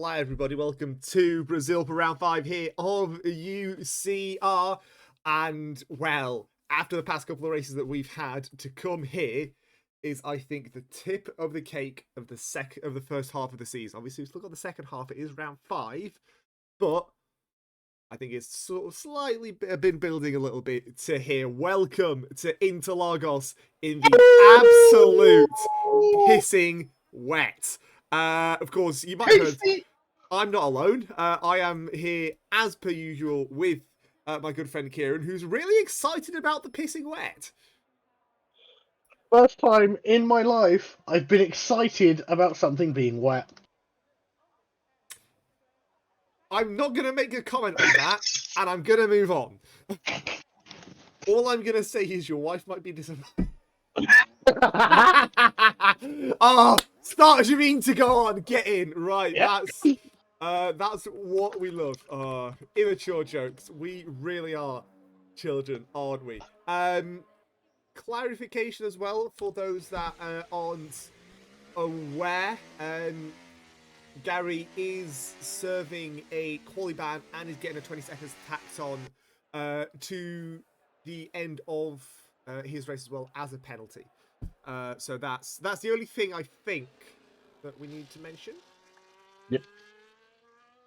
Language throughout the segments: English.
Hello everybody, welcome to Brazil for round 5 here of UCR. And well, after the past couple of races that we've had, to come here is, I think, the tip of the cake of the first half of the season. Obviously, we've still got the second half. It is round 5, but I think it's sort of slightly been building a little bit to here. Welcome to Interlagos in the absolute pissing wet. Of course, you might have heard I'm not alone. I am here, as per usual, with my good friend Kieran, who's really excited about the pissing wet. First time in my life I've been excited about something being wet. I'm not going to make a comment on that, and I'm going to move on. All I'm going to say is your wife might be disappointed. Oh, start as you mean to go on. Get in. Right, Yep. that's what we love. Immature jokes. We really are children, aren't we? Clarification as well for those that aren't aware. Gary is serving a quali ban and is getting a 20 seconds tacked on to the end of his race as well as a penalty. So that's the only thing I think that we need to mention. Yep.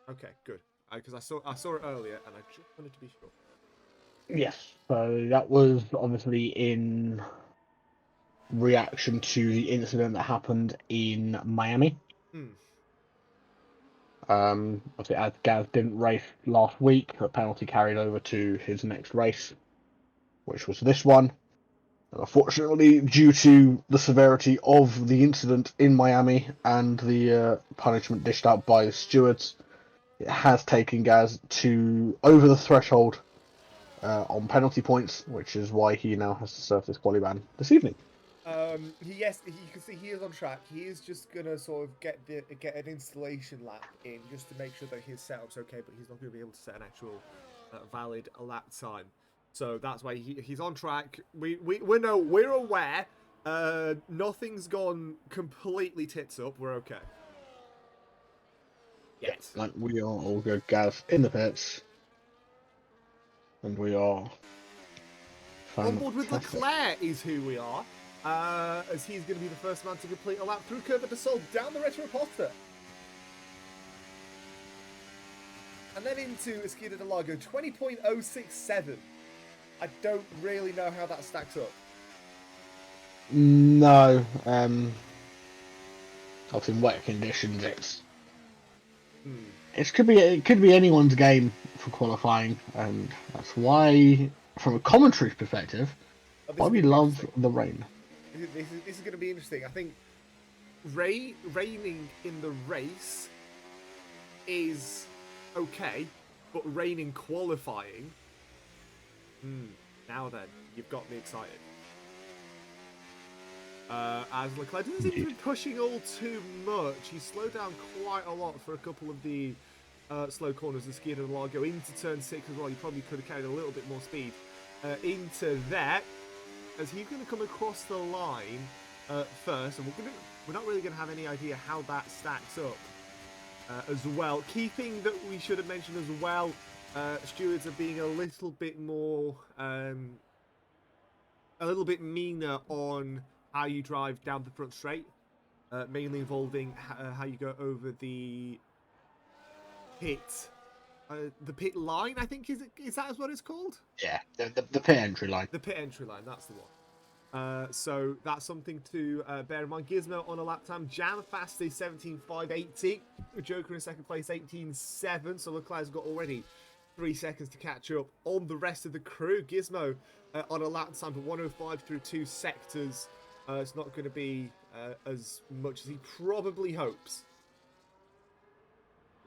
Okay, good. Because I saw it earlier and I just wanted to be sure. Yes. So that was obviously in reaction to the incident that happened in Miami. Obviously, as Gaz didn't race last week, the penalty carried over to his next race, which was this one. Unfortunately, due to the severity of the incident in Miami and the punishment dished out by the stewards, it has taken Gaz to over the threshold on penalty points, which is why he now has to serve this quali ban this evening. You can see he is on track. He is just gonna sort of get an installation lap in just to make sure that his setup's okay, but he's not gonna be able to set an actual valid lap time. So that's why he's on track. We're aware. Nothing's gone completely tits up. We're okay. Yes, like we are all good, Gaz in the pits, and we are on board with Leclerc is who we are. As he's going to be the first man to complete a lap through Curva de Sol down the Retro Potter. And then into Esquina de Lago, 20.067. I don't really know how that stacks up. No, obviously in wet conditions, it could be anyone's game for qualifying, and that's why, from a commentary perspective, why we love the rain. This is going to be interesting. I think raining in the race is okay, but raining qualifying. Now then, you've got me excited. As Leclerc doesn't seem to be pushing all too much. He slowed down quite a lot for a couple of the slow corners. The Esquina de Lago into turn 6 as well. You probably could have carried a little bit more speed into that. As he's going to come across the line first, and we're not really going to have any idea how that stacks up as well. Key thing that we should have mentioned as well, stewards are being a little bit more, a little bit meaner on how you drive down the front straight, mainly involving how you go over the pit. The pit line, I think, is that what it's called? Yeah, the pit entry line. The pit entry line, that's the one. So that's something to bear in mind. Gizmo on a lap time. Jam fast is 17.580. Joker in second place, 18.7. So Leclerc's got already 3 seconds to catch up on the rest of the crew. Gizmo on a lap time for 105 through 2 sectors. It's not going to be as much as he probably hopes.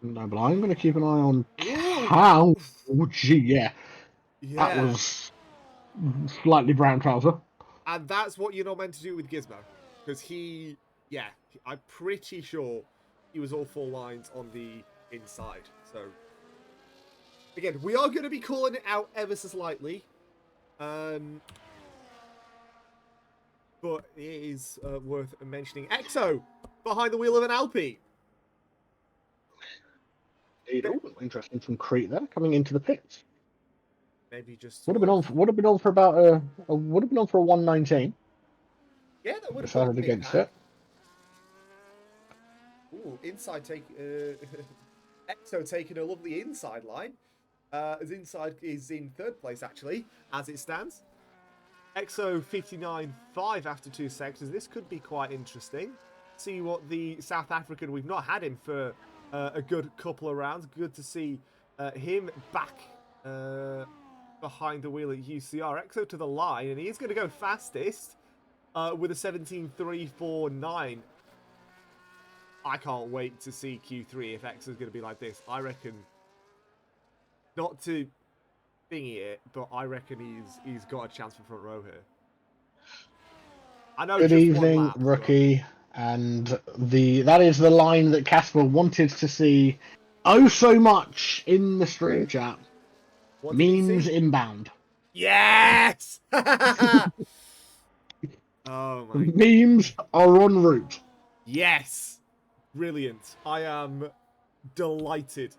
No, but I'm going to keep an eye on how. Oh, gee, yeah. That was slightly brown trouser. And that's what you're not meant to do with Gizmo. Because I'm pretty sure he was all 4 lines on the inside. So, again, we are going to be calling it out ever so slightly. But it is worth mentioning. Exo behind the wheel of an Alpine. Oh, interesting from Crete there, coming into the pits. Maybe just Would have been on. Would have been on for about would have been on for a 119. Yeah, that would have done Decided a pit against pack. it. Ooh, inside take. Exo taking a lovely inside line. As inside is in third place actually, as it stands. Exo 59.5 after 2 sectors. This could be quite interesting. See what the South African, we've not had him for a good couple of rounds. Good to see him back behind the wheel at UCR. Exo to the line, and he is going to go fastest with a 17.349. I can't wait to see Q3 if Exo is going to be like this. I reckon, not to thingy it, but I reckon he's got a chance for front row here. I know. Good just evening, one lap, rookie. And that is the line that Casper wanted to see oh so much in the stream chat. What did he Memes see? inbound. Yes! Oh my. Memes are en route. Yes! Brilliant. I am delighted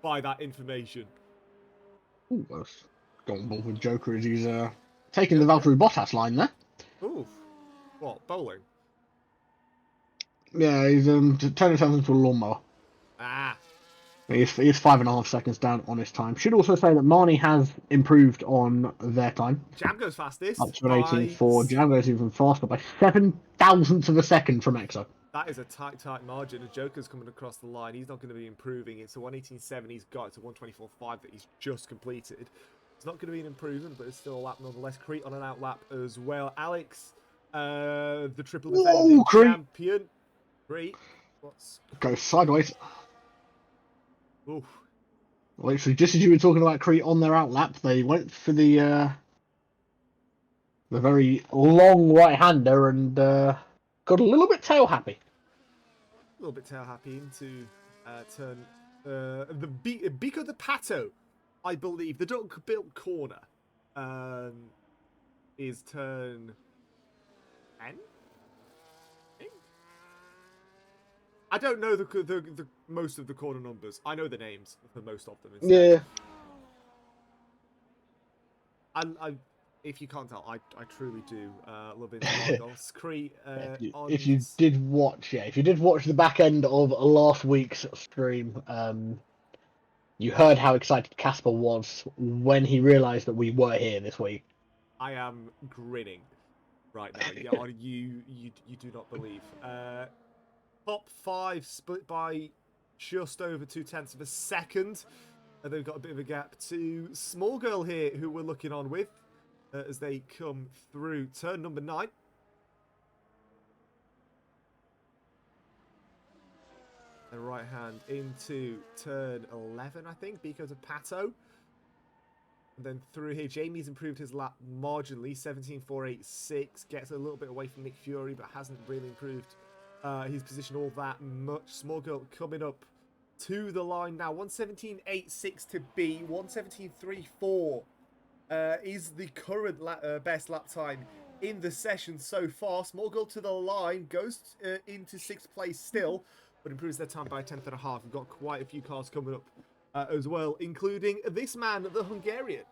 by that information. Ooh, that's gone both with Joker as he's taking the Valtteri Bottas line there. Ooh. What? Bowling? Yeah, he's turning himself into a lawnmower. Ah. He's 5.5 seconds down on his time. Should also say that Marnie has improved on their time. Jam goes fastest. Up to an 18.4. Jam goes even faster by 7 thousandths of a second from Exo. That is a tight margin. And Joker's coming across the line. He's not going to be improving. It's a 118.7 he's got. It's a 124.5 that he's just completed. It's not going to be an improvement, but it's still a lap nonetheless. Crete on an out lap as well. Alex, the triple defending champion. Crete. Goes sideways. Oof. Literally, just as you were talking about Crete on their out lap, they went for the very long right-hander and got a little bit tail happy. A little bit tail happy into turn the Bico de Pato, I believe. The duck-built corner is turn 10. I don't know the most of the corner numbers. I know the names for most of them. Instead. Yeah. If you can't tell, I truly do love Interlagos. Crete. If you did watch the back end of last week's stream, you heard how excited Casper was when he realised that we were here this week. I am grinning right now. Yeah, you do not believe. Top 5 split by just over 0.2 of a second. And they've got a bit of a gap to Small Girl here, who we're looking on with as they come through turn number 9. The right hand into turn 11, I think. Bico to Pato. And then through here, Jamie's improved his lap marginally. 17.486. Gets a little bit away from Nick Fury, but hasn't really improved his position all that much. Small Girl coming up to the line now. 117.86 to B. 117.34 is the current best lap time in the session so far. Small Girl to the line, goes into 6th place still, but improves their time by 1/10 and a half. We've got quite a few cars coming up as well, including this man, the Hungarian.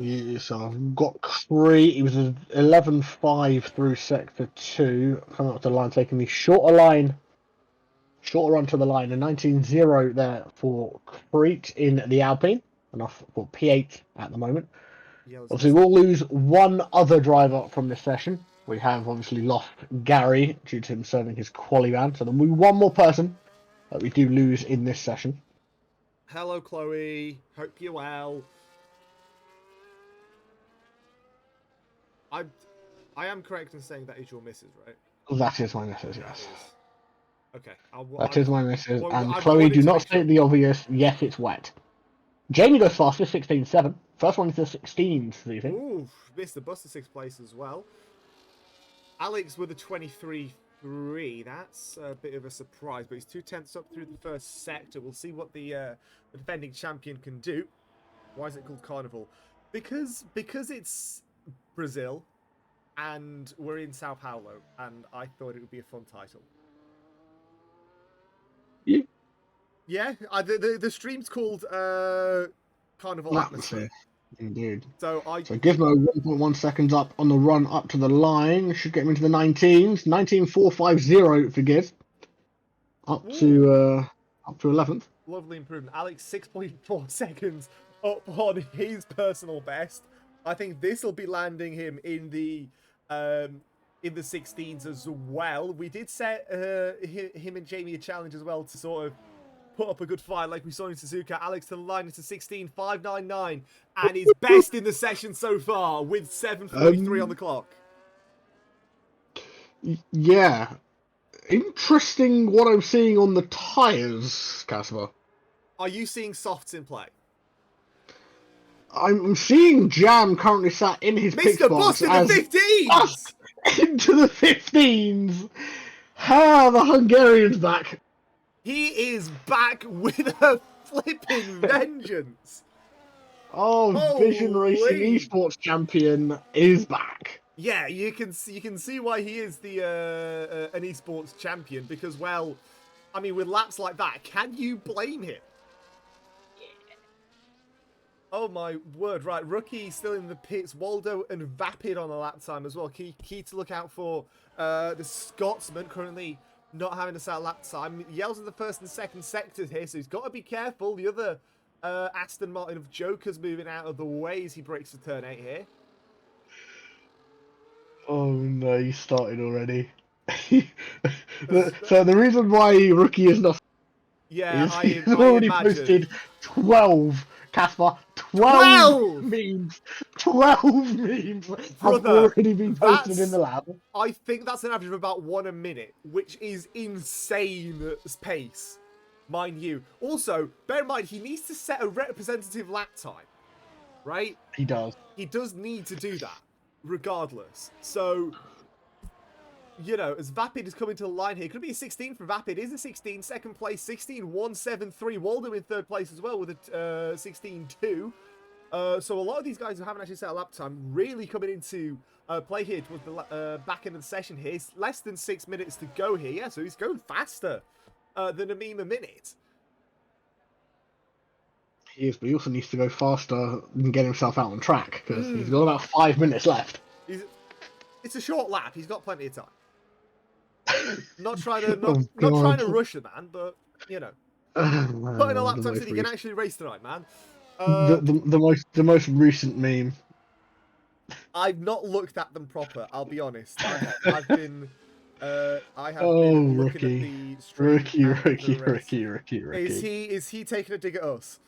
Yeah, so I've got Crete. He was 11.5 through sector 2, coming up to the line, taking the shorter run to the line. A 19.0 there for Crete in the Alpine, enough for P8 at the moment. Yeah, obviously, we'll lose one other driver from this session. We have obviously lost Gary due to him serving his quali ban, so there'll be one more person that we do lose in this session. Hello, Chloe. Hope you're well. I am correct in saying that is your missus, right? That is my missus, yes. Okay. That is my missus. And Chloe, do not state the obvious. Yes, it's wet. Jamie goes faster, 16.7. First one is the 16s, do you think? Ooh, missed the bus to 6th place as well. Alex with a 23.3. That's a bit of a surprise, but he's 0.2 up through the first sector. We'll see what the defending champion can do. Why is it called Carnival? Because it's Brazil, and we're in Sao Paulo, and I thought it would be a fun title. Yeah, the stream's called Carnival Atmosphere. Atmosphere. Indeed. So I So Gizmo 1.1 seconds up on the run up to the line. Should get him into the 19s. 19.450 for Giz. Up to Ooh, 11th. lovely improvement. Alex 6.4 seconds up on his personal best. I think this will be landing him in the 16s as well. We did set him and Jamie a challenge as well to sort of put up a good fight like we saw in Suzuka. Alex to the line into 16.599 and is best in the session so far with 7:43 on the clock. Yeah. Interesting what I'm seeing on the tyres, Casper. Are you seeing softs in play? I'm seeing Jam currently sat in his pitch Mr. box Bust in the 15s! Bust into the 15s! Ah, the Hungarian's back. He is back with a flipping vengeance. Oh, Vision Racing esports champion is back. Yeah, you can see why he is the an esports champion because, well, I mean, with laps like that, can you blame him? Oh my word! Right, Rookie still in the pits. Waldo and Vapid on the lap time as well. Key to look out for the Scotsman currently not having a set lap time. Yells in the first and second sectors here, so he's got to be careful. The other Aston Martin of Joker's moving out of the way as he breaks the turn 8 here. Oh no, you started already. So the reason why Rookie is not he's already posted 12, Casper, 12 memes. 12 memes have already been posted in the lab. I think that's an average of about 1 a minute, which is insane pace, mind you. Also, bear in mind, he needs to set a representative lap time, right? He does. He does need to do that, regardless. So, you know, as Vapid is coming to the line here, could be a 16 for Vapid. Is a 16, second place, 16.173. Waldo in third place as well with a 16.2. So a lot of these guys who haven't actually set a lap time really coming into play here towards the back end of the session here. It's less than 6 minutes to go here. Yeah, so he's going faster than a meme a minute. He is, but he also needs to go faster and get himself out on track because he's got about 5 minutes left. It's a short lap. He's got plenty of time. Not trying to rush the man, but you know, putting a lap time so he can actually race tonight, man. The most recent meme. I've not looked at them proper. I'll be honest. I've been. I have been looking at the Rookie. Is he taking a dig at us?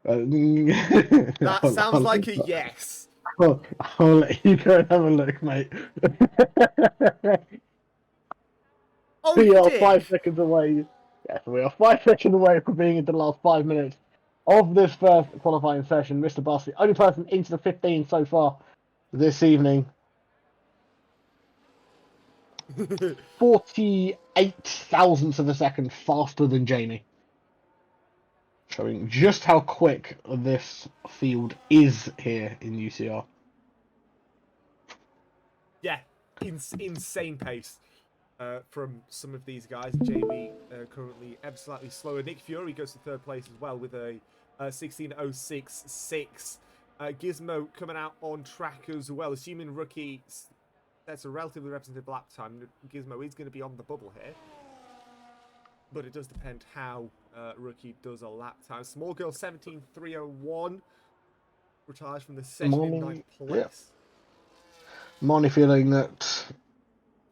That sounds like a yes. I'll let you go and have a look, mate. Oh, we are 5 seconds away. Yes, we are 5 seconds away from being into the last 5 minutes of this first qualifying session. Mr. Bus, the only person into the 15 so far this evening. 48 thousandths of a second faster than Jamie. Showing just how quick this field is here in UCR. Yeah, insane pace from some of these guys. Jamie currently ever slightly slower. Nick Fury goes to third place as well with a 16.066. Gizmo coming out on track as well. Assuming Rookie that's a relatively representative lap time, Gizmo is going to be on the bubble here. But it does depend how Rookie does a lap time. Small Girl 17.301 retires from the session in 9th place. Yeah. Marnie feeling that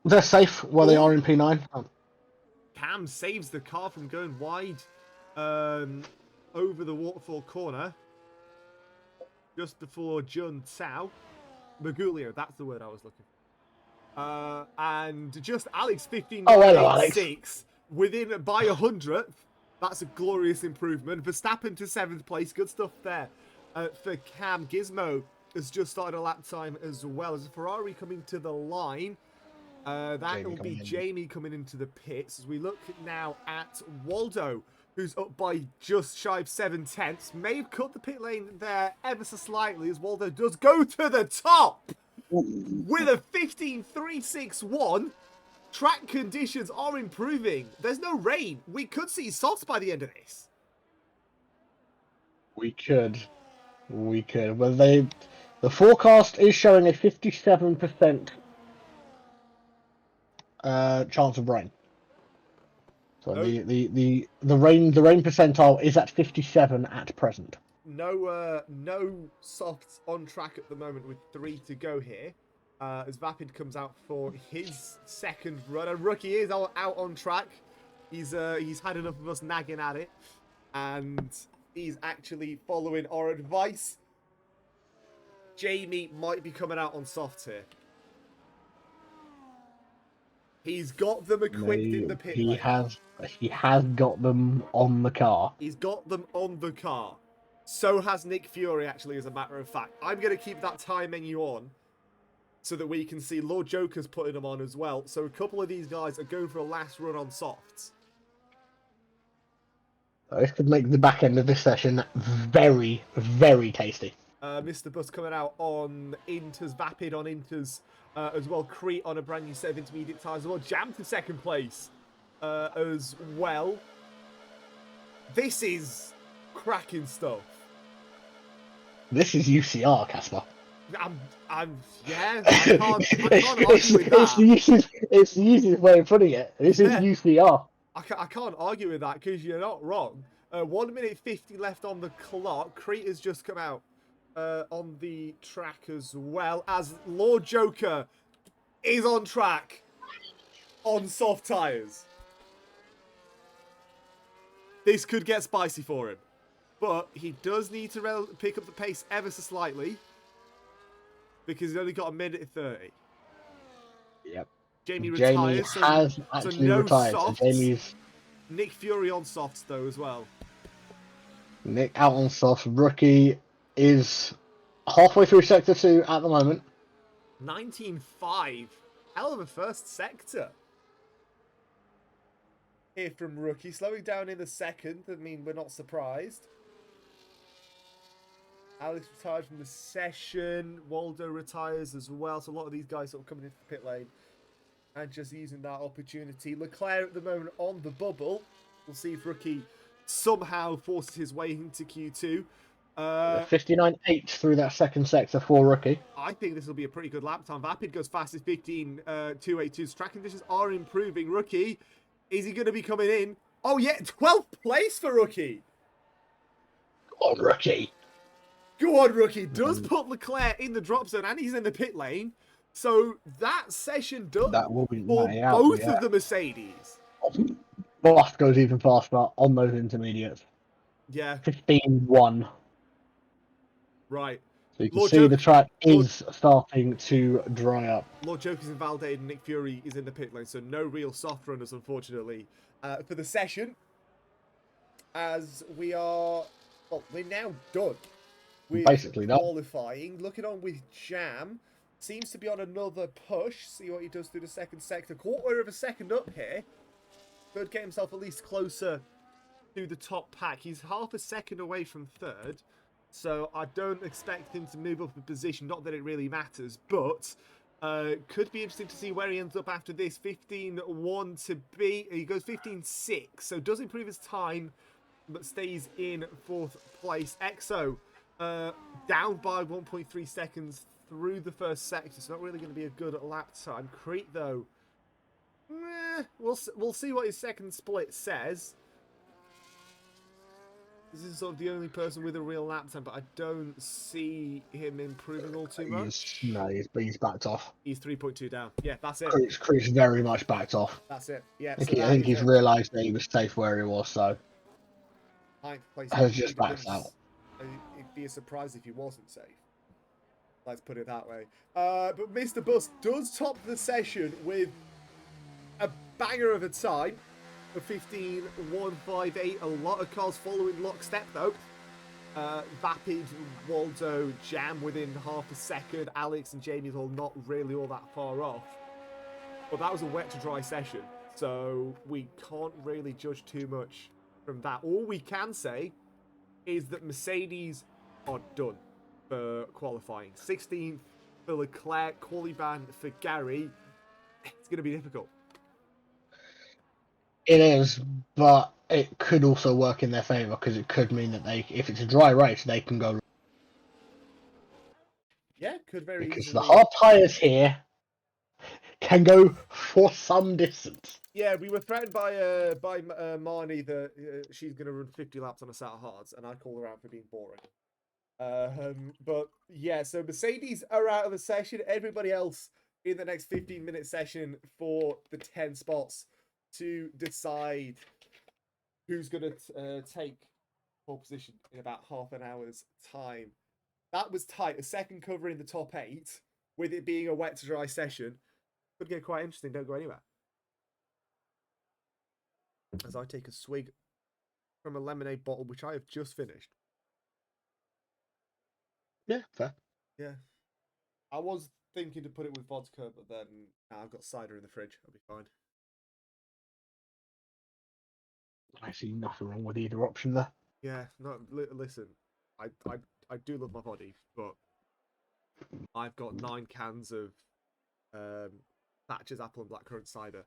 they're safe while they are in P9. Cam saves the car from going wide over the waterfall corner just before Jun Tsao. Magulio, that's the word I was looking for. And just Alex 15.96 within by 100th. That's a glorious improvement. Verstappen to 7th place. Good stuff there for Cam. Gizmo has just started a lap time as well. As a Ferrari coming to the line. That will be Jamie coming into the pits. As we look now at Waldo, who's up by just shy of 7/10. May have cut the pit lane there ever so slightly as Waldo does go to the top with a 15.361. Track conditions are improving. There's no rain. We could see softs by the end of this. We could. Well, the forecast is showing a 57% chance of rain. So the rain percentile is at 57 at present. No softs on track at the moment with 3 to go here. As Vapid comes out for his second run. And Rookie is out on track. He's had enough of us nagging at it. And he's actually following our advice. Jamie might be coming out on softs here. He's got them equipped in the pit lane. He has got them on the car. He's got them on the car. So has Nick Fury, actually, as a matter of fact. I'm going to keep that time menu on so that we can see Lord Joker's putting them on as well. So a couple of these guys are going for a last run on softs. This could make the back end of this session very, very tasty. Mr. Bus coming out on Inters, Vapid on Inters as well. Crete on a brand new set of intermediate tyres as well. Jam to second place as well. This is cracking stuff. This is UCR, Casper. Yeah, I can't argue with that. It's the easiest way of putting it. This is UCR. I can't argue with that because you're not wrong. 1 minute 50 left on the clock. Crete has just come out on the track as well as Lord Joker is on track on soft tyres. This could get spicy for him. But he does need to pick up the pace ever so slightly. Because he's only got a minute 30. Yep. Jamie retires. Has actually retired. So Jamie's... Nick Fury on softs though as well. Nick out on softs. Rookie is halfway through Sector 2 at the moment. 19.5. Hell of a first sector. Here from Rookie. Slowing down in the second. I mean, we're not surprised. Alex retired from the session. Waldo retires as well. So a lot of these guys sort of coming into the pit lane and just using that opportunity. Leclerc at the moment on the bubble. We'll see if Rookie somehow forces his way into Q2. 59.8 through that second sector for Rookie. I think this will be a pretty good lap time. Vapid goes fastest 15.282. Track conditions are improving. Rookie, is he going to be coming in? Oh yeah, 12th place for Rookie. Come on, Rookie. Go on, Rookie. Does put Leclerc in the drop zone and he's in the pit lane. So that session done for both of the Mercedes. Boss goes even faster on those intermediates. Yeah. 15.1. Right. So you can see the track is starting to dry up. Lord Joker's invalidated and Nick Fury is in the pit lane. So no real soft runners, unfortunately, for the session. As we are... Well, we're now done. With basically qualifying. Looking on with Jam. Seems to be on another push. See what he does through the second sector. Quarter of a second up here. Could get himself at least closer to the top pack. He's half a second away from third. So I don't expect him to move up a position. Not that it really matters. But could be interesting to see where he ends up after this. 15.1 to beat. He goes 15.6. So does improve his time. But stays in fourth place. EXO. Down by 1.3 seconds through the first sector. It's not really going to be a good lap time. Crete, though, we'll see what his second split says. This is sort of the only person with a real lap time, but I don't see him improving all too much. No, he's backed off. He's 3.2 down. Yeah, that's it. Crete's very much backed off. That's it. Yeah. I think he's realised that he was safe where he was, so has just backed out. It'd be a surprise if he wasn't safe. Let's put it that way. But Mr. Bus does top the session with a banger of a time of 15.158. A lot of cars following lockstep, though. Vapid, Waldo, Jam within half a second. Alex and Jamie's all not really all that far off. But that was a wet to dry session. So we can't really judge too much from that. All we can say is that Mercedes are done for qualifying. 16th for Leclerc, Qualiban for Gary. It's going to be difficult. It is, but it could also work in their favour because it could mean that if it's a dry race, they can go. Yeah, could very Because the easily. hard tyres here can go for some distance. Yeah, we were threatened by Marnie that she's going to run 50 laps on a set of hards, and I call her out for being boring. But yeah, so Mercedes are out of the session. Everybody else in the next 15-minute session for the 10 spots to decide who's going to take pole position in about half an hour's time. That was tight. A second cover in the top 8, with it being a wet to dry session, could get quite interesting. Don't go anywhere. As I take a swig from a lemonade bottle, which I have just finished. Yeah, fair. Yeah. I was thinking to put it with vodka, but then I've got cider in the fridge. I'll be fine. I see nothing wrong with either option there. Yeah, no, listen, I do love my body, but I've got 9 cans of Thatcher's apple and blackcurrant cider.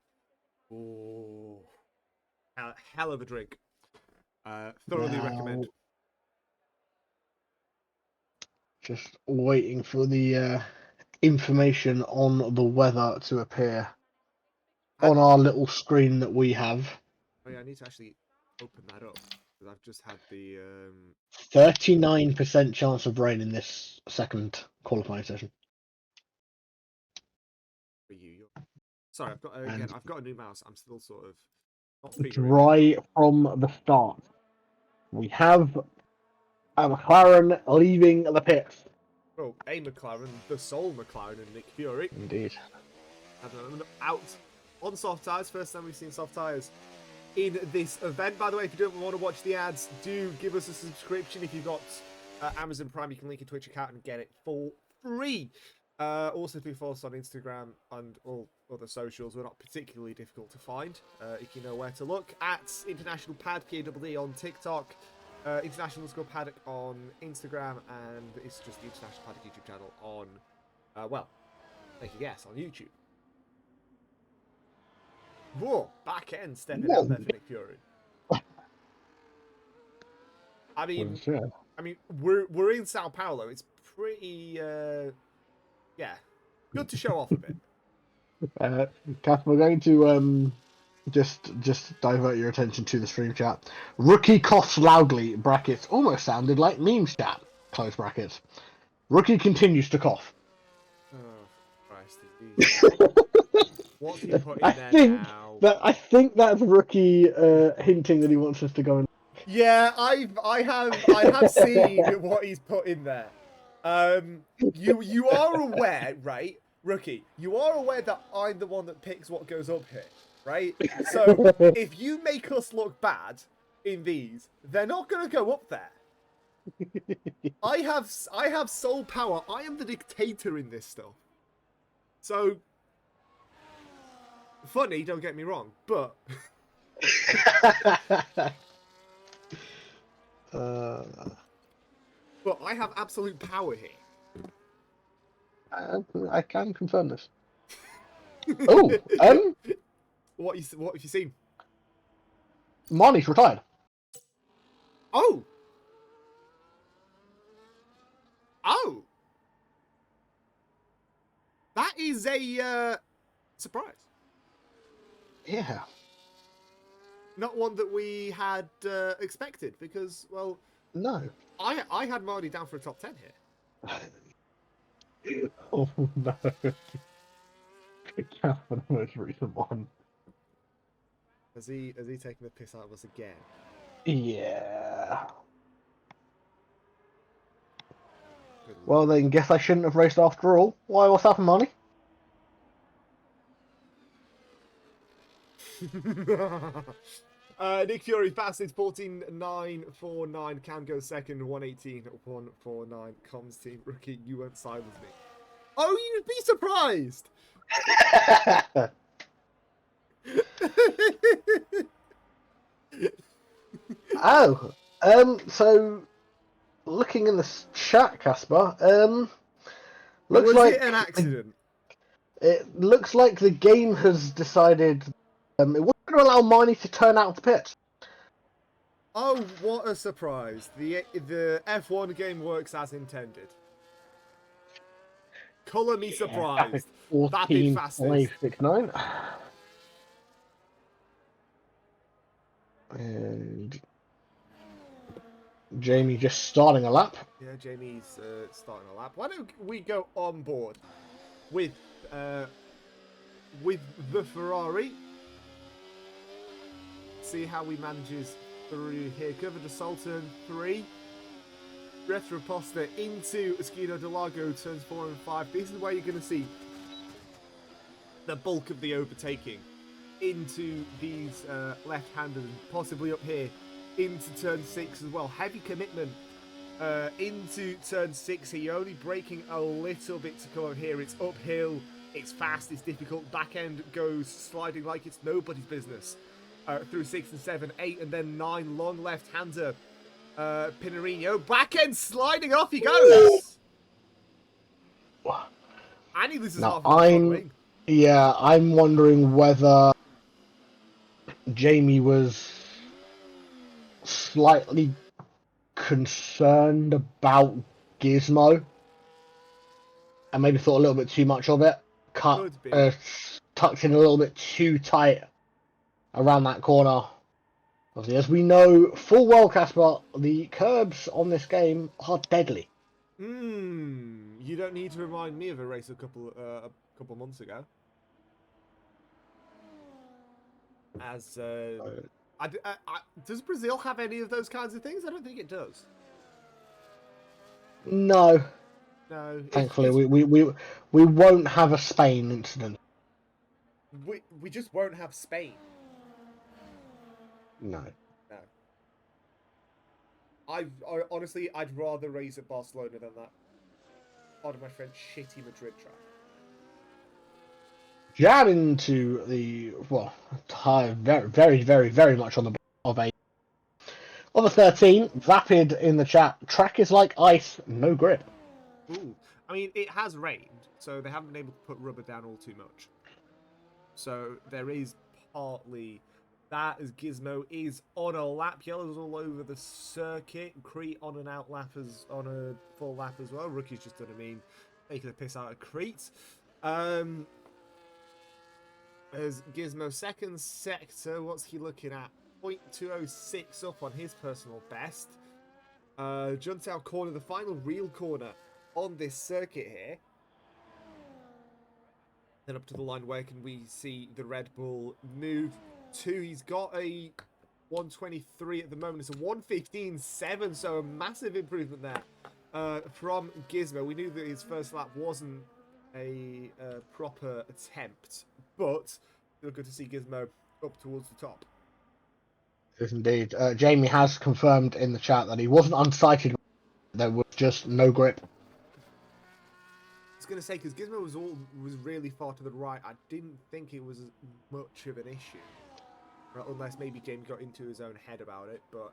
Oh, hell of a drink. Thoroughly recommend. Just waiting for the information on the weather to appear on our little screen that we have. Oh yeah, I need to actually open that up because I've just had the 39% chance of rain in this second qualifying session. for you. Sorry, I've got again. I've got a new mouse. I'm still sort of not figuring dry it out. from the start. We have a McLaren leaving the pits. Oh, a McLaren, the sole McLaren, and Nick Fury. Indeed. Out on soft tyres. First time we've seen soft tyres in this event. By the way, if you don't want to watch the ads, do give us a subscription. If you've got Amazon Prime, you can link your Twitch account and get it for free. Also, please follow us on Instagram and all other socials. We're not particularly difficult to find if you know where to look. At International Pad, PADD on TikTok, International_Paddock on Instagram, and it's just the International Paddock YouTube channel on, well, make a guess, on YouTube. Whoa, back end stepping out there for Nick Fury. I mean, we're in Sao Paulo. It's pretty, yeah, good to show off a bit. Kath, we're going to just divert your attention to the stream chat. Rookie coughs loudly, brackets, almost sounded like memes chat, close brackets. Rookie continues to cough. Oh, Christ. What's he put in there now? I think that's Rookie hinting that he wants us to go and... Yeah, I have seen what he's put in there. You are aware, right, Rookie? You are aware that I'm the one that picks what goes up here, right? So if you make us look bad in these, they're not gonna go up there. I have sole power. I am the dictator in this stuff. So funny, don't get me wrong, but but I have absolute power here. I can confirm this. Oh, what have you seen? Marnie's retired. Oh, that is a surprise. Yeah. Not one that we had expected because, well, no. I had Marnie down for a top 10 here. Oh no. For the most recent one. Has he taken the piss out of us again? Yeah. Well, then guess I shouldn't have raced after all. Why? What's happened, Marnie? Nick Fury fastest 14.949. Cam goes second 118.149. Comms team Rookie, you won't silence me. Oh, you'd be surprised. Oh, so looking in the chat, Casper, looks was like it an accident? It looks like the game has decided it wasn't to allow Miney to turn out the pit. Oh, what a surprise. The F1 game works as intended. Colour me surprised. Vapid fastest. 14.569. And Jamie just starting a lap. Yeah, Jamie's starting a lap. Why don't we go on board with the Ferrari? See how he manages through here. Cover to Sultan 3. Retroposta into Esquina de Lago, turns 4 and 5. This is where you're going to see the bulk of the overtaking into these left-handed, and possibly up here into turn 6 as well. Heavy commitment into turn 6 here. You're only braking a little bit to come over here. It's uphill, it's fast, it's difficult. Back end goes sliding like it's nobody's business through 6 and 7, 8 and then 9. Long left-hander. Pinarino, back end sliding off he goes. And he loses half of the front wing. Yeah, I'm wondering whether Jamie was slightly concerned about Gizmo and maybe thought a little bit too much of it. Tucked in a little bit too tight around that corner. Obviously, as we know full well, Casper, the curbs on this game are deadly. You don't need to remind me of a race a couple months ago. As does Brazil have any of those kinds of things? I don't think it does. No. No. Thankfully, we won't have a Spain incident. We just won't have Spain. No. I honestly, I'd rather race at Barcelona than that. Pardon my French, shitty Madrid track. Jab into the very, very, very much on the of a 13. Vapid in the chat. Track is like ice, no grip. Ooh, I mean it has rained, so they haven't been able to put rubber down all too much. So there is partly that, as Gizmo is on a lap. Yellow's all over the circuit. Crete on an out lap on a full lap as well. Rookie's just done a mean, taking a piss out of Crete. As Gizmo second sector, what's he looking at? 0.206 up on his personal best. Juntao corner, the final real corner on this circuit here. Then up to the line, where can we see the Red Bull move to? He's got a 123 at the moment. It's a 115.7, so a massive improvement there from Gizmo. We knew that his first lap wasn't a proper attempt, but still good to see Gizmo up towards the top. Yes, indeed. Jamie has confirmed in the chat that he wasn't unsighted. There was just no grip. I was going to say, because Gizmo was really far to the right, I didn't think it was much of an issue. Unless maybe Jamie got into his own head about it, but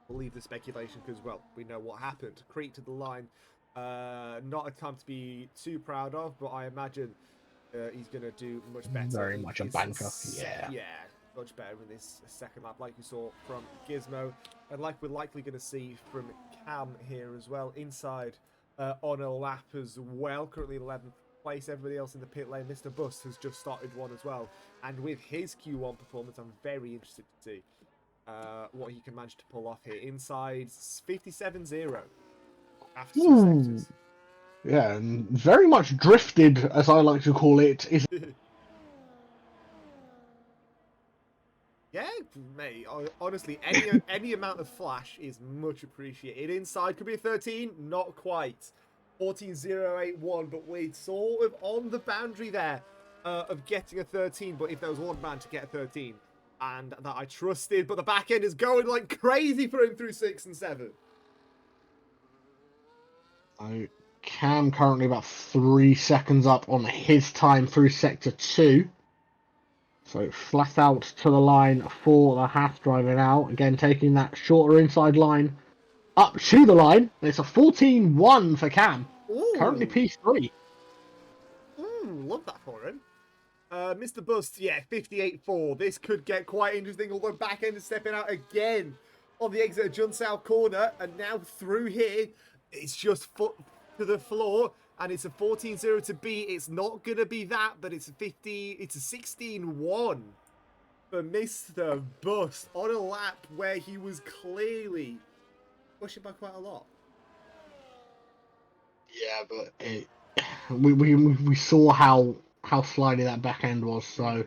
we'll leave the speculation because, well, we know what happened. Crete to the line. Not a time to be too proud of, but I imagine he's going to do much better. Very much a banker, yeah. Yeah, much better in this second lap, like you saw from Gizmo. And like we're likely going to see from Cam here as well, inside on a lap as well. Currently 11th place, everybody else in the pit lane. Mr. Bust has just started one as well. And with his Q1 performance, I'm very interested to see what he can manage to pull off here. Inside 57.0 after 2 sectors. Yeah, and very much drifted, as I like to call it. Yeah, mate. Honestly, any amount of flash is much appreciated. Inside could be a 13, not quite. 14.081, but we're sort of on the boundary there of getting a 13. But if there was one man to get a 13, and that I trusted, but the back end is going like crazy for him through 6 and 7. Cam currently about 3 seconds up on his time through sector 2. So flat out to the line for the Haas driving out. Again, taking that shorter inside line up to the line. It's a 14.1 for Cam. Ooh. Currently P3. Love that for him. Mr. Bust, yeah, 58-4. This could get quite interesting, although back end is stepping out again on the exit of Junsao corner, and now through here, it's just foot to the floor, and it's a 14-0 to beat. It's not going to be that, but it's a 16-1 for Mr. Bust on a lap where he was clearly pushing by quite a lot. Yeah, but we saw how slidey that back end was, so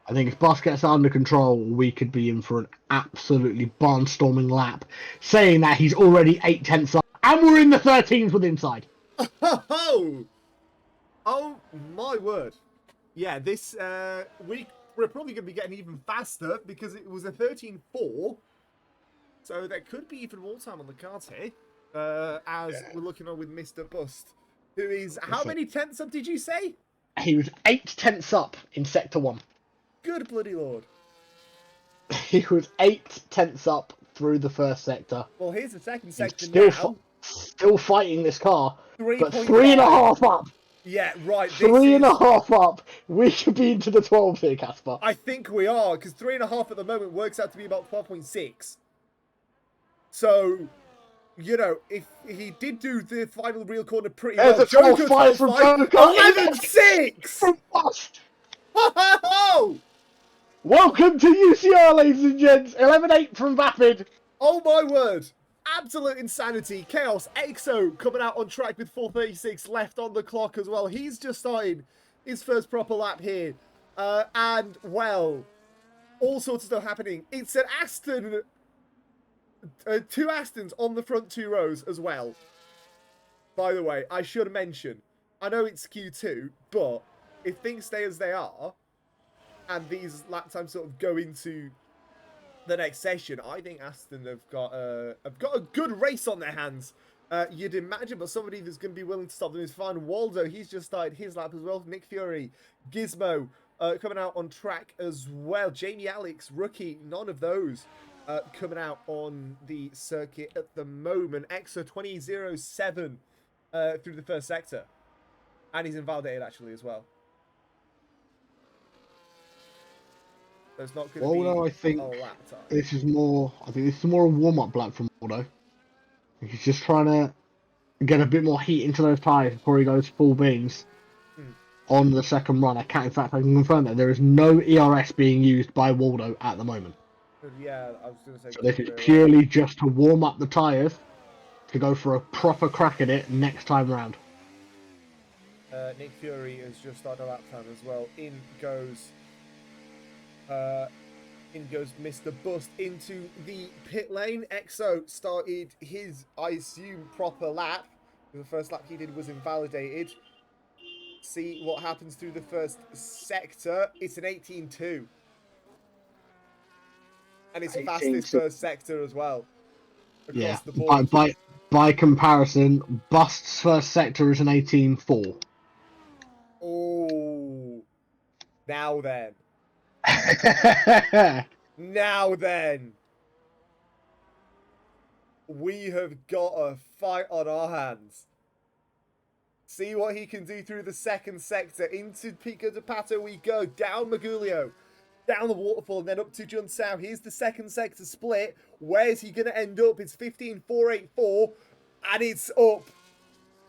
I think if Bus gets under control, we could be in for an absolutely barnstorming lap, saying that he's already 8/10 up, and we're in the 13s with inside. Oh my word. Yeah, this week we're probably going to be getting even faster because it was a 13-4. So there could be even more time on the cards here as we're looking on with Mr. Bust, who is, how many tenths up did you say? He was 8/10 up in Sector 1. Good bloody lord. He was 8/10 up through the first sector. Well, here's the second sector now. Still fighting this car, but 3.5 up. Yeah, right. 3.5 up. We could be into the 12 here, Casper. I think we are, because 3.5 at the moment works out to be about 12.6. So, you know, if he did do the final real corner pretty well. There's a 12.5 from Joker. 11.6! Ho! Welcome to UCR, ladies and gents. 11.8 from Vapid. Oh my word. Absolute insanity. Chaos. EXO coming out on track with 4:36 left on the clock as well. He's just started his first proper lap here. And, well, all sorts of stuff happening. It's an Aston... two Astons on the front two rows as well. By the way, I should mention, I know it's Q2, but if things stay as they are, and these lap times sort of go into the next session, I think Aston have got a good race on their hands. You'd imagine, but somebody that's going to be willing to stop them is fine. Waldo, he's just started his lap as well. Nick Fury, Gizmo, coming out on track as well. Jamie Alex, rookie, none of those coming out on the circuit at the moment. EXO 20.07 through the first sector. And he's invalidated actually as well. So it's not going to be I think a lap time. this is more a warm-up lap from Waldo. He's just trying to get a bit more heat into those tyres before he goes full beans on the second run. In fact, I can confirm that there is no ERS being used by Waldo at the moment. Yeah, I was going to say... So this is purely just to warm up the tyres to go for a proper crack at it next time round. Nick Fury has just started a lap time as well. In goes Mr. Bust into the pit lane. EXO started his, I assume, proper lap. The first lap he did was invalidated. See what happens through the first sector. It's an 18-2. And it's fastest first sector as well. Across the board. By comparison, Bust's first sector is an 18-4. Oh. Now then. Now then. We have got a fight on our hands. See what he can do through the second sector. Into Pico de Pato we go. Down Magulio. Down the waterfall and then up to Junsao. Here's the second sector split. Where's he going to end up? It's 15.484. And it's up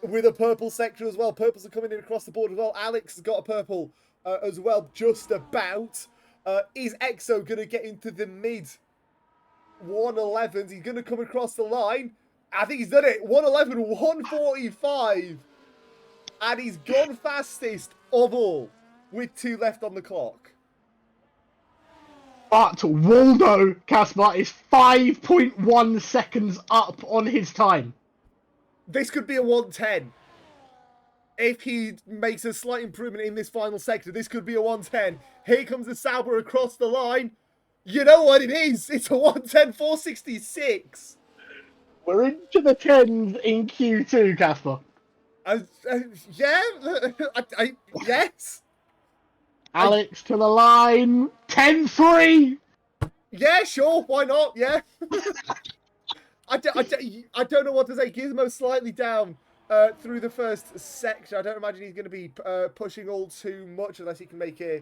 with a purple sector as well. Purples are coming in across the board as well. Alex has got a purple as well, just about. Is EXO going to get into the mid 111s? He's going to come across the line. I think he's done it. 111, 145. And he's gone fastest of all with 2 left on the clock. But Waldo, Caspar, is 5.1 seconds up on his time. This could be a 110. If he makes a slight improvement in this final sector, this could be a 110. Here comes the Sauber across the line. You know what it is. It's a 110, 466. We're into the 10s in Q2, Casper. Yeah. Yes. Alex to the line. 10-3. Yeah, sure. Why not? Yeah. I don't know what to say. Gizmo slightly down through the first sector. I don't imagine he's going to be pushing all too much unless he can make a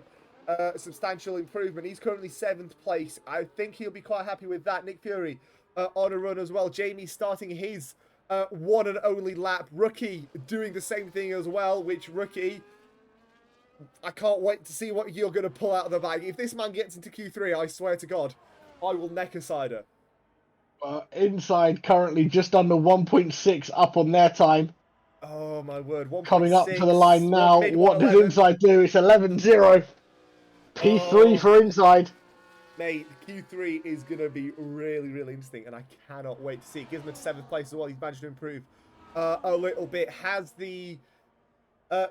substantial improvement. He's currently 7th place. I think he'll be quite happy with that. Nick Fury on a run as well. Jamie starting his one and only lap. Rookie doing the same thing as well, which Rookie, I can't wait to see what you're going to pull out of the bag. If this man gets into Q3, I swear to God, I will neck a cider. Inside currently just under 1.6 up on their time. Oh my word. 1. Coming up 6, to the line now. What does Inside do? It's 11-0. P3 for Inside. Mate, Q3 is going to be really, really interesting, and I cannot wait to see. It gives him a 7th place as well. He's managed to improve a little bit. Has the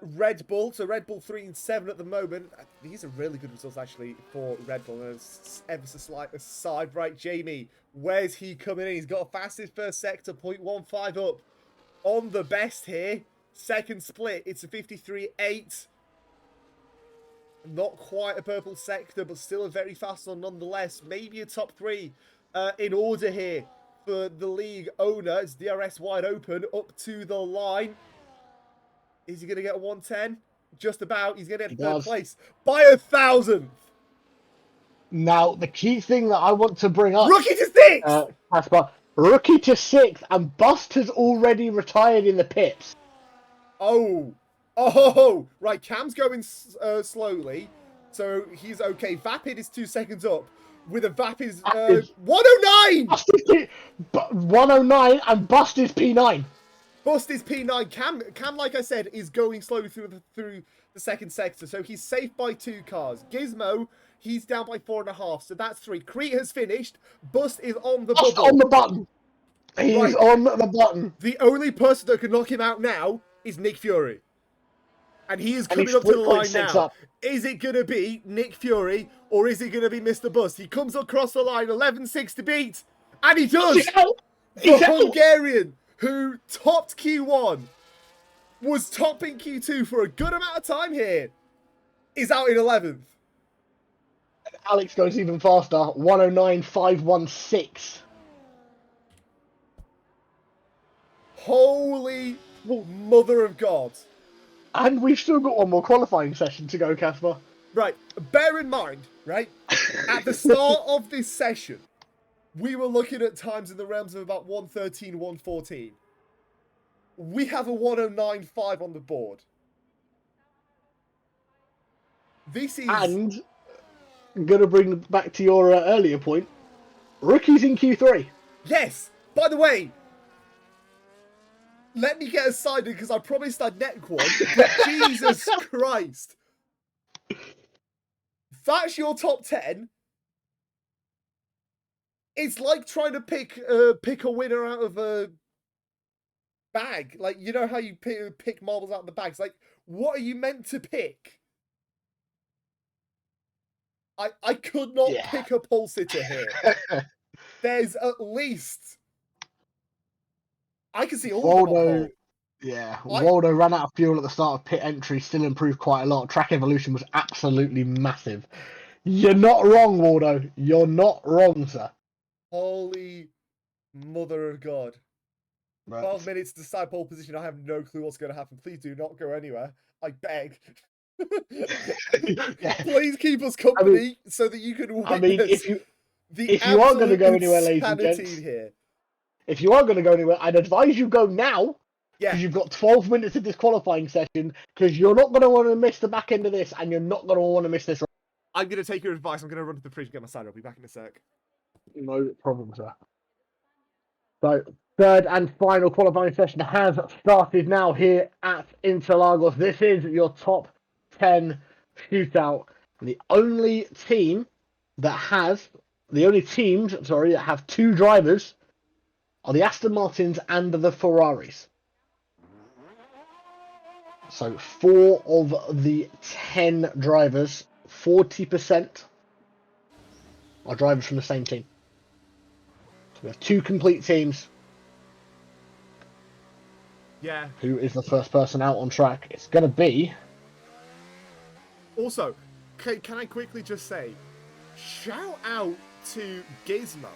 Red Bull, so Red Bull 3 and 7 at the moment. These are really good results, actually, for Red Bull. And ever so slight aside, right, Jamie, where's he coming in? He's got a fastest first sector, 0.15 up on the best here. Second split, it's a 53.8. Not quite a purple sector, but still a very fast one nonetheless. Maybe a top 3 in order here for the league owner. It's DRS wide open up to the line. Is he going to get a 110? Just about. He's going to get 3rd place by 1,000. Now, the key thing that I want to bring up... Rookie to 6th! Caspar, rookie to 6th, and Bust has already retired in the pits. Oh, right. Cam's going slowly, so he's okay. Vapid is 2 seconds up. With a Vapid is 109. 109, and Bust is P9. Bust is P9. Cam, like I said, is going slowly through the second sector, so he's safe by 2 cars. Gizmo, he's down by 4.5, so that's 3. Crete has finished. Bust is on the bubble. On the button. He's on the button. The only person that can knock him out now is Nick Fury. And he is coming up to the line now. Up. Is it going to be Nick Fury or is it going to be Mr. Bust? He comes across the line, 11.6 to beat. And he does. The Hungarian who topped Q1, was topping Q2 for a good amount of time here, is out in 11th. Alex goes even faster, 109.516. Holy mother of God. And we've still got one more qualifying session to go, Caspar. Right, bear in mind, right, at the start of this session, we were looking at times in the realms of about 113, 114. We have a 109.5 on the board. This is... And, I'm going to bring back to your earlier point, rookies in Q3. Yes, by the way, let me get us signed because I promised I'd neck one, but Jesus Christ. That's your top 10. It's like trying to pick a winner out of a bag. Like, you know how you pick marbles out of the bags? Like, what are you meant to pick? I could not pick a pole sitter here. There's at least... I can see all of them. Yeah, Waldo ran out of fuel at the start of pit entry, still improved quite a lot. Track evolution was absolutely massive. You're not wrong, Waldo. You're not wrong, sir. Holy mother of God. Right. 12 minutes to decide pole position. I have no clue what's going to happen. Please do not go anywhere. I beg. Please keep us company so that you can witness if you are going to go anywhere, ladies and gents, here. If you are going to go anywhere, I'd advise you go now. Yeah. Because you've got 12 minutes of this qualifying session, because you're not going to want to miss the back end of this, and you're not going to want to miss this. I'm going to take your advice. I'm going to run to the fridge and get my cider. I'll be back in a sec. No problem, sir. So, third and final qualifying session has started now here at Interlagos. This is your top 10 shootout. The only teams that have 2 drivers are the Aston Martins and the Ferraris. So 4 of the 10 drivers, 40%, are drivers from the same team. So we have 2 complete teams. Yeah. Who is the first person out on track? It's going to be... Also, can I quickly just say, shout out to Gizmo.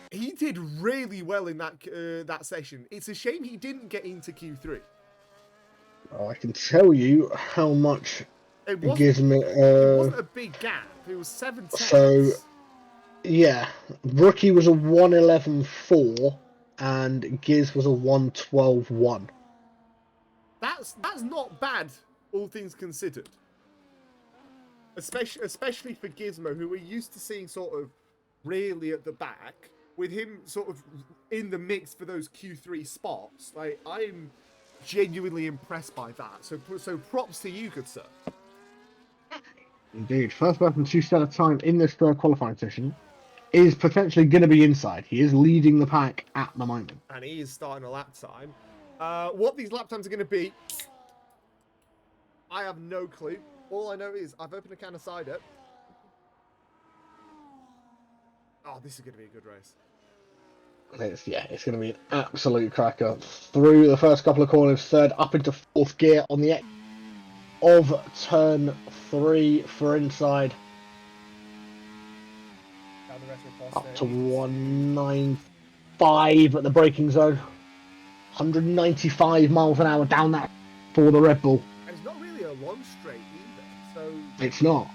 He did really well in that session. It's a shame he didn't get into Q3. Oh, I can tell you how much It Gizmo. wasn't a big gap. It was 7 So tenths. yeah, Rookie was a 1:11.4, and Giz was a 1:12.1. That's not bad, all things considered. Especially for Gizmo, who we're used to seeing sort of really at the back, with him sort of in the mix for those Q3 spots. Like, I'm genuinely impressed by that. So props to you, good sir. Indeed, first person to set a time in this third qualifying session is potentially going to be inside. He is leading the pack at the moment. And he is starting a lap time. What these lap times are going to be, I have no clue. All I know is I've opened a can of cider. Oh, this is going to be a good race. It's going to be an absolute cracker. Through the first couple of corners, third up into fourth gear on the of turn 3 for inside. Down the rest of Up to 195 at the braking zone. 195 miles an hour down that for the Red Bull. And it's not really a long straight either. So it's not.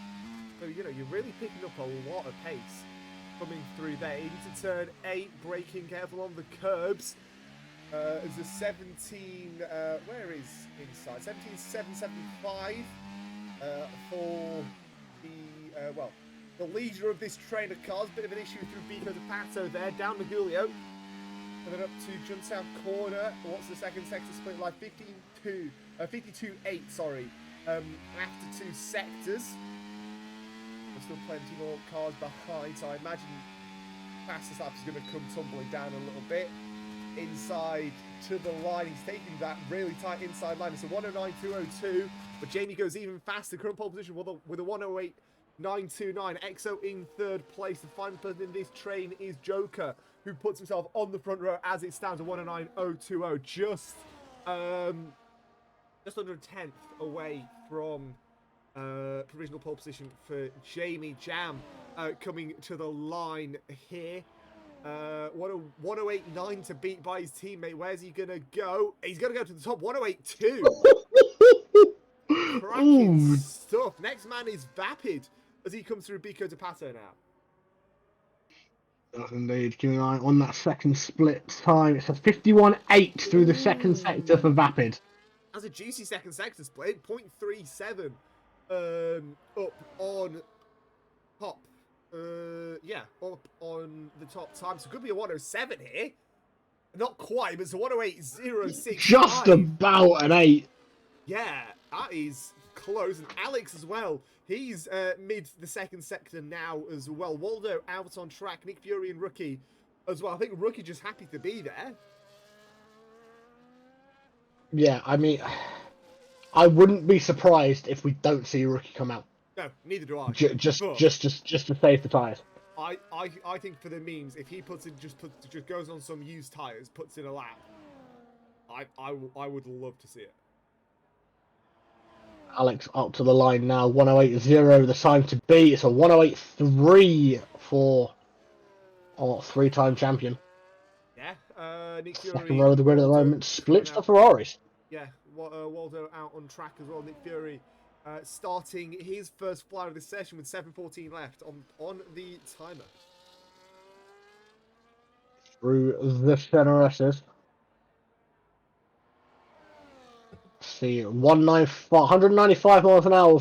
So, you know, you're really picking up a lot of pace coming through there. Into turn 8, braking careful on the curbs. There's a 17, where is inside? 17,775 for the, the leader of this train of cars. Bit of an issue through Bico de Pato there, down Magulio. And then up to Juntown Corner. What's the second sector split like? 52.8, sorry. After 2 sectors. There's still plenty more cars behind, so I imagine fastest lap is going to come tumbling down a little bit. Inside to the line, he's taking that really tight inside line. It's a 109.202, but Jamie goes even faster. Current pole position with a 108.929. EXO in third place. The final person in this train is Joker, who puts himself on the front row as it stands at 109.020, just under a tenth away from provisional pole position for Jamie Jam coming to the line here. What a 108.9 to beat by his teammate. Where's he gonna go? He's gonna go to the top. 108.2. Cracking stuff. Next man is Vapid as he comes through Bico de Pato now. Does indeed. Keep an eye on that second split time. It's a 51.8 through the second sector for Vapid. That's a juicy second sector split. 0.37 up on top. Up on the top time. So it could be a 107 here. Not quite, but it's a 108.06. Just about an 8. Yeah, that is close. And Alex as well. He's mid the second sector now as well. Waldo out on track. Nick Fury and Rookie as well. I think Rookie just happy to be there. Yeah, I mean, I wouldn't be surprised if we don't see Rookie come out. No, neither do I. Just to save the tyres. I think for the memes, if he just goes on some used tyres, puts in a lap, I would love to see it. Alex up to the line now, 108.0 the time to beat. It's a 108.3 for our 3-time champion. Yeah, Nick Fury. Second row of the grid at the moment, splits for Ferraris. Yeah, Waldo out on track as well. Nick Fury starting his first flight of this session with 7:14 left on the timer. Through the Fenneresses. See, 195 miles an hour.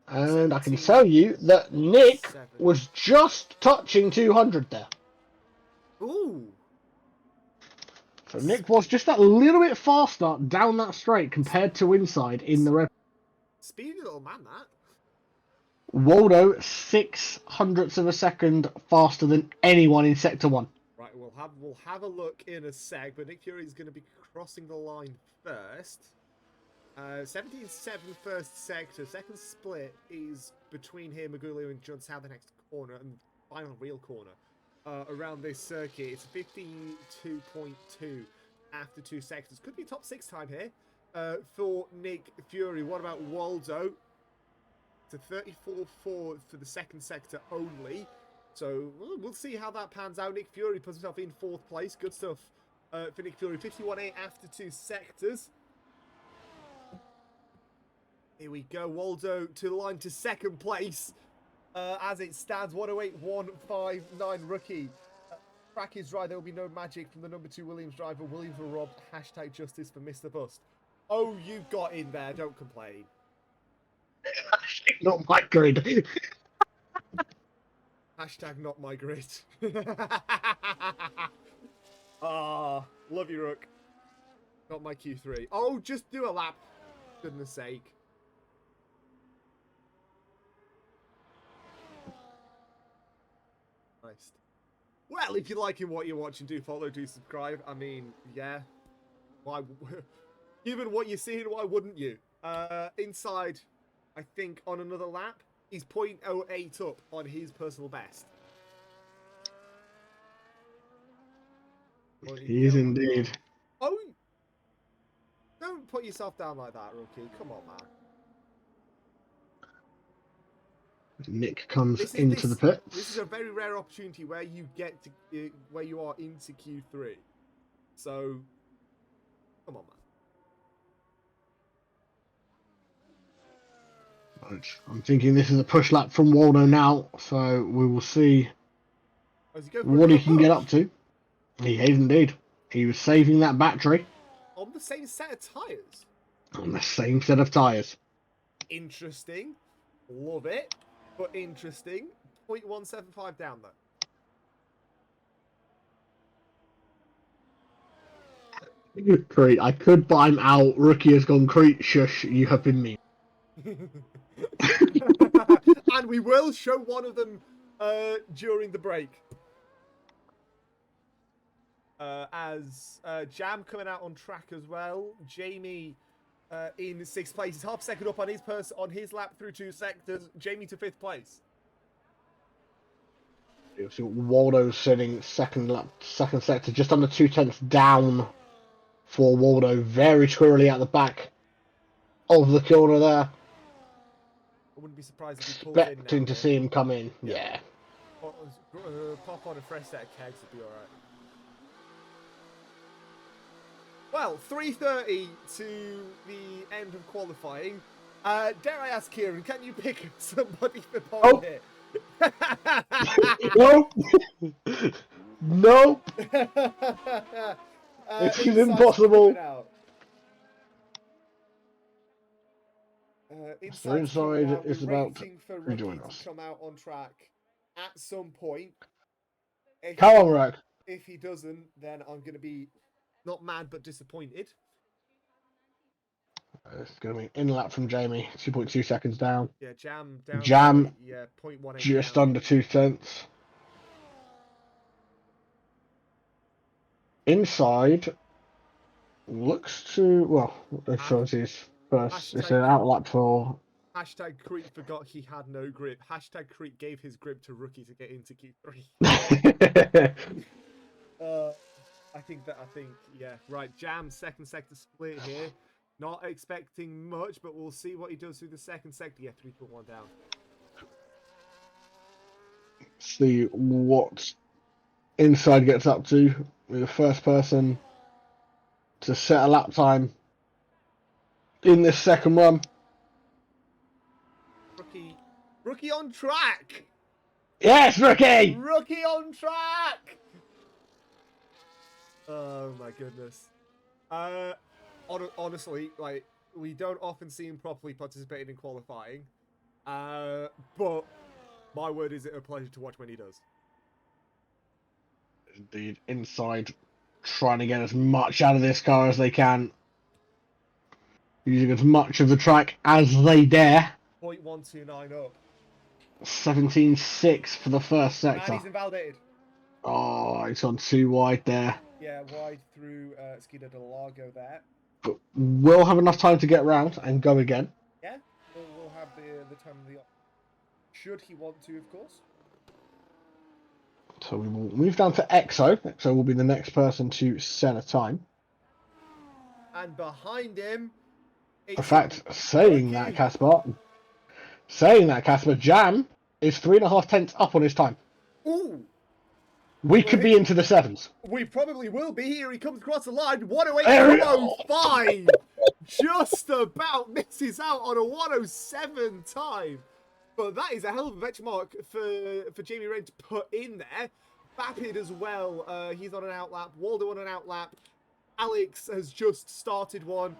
And I can tell you that Nick was just touching 200 there. Ooh. So Nick was just that little bit faster down that straight compared to inside in the red. Speedy little man, that. Waldo, 0.06 of a second faster than anyone in Sector 1. Right, we'll have a look in a sec, but Nick Fury is going to be crossing the line first. 17.7 first sector. Second split is between here, Magulio and Johnstown, the next corner, and final real corner around this circuit. It's 52.2 after 2 sectors. Could be top 6 time here for Nick Fury. What about Waldo? To 34.4 for the second sector only. So we'll see how that pans out. Nick Fury puts himself in 4th place. Good stuff for Nick Fury. 51.8 after 2 sectors. Here we go. Waldo to the line to second place. As it stands, 108.159 rookie. Track is dry. There will be no magic from the number 2 Williams driver. Williams were robbed. Hashtag justice for Mr. Bust. Oh, you got in there. Don't complain. Not my grid. Hashtag not my grid. Ah, love you, Rook. Not my Q3. Oh, just do a lap. Goodness sake. Nice. Well, if you're liking what you're watching, do follow, do subscribe. I mean, yeah. Why? Given what you're seeing, why wouldn't you? Inside, I think on another lap, he's 0.08 up on his personal best. He is indeed. Oh, don't put yourself down like that, rookie. Come on, man. Nick comes into the pits. This is a very rare opportunity where you get to where you are into Q3. So, come on, man. Right. I'm thinking this is a push lap from Waldo now, so we will see what he can get up to. He is indeed. He was saving that battery. On the same set of tyres? On the same set of tyres. Interesting. Love it. But interesting. 0.175 down, though. Great. I could buy him out. Rookie has gone Crete. Shush, you have been mean. And we will show one of them during the break. As Jam coming out on track as well. Jamie in 6th place. He's half a second up on his lap through 2 sectors. Jamie to 5th place. So Waldo's sitting second sector, just under 2/10 down for Waldo. Very squirrely at the back of the corner there. I wouldn't be surprised if he pulls in now. Expecting to see him come in. Yeah. Pop on a fresh set of kegs would be alright. Well, 3:30 to the end of qualifying. Dare I ask, Kieran, can you pick somebody for pole here? Nope. Nope. It's impossible. Inside is about to rejoin us. Come out on track at some point. Come on, Rack. If he doesn't, then I'm going to be not mad but disappointed. It's going to be in lap from Jamie, 2.2 seconds down. Yeah, Jam down. Jam, yeah, 0.18 just down. under 2 cents. Inside looks to, well, this is first. It's an out lap for. Hashtag Crete forgot he had no grip. Hashtag Crete gave his grip to Rookie to get into Q3. I think, yeah, right. Jam, second sector split here. Not expecting much, but we'll see what he does through the second sector. Yeah, 3.1 down. See what Inside gets up to. We're the first person to set a lap time in this second run. Rookie on track. Yes, Rookie! Rookie on track. Oh my goodness. Honestly, like, we don't often see him properly participating in qualifying. But my word, is it a pleasure to watch when he does. Indeed, Inside trying to get as much out of this car as they can. Using as much of the track as they dare. 0.129 up. 17.6 for the first sector. And he's invalidated. Oh, it's on too wide there. Yeah, wide through Interlagos there. But we'll have enough time to get round and go again. Yeah, we'll have the time of the should he want to, of course. So we will move down to EXO. EXO will be the next person to set a time. And behind him... In fact, saying that, Casper, Jam is 3.5 tenths up on his time. Ooh! We could be into the 7s. We probably will be. Here he comes across the line. 108.105. Just about misses closes out on a 107 time. But that is a hell of a benchmark for Jamie Rain to put in there. Vapid as well. He's on an outlap. Waldo on an outlap. Alex has just started one.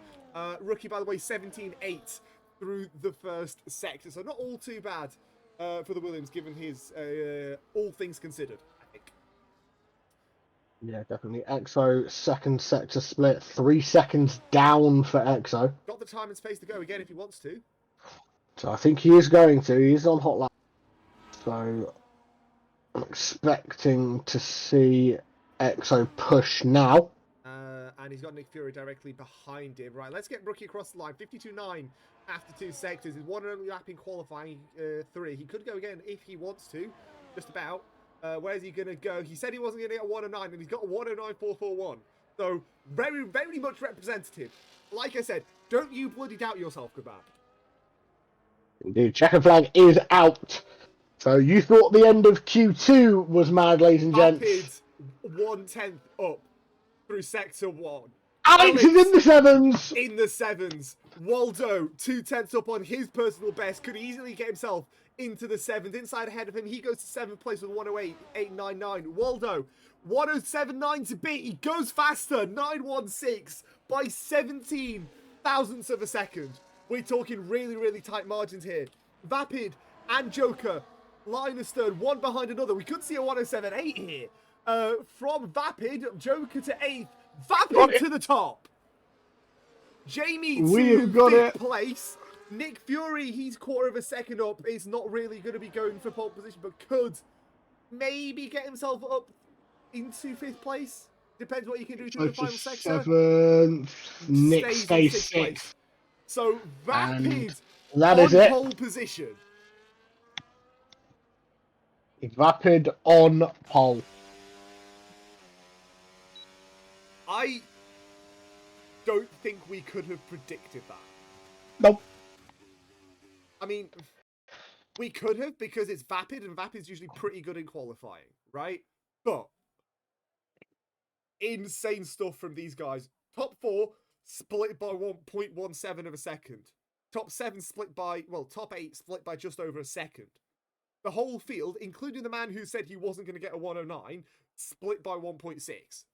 Rookie, by the way, 17-8 through the first sector. So not all too bad for the Williams, given his all things considered, I think. Yeah, definitely. EXO, second sector split. 3 seconds down for EXO. Got the time and space to go again if he wants to. So I think he is going to. He's on hot lap. So I'm expecting to see EXO push now. And he's got Nick Fury directly behind him. Right, let's get Rookie across the line. 52.9 after 2 sectors. His one and only lap in qualifying 3. He could go again if he wants to. Just about. Where's he going to go? He said he wasn't going to get a 109, and he's got a 109.441. So, very, very much representative. Like I said, don't you bloody doubt yourself, Kebab. Indeed, checker flag is out. So you thought the end of Q2 was mad, ladies and gents. Rapid 1/10 up through sector 1. Alex is in the 7s. In the 7s. Waldo 2/10 up on his personal best. Could easily get himself into the 7s. Inside ahead of him, he goes to 7th place with 108.899. Waldo 107.9 to beat. He goes faster. 916 by 17 thousandths of a second. We're talking really, really tight margins here. Vapid and Joker, line astern, one behind another. We could see a 107.8 here. From Vapid, Joker to 8th, Vapid to the top. Jamie to 5th place. Nick Fury, he's quarter of a second up, is not really going to be going for pole position, but could maybe get himself up into 5th place. Depends what you can do through the final sector. 7th. Nick stays 6th place. So Vapid that on is it. pole position. Vapid on pole. I don't think we could have predicted that. Nope. I mean, we could have because it's Vapid, and Vapid's usually pretty good in qualifying, right? But insane stuff from these guys. Top 4 split by 1.17 of a second. Top 7 split by, well, top 8 split by just over a second. The whole field, including the man who said he wasn't going to get a 109, split by 1.6.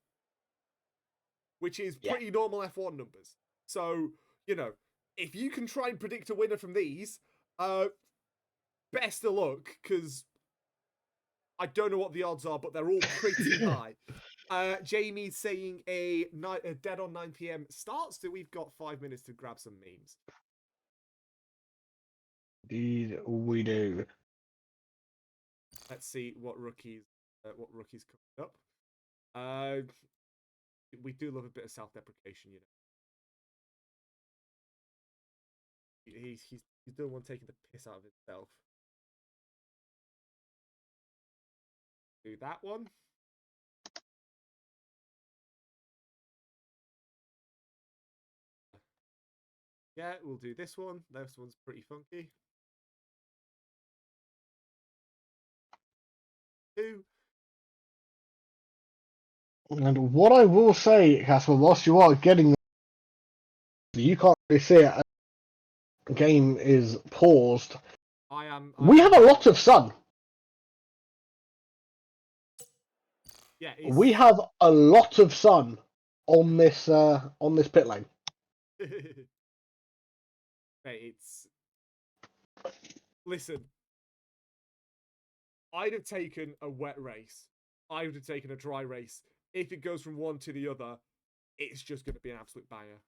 Which is pretty normal F1 numbers. So, you know, if you can try and predict a winner from these, best of luck, because I don't know what the odds are, but they're all pretty high. Jamie's saying a dead on 9 p.m. start, so we've got 5 minutes to grab some memes. Indeed, we do. Let's see what rookies coming up. We do love a bit of self-deprecation, you know. He's the one taking the piss out of himself. Do that one. Yeah, we'll do this one. This one's pretty funky. 2. And what I will say, Casper, whilst you are getting, you can't really see it. The game is paused. We have a lot of sun. Yeah, we have a lot of sun on this pit lane. Hey, listen. I'd have taken a wet race. I would have taken a dry race. If it goes from one to the other, it's just going to be an absolute banger.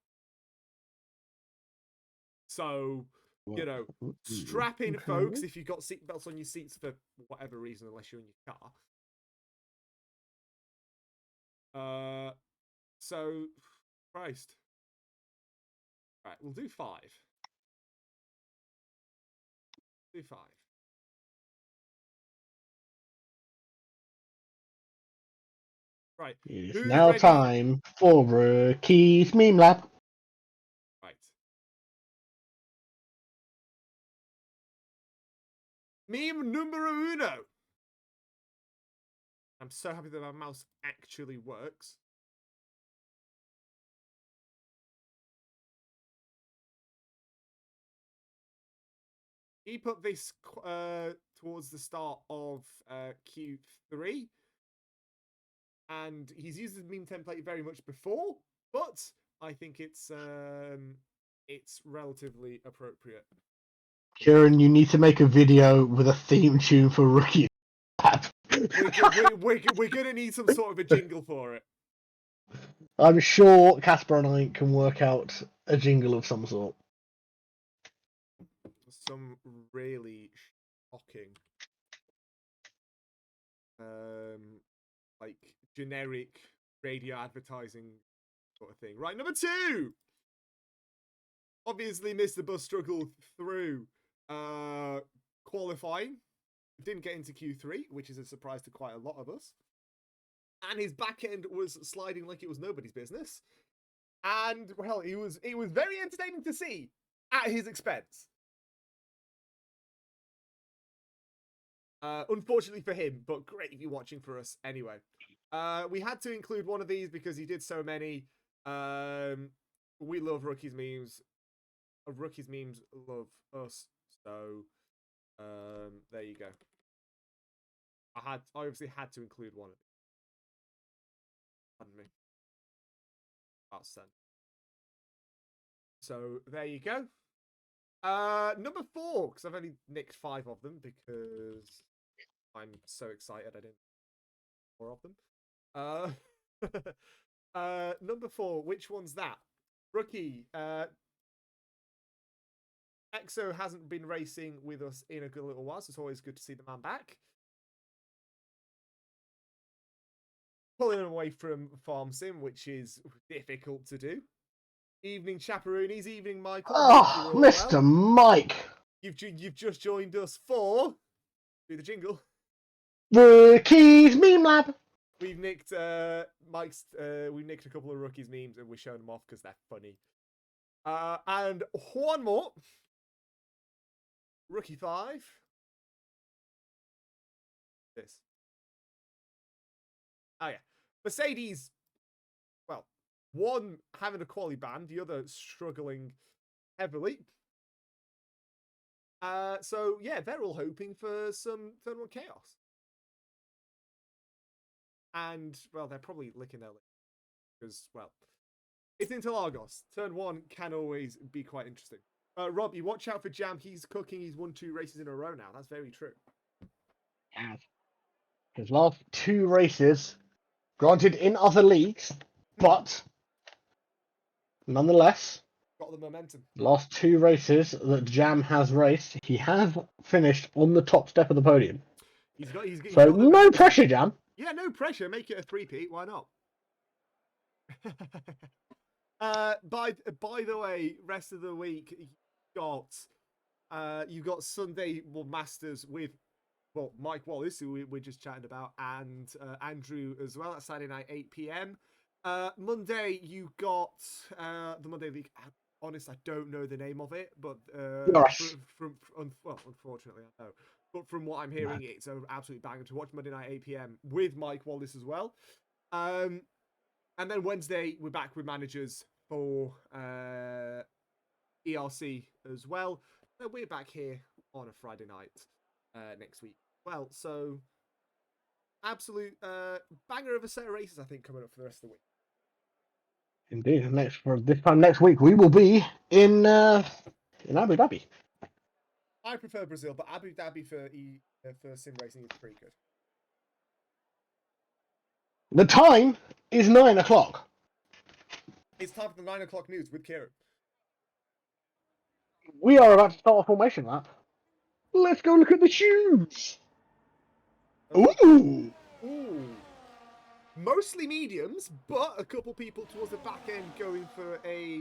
So, you know, strap in, folks, if you've got seatbelts on your seats for whatever reason, unless you're in your car. So, Christ. Right, we'll do 5. Do 5. Right. It's now ready? Time for Rookie's Meme Lab. Right. Meme numero uno. I'm so happy that my mouse actually works. He put this towards the start of Q3, and he's used the meme template very much before, but I think it's relatively appropriate. Kieran, you need to make a video with a theme tune for Rookie. We're gonna need some sort of a jingle for it. I'm sure Casper and I can work out a jingle of some sort. Some really shocking, like generic radio advertising sort of thing. Right, number 2. Obviously, Mr. Bus struggled through qualifying. Didn't get into Q3, which is a surprise to quite a lot of us. And his back end was sliding like it was nobody's business. And, well, it was very entertaining to see at his expense. Unfortunately for him, but great if you're watching for us anyway. We had to include one of these because he did so many. We love Rookie's memes. Rookie's memes love us. So, there you go. I obviously had to include one of these. Pardon me. I'll send. So there you go. Number 4, because I've only nicked 5 of them because I'm so excited I didn't 4 of them. Number 4, which one's that? Rookie. Exo hasn't been racing with us in a good little while, so it's always good to see the man back. Pulling away from Farm Sim, which is difficult to do. Evening chaperoonies, evening Michael. Oh, Mr. Well. Mike. You've just joined us for do the jingle. Rookies Meme Lab. We've nicked Mike's. We've nicked a couple of Rookies memes and we're showing them off because they're funny. And one more. Rookie 5. This. Oh yeah, Mercedes. Well, one having a quali ban, the other struggling heavily. So yeah, they're all hoping for some Turn 1 chaos. And well, they're probably licking their lips because well, it's Interlagos. Turn 1 can always be quite interesting. Rob, you watch out for Jam. He's cooking. He's won 2 races in a row now. That's very true. Yeah. His last 2 races, granted in other leagues, but nonetheless, got the momentum. Last 2 races that Jam has raced, he has finished on the top step of the podium. He's got so no momentum. Pressure, Jam. Yeah, no pressure. Make it a 3-peat. Why not? By the way, rest of the week you got Sunday Masters with Mike Wallace, who we're just chatting about, and Andrew as well. That's Saturday night 8 p.m. Monday you got the Monday League. Honest, I don't know the name of it, but unfortunately I know. But from what I'm hearing, it's an absolute banger to watch Monday night 8 p.m. with Mike Wallace as well. And then Wednesday we're back with managers for ERC as well. So we're back here on a Friday night next week. Well, so absolute banger of a set of races I think coming up for the rest of the week. Indeed, this time next week we will be in Abu Dhabi. I prefer Brazil, but Abu Dhabi for sim racing is pretty good. The time is 9 o'clock. It's time for the 9 o'clock news with Kieran. We are about to start a formation lap. Let's go look at the shoes. Ooh. Mostly mediums, but a couple people towards the back end going for a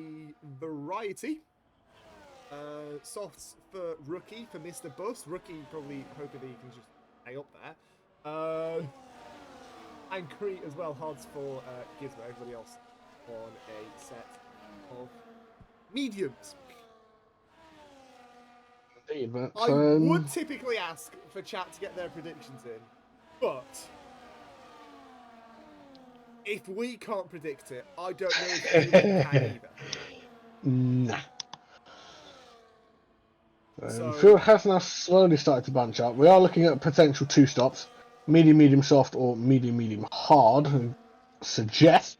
variety. Softs for Rookie, for Mr. Bus. Rookie probably hoping that he can just stay up there. And Crete as well, hards for Gizmo. Everybody else on a set of mediums. Indeed, but, I would typically ask for chat to get their predictions in, but if we can't predict it, I don't know if anyone can either. Nah. So Field has now slowly started to bunch up. We are looking at potential 2 stops. Medium, medium soft, or medium, medium hard. And suggest.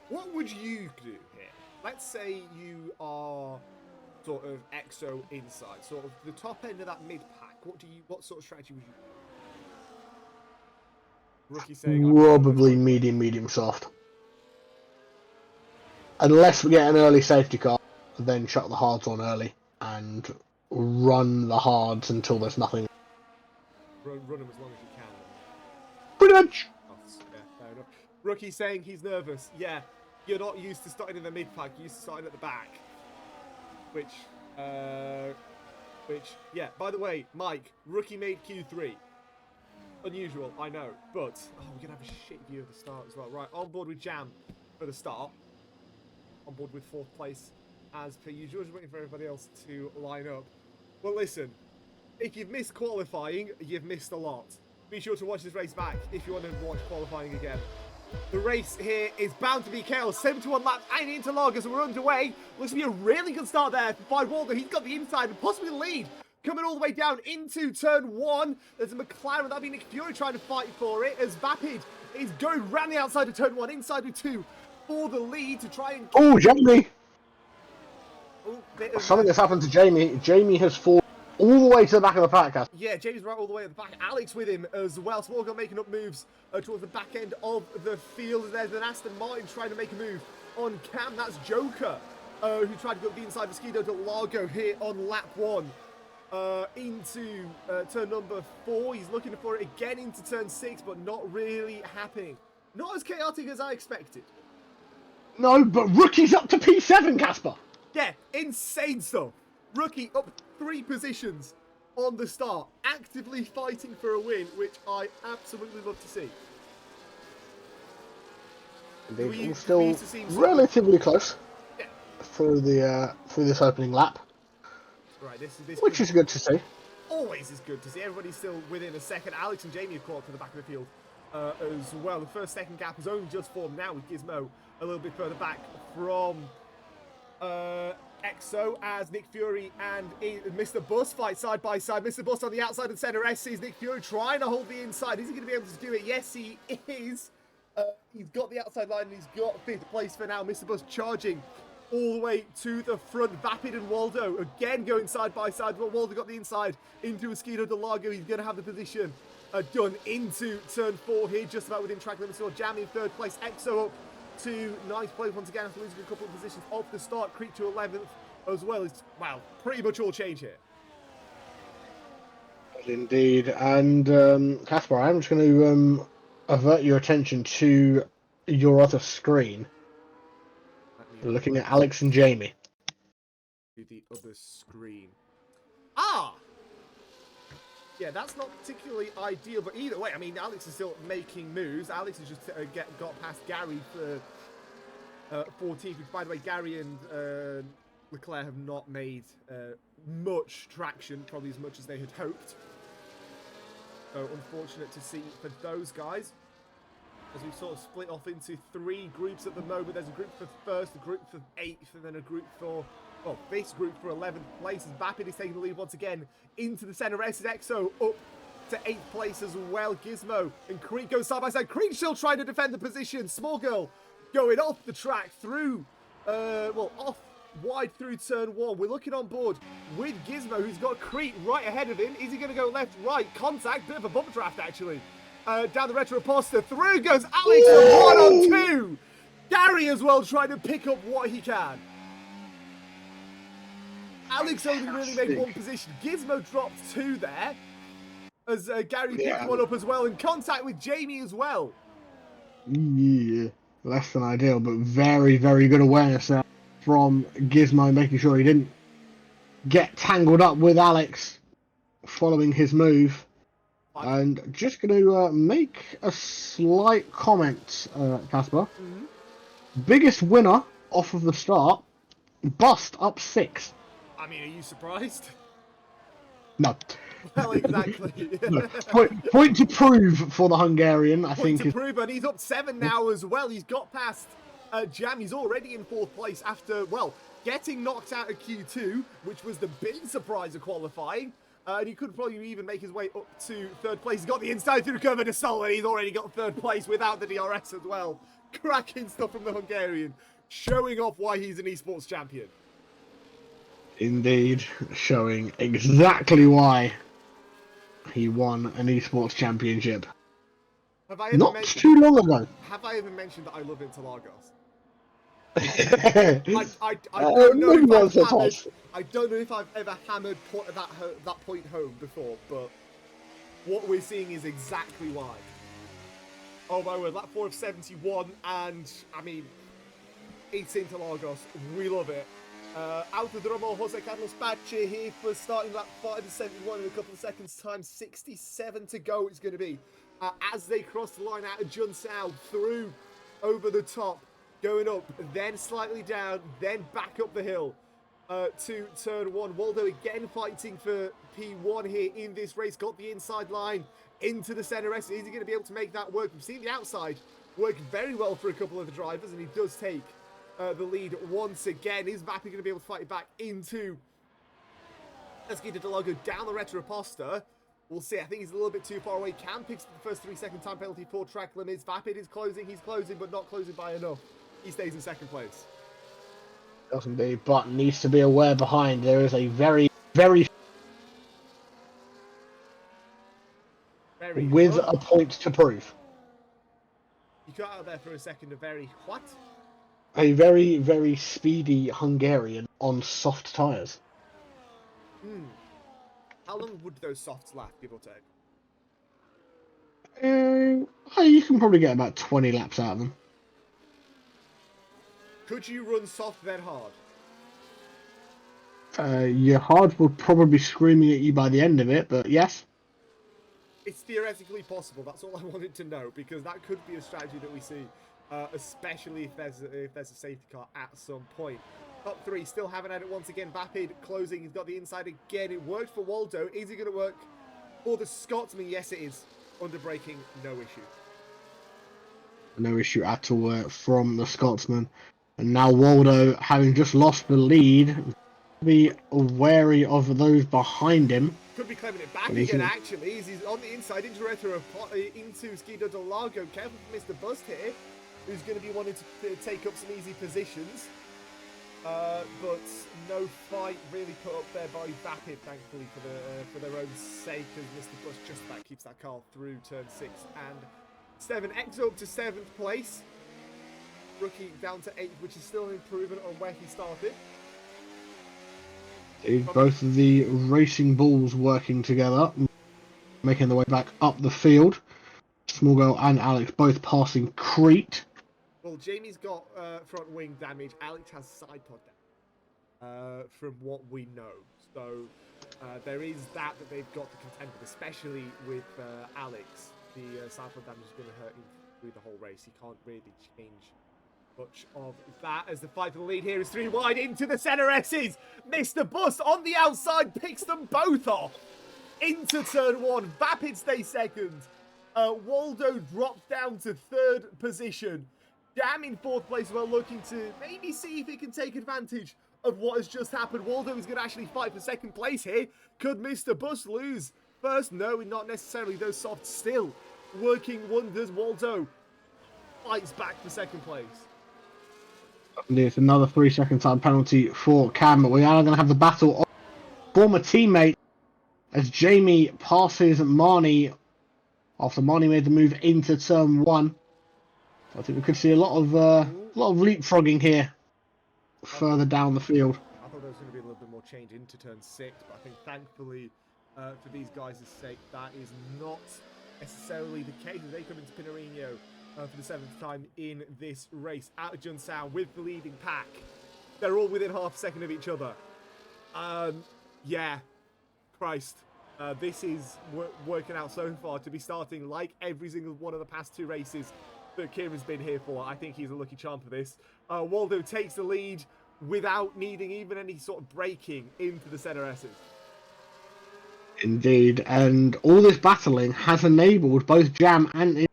what would you do here? Let's say you are sort of exo inside, sort of the top end of that mid pack. What sort of strategy would you do? Rookie saying Probably medium, medium soft. Unless we get an early safety car, then shut the hards on early and run the hards until there's nothing. Run them as long as you can. Pretty much. Yeah, fair enough. Rookie saying he's nervous. Yeah, you're not used to starting in the mid pack. You're used to starting at the back. Which, yeah. By the way, Mike, Rookie made Q3. Unusual, I know, but we're gonna have a shit view of the start as well. Right, on board with Jam for the start. On board with 4th place as per usual. Just waiting for everybody else to line up. Well, listen, if you've missed qualifying, you've missed a lot. Be sure to watch this race back if you want to watch qualifying again. The race here is bound to be chaos. 71 laps and Interlagos, and we're underway. Looks to be a really good start there for Waldo. He's got the inside and possibly the lead. Coming all the way down into turn 1. There's a McLaren. That'll be Nick Fury trying to fight for it as Vapid is going round the outside of turn 1, inside of 2 for the lead to try and... Oh, Jamie! Oh, something has happened to Jamie. Jamie has fallen all the way to the back of the pack. Yeah, Jamie's right all the way at the back. Alex with him as well. Smallgirl making up moves towards the back end of the field. There's an Aston Martin trying to make a move on Cam. That's Joker, who tried to go the inside of Skido del Lago here on lap 1. Into turn number 4. He's looking for it again into turn 6, but not really happening. Not as chaotic as I expected. No, but Rookie's up to P7, Casper. Yeah, insane stuff. Rookie up 3 positions on the start, actively fighting for a win, which I absolutely love to see. Indeed, still relatively close through this opening lap. Right, which is good to see. Always is good to see. Everybody's still within a second. Alex and Jamie have caught up to the back of the field as well. The first-second gap has only just formed now with Gizmo a little bit further back from Exo as Nick Fury and Mr. Bus fight side by side. Mr. Bus on the outside of center S sees Nick Fury trying to hold the inside. Is he going to be able to do it? Yes, he is. He's got the outside line and he's got 5th place for now. Mr. Bus charging all the way to the front. Vapid and Waldo again going side by side. But Waldo got the inside into Esquido del Lago. He's going to have the position done into turn 4 here, just about within track limits. So Jam in 3rd place. Exo up to 9th place once again after losing a couple of positions off the start. Creek to 11th as well. It's, wow, pretty much all change here. Indeed. And Caspar, I'm just going to avert your attention to your other screen. We're looking at Alex and Jamie. To the other screen. Ah! Yeah, that's not particularly ideal, but either way, I mean, Alex is still making moves. Alex has just got past Gary for 14th, which, by the way, Gary and Leclerc have not made much traction, probably as much as they had hoped. So, unfortunate to see for those guys. As we've sort of split off into 3 groups at the moment. There's a group for 1st, a group for 8th, and then a group for, well, this group for 11th place. As Vapid is taking the lead once again into the center. S is Exo up to 8th place as well. Gizmo and Creek go side by side. Creek still trying to defend the position. Small Girl going off the track through, off wide through turn 1. We're looking on board with Gizmo, who's got Creek right ahead of him. Is he going to go left, right? Contact, bit of a bump draft actually. Down the retro poster, through goes Alex, 1 on 2. Gary as well trying to pick up what he can. Alex only really made 1 position. Gizmo dropped 2 there. As Gary picked 1 up as well. In contact with Jamie as well. Yeah, less than ideal, but very, very good awareness there from Gizmo, making sure he didn't get tangled up with Alex following his move. And just going to make a slight comment, Casper. Biggest winner off of the start, Bust up 6. I mean, are you surprised? No. Well, exactly. No. Point to prove for the Hungarian, I think. Point to prove, and he's up 7 now as well. He's got past Jam. He's already in 4th place after, well, getting knocked out of Q2, which was the big surprise of qualifying. And he could probably even make his way up to third place. He's got the inside through cover to Sol, and he's already got third place without the DRS as well. Cracking stuff from the Hungarian, showing off why he's an esports champion. Indeed, showing exactly why he won an esports championship. Not too long ago. Have I even mentioned that I love Interlagos? I don't know if I've ever hammered that point home before, but what we're seeing is exactly why. Oh my word, lap 4 of 71, and I mean, it's Interlagos. We love it. Autodromo Jose Carlos Pache here for starting lap 5 of 71 in a couple of seconds' time. 67 to go it's going to be. As they cross the line out of Junsao, through, over the top, going up, then slightly down, then back up the hill to turn 1. Waldo again fighting for P1 here in this race. Got the inside line into the center S. Is he going to be able to make that work? We've seen the outside work very well for a couple of the drivers, and he does take the lead once again. Is Vapi going to be able to fight it back into Esquita Delago down the Retroposta? We'll see. I think he's a little bit too far away. Cam picks up the first 3-second time penalty for track limits. Vapid is closing. He's closing, but not closing by enough. He stays in second place. Does indeed, but needs to be aware behind. There is a very with good. A point to prove. You cut out there for a second. A very what? A very speedy Hungarian on soft tyres. How long would those softs last, give or take? You can probably get about 20 laps out of them. Could you run soft then hard? Your hard will probably be screaming at you by the end of it, but yes. It's theoretically possible. That's all I wanted to know, because that could be a strategy that we see, especially if there's a safety car at some point. Top 3 still haven't had it once again. Vapid closing. He's got the inside again. It worked for Waldo. Is it going to work for the Scotsman? Yes, it is. Under braking, no issue. No issue at all from the Scotsman. And now Waldo, having just lost the lead, be wary of those behind him. Could be claiming it back again, actually. He's on the inside into Esquita Delago. Careful for Mr. Bust here, who's going to be wanting to take up some easy positions. But no fight really put up there by Vapid, thankfully, for their own sake, as Mr. Bush just about keeps that car through turn 6 and 7. X up to 7th place. Rookie down to 8th, which is still an improvement on where he started. Both of the racing bulls working together, making their way back up the field. Smallgirl and Alex both passing Crete. Well, Jamie's got front wing damage. Alex has side pod damage, from what we know. So there is that they've got to contend with, especially with Alex. The side pod damage is going to hurt him through the whole race. He can't really change much of that, as the fight for the lead here is 3 wide into the center S's. Mr. Bus on the outside picks them both off into turn 1. Vapid stays second. Waldo drops down to 3rd position. Jam in 4th place, well, looking to maybe see if he can take advantage of what has just happened. Waldo is going to actually fight for 2nd place here. Could Mr. Bus lose first? No, not necessarily. Those softs still working wonders. Waldo fights back for 2nd place. There's another 3-second time penalty for Cam, but we are going to have the battle of former teammate as Jamie passes Marnie after Marnie made the move into turn 1. I think we could see a lot of leapfrogging here further down the field. I thought there was going to be a little bit more change into turn 6, but I think thankfully for these guys' sake, that is not necessarily the case as they come into Pinarino for the 7th time in this race. Out of Junsao with the leading pack. They're all within half a second of each other. Yeah, Christ. This is working out so far to be starting like every single one of the past 2 races that Kieran's been here for. I think he's a lucky charm for this. Waldo takes the lead without needing even any sort of braking into the center S's. Indeed, and all this battling has enabled both Jam and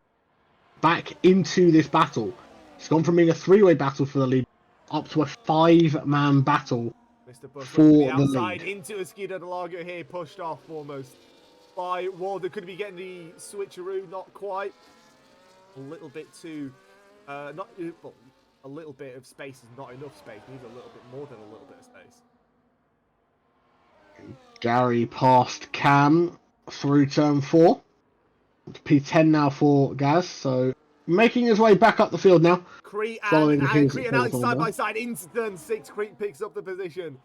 back into this battle. It's gone from being a 3-way battle for the lead up to a 5-man battle Mr. Bus for looking to the the outside lead. into a Interlagos here, pushed off almost by Waldo. Could be getting the switcheroo, not quite. A little bit too, not well, a little bit of space is not enough space. Needs a little bit more than a little bit of space. Gary past Cam through turn 4. It's P10 now for Gaz, so making his way back up the field now. Crete Following and his Alex side by side into turn 6. Crete picks up the position.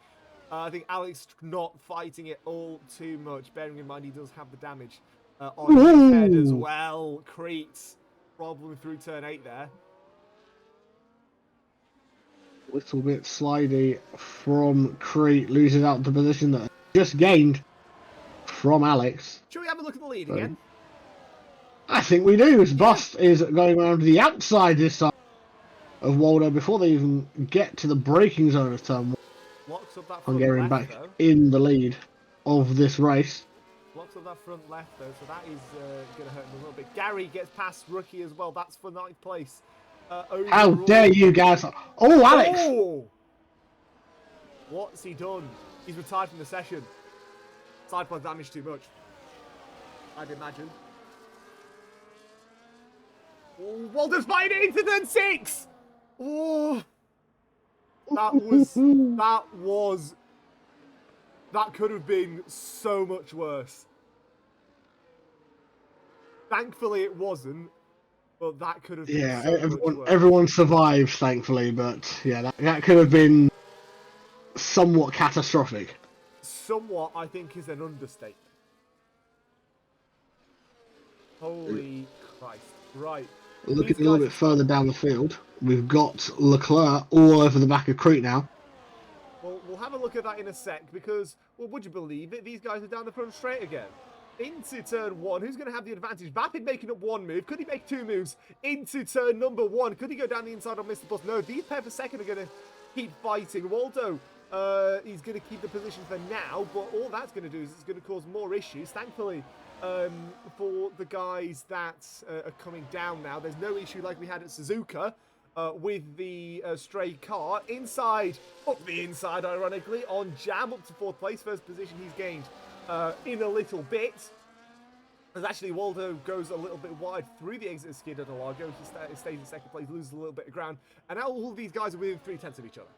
I think Alex not fighting it all too much, bearing in mind he does have the damage on his head as well. Crete problem through turn 8 there. Little bit slidey from Crete, loses out the position that just gained from Alex. Shall we have a look at the lead again? I think we do. His bust is going around the outside this time of Waldo before they even get to the braking zone of turn 1. Blocks up that front Hungarian left, back though. in the lead of this race. Blocks up that front left, though, so that is going to hurt him a little bit. Gary gets past Rookie as well. That's for 9th place. How dare you guys? Oh, Alex! Oh! What's he done? He's retired from the session. Side pod damage too much, I'd imagine. Oh, Walter's fighting into turn 6! Oh! That could have been so much worse. Thankfully it wasn't, but that could have been so much worse. Everyone survived, thankfully, but yeah, that could have been somewhat catastrophic. Somewhat, I think, is an understatement. Holy Christ. Right. Looking a little bit further down the field, we've got Leclerc all over the back of Crete now. Well, we'll have a look at that in a sec because, well, would you believe it? These guys are down the front straight again. Into turn 1. Who's going to have the advantage? Vapid making up 1 move. Could he make 2 moves into turn number 1? Could he go down the inside on Mr. Bus? No, these pair for second are going to keep fighting. Waldo, he's going to keep the position for now, but all that's going to do is it's going to cause more issues. Thankfully, for the guys that are coming down now, there's no issue like we had at Suzuka with the stray car. Inside, up the inside, ironically, on Jam, up to 4th place. First position he's gained in a little bit. As actually Waldo goes a little bit wide through the exit of Skid at Interlagos. He stays in 2nd place, loses a little bit of ground. And now all of these guys are within 3/10 of each other.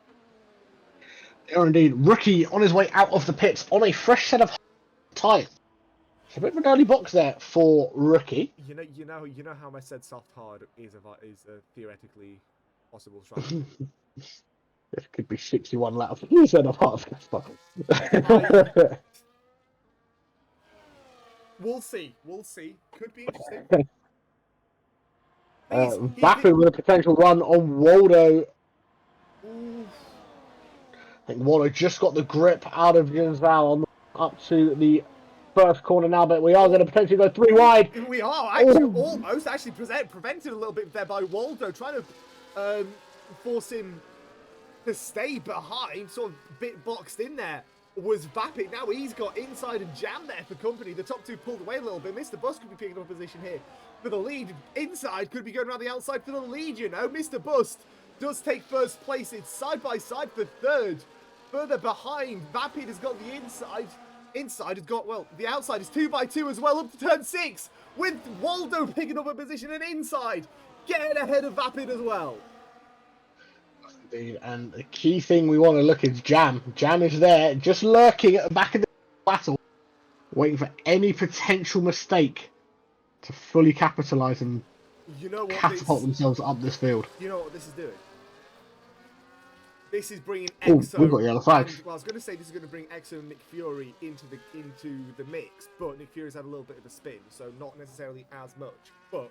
They are indeed. Rookie on his way out of the pits on a fresh set of tyres. It's a bit of an early box there for Rookie. You know how I said soft hard is a theoretically possible strategy. It could be 61 laps. You said a half. We'll see. Could be interesting. Vapid with a potential run on Waldo. Ooh. I think Waldo just got the grip out of Gonzalo up to the first corner now, but we are going to potentially go 3 wide. We are actually almost prevented a little bit there by Waldo, trying to force him to stay behind, sort of bit boxed in there. Was Vapid. Now he's got inside and Jam there for company. The top 2 pulled away a little bit. Mr. Bus could be picking up a position here for the lead. Inside could be going around the outside for the lead, you know. Mr. Bust does take 1st place. It's side by side for 3rd. Further behind, Vapid has got the inside. Inside has got, well, the outside is 2x2 as well up to turn 6. With Waldo picking up a position and inside getting ahead of Vapid as well. Indeed, and the key thing we want to look is Jam. Jam is there, just lurking at the back of the battle, waiting for any potential mistake to fully capitalise and catapult themselves up this field. You know what this is doing? This is bringing EXO. We've got yellow flags. Well, I was going to say this is going to bring EXO and Nick Fury into the mix, but Nick Fury's had a little bit of a spin, so not necessarily as much. But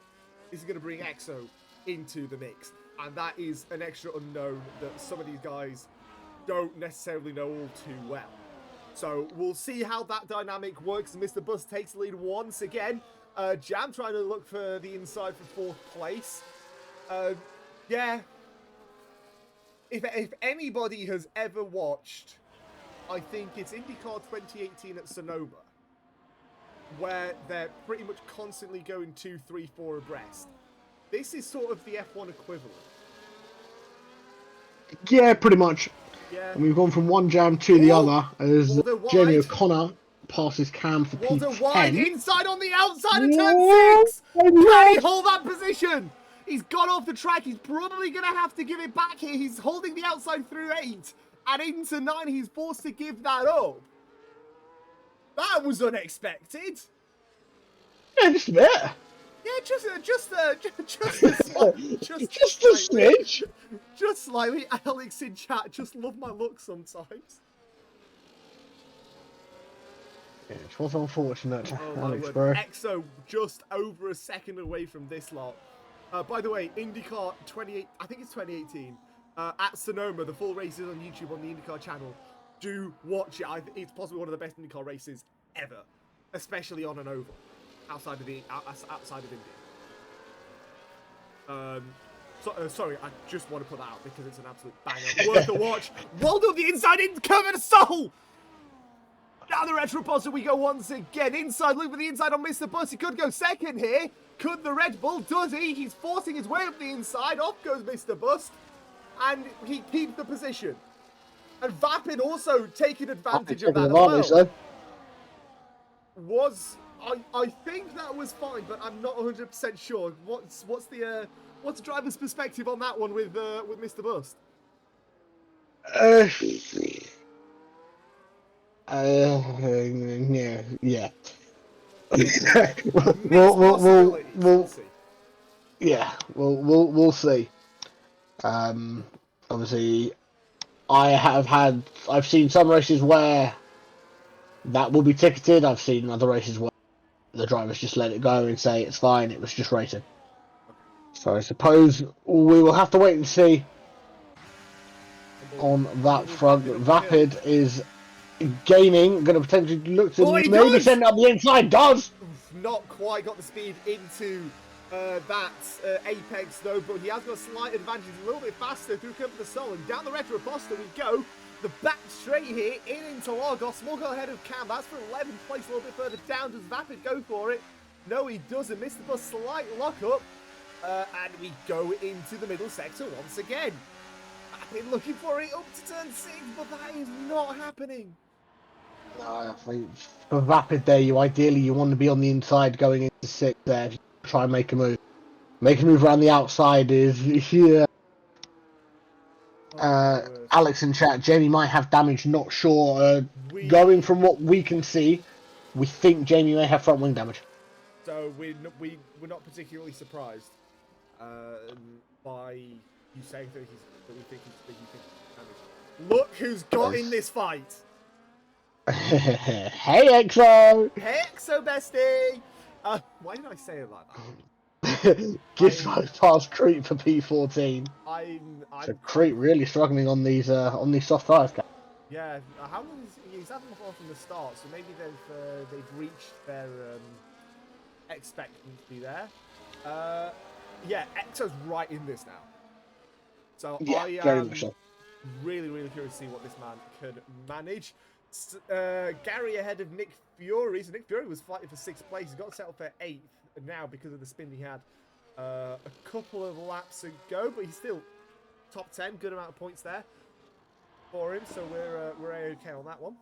this is going to bring EXO into the mix. And that is an extra unknown that some of these guys don't necessarily know all too well. So we'll see how that dynamic works. Mr. Bus takes the lead once again. Jam trying to look for the inside for 4th place. Yeah. If anybody has ever watched, I think it's IndyCar 2018 at Sonoma, where they're pretty much constantly going 2, 3, 4 abreast. This is sort of the F1 equivalent. Yeah, pretty much. Yeah. And we've gone from one jam to the Oh, other as Waldo Jamie wide. O'Connor passes Cam for Waldo wide, P10. inside on the outside of turn Whoa, 6. Can he hold that position? He's gone off the track. He's probably going to have to give it back here. He's holding the outside through 8. And into 9, he's forced to give that up. That was unexpected. Yeah, just a bit. Yeah, just slightly. Just a smidge. Just slightly. Alex in chat, just love my look sometimes. Yeah, it was unfortunate, Oh Alex, my bro. word. EXO just over a second away from this lot. By the way, IndyCar 28, I think it's 2018, at Sonoma, the full race is on YouTube on the IndyCar channel. Do watch it. It's possibly one of the best IndyCar races ever, especially on an oval, outside of Indy. Sorry, I just want to put that out because it's an absolute banger. Worth a watch. Waldo the inside in, cover the soul. Down the retro poster we go once again. Inside, look for the inside on Mr. Bus. He could go second here. Could the Red Bull? Does he? He's forcing his way up the inside. Off goes Mr. Bust. And he keeps the position. And Vapid also taking advantage of that as well. I think that was fine, but I'm not 100% sure. What's the driver's perspective on that one with Mr. Bust? Yeah. we'll see. Yeah, we'll see. Obviously, I've seen some races where that will be ticketed. I've seen other races where the drivers just let it go and say it's fine, it was just racing. So I suppose we will have to wait and see on that front. Vapid is gaining, going to potentially look to maybe send it up the inside. Does not quite got the speed into that apex though, but he has got a slight advantage. He's a little bit faster through Cover the Soul, and down the retro poster we go. The back straight here in Interlagos. Small goal ahead of Cam. That's for 11th place. A little bit further down. Does Vapid go for it? No, he doesn't. Missed the bus. Slight lock up, and we go into the middle sector once again. I've been looking for it up to turn 6, but that is not happening. I think for Vapid there, you want to be on the inside going into 6 there. If you try and make a move. Make a move around the outside is here. Alex in chat, Jamie might have damage, not sure. Going from what we can see, we think Jamie may have front wing damage. So we're not particularly surprised by you saying that we think he's damage. Look who's got in this fight. Hey EXO! Hey EXO bestie! Why did I say it like that? Gives past Crete for P14. So Crete really struggling on these soft tyres. Yeah, how long he's had them from the start, so maybe they've reached their expectancy there. Yeah, EXO's right in this now. So yeah, I am really curious to see what this man could manage. Gary ahead of Nick Fury. So Nick Fury was fighting for 6th place. He's got settled for 8th now because of the spin he had a couple of laps ago, but he's still top 10. Good amount of points there for him. So we're okay on that one.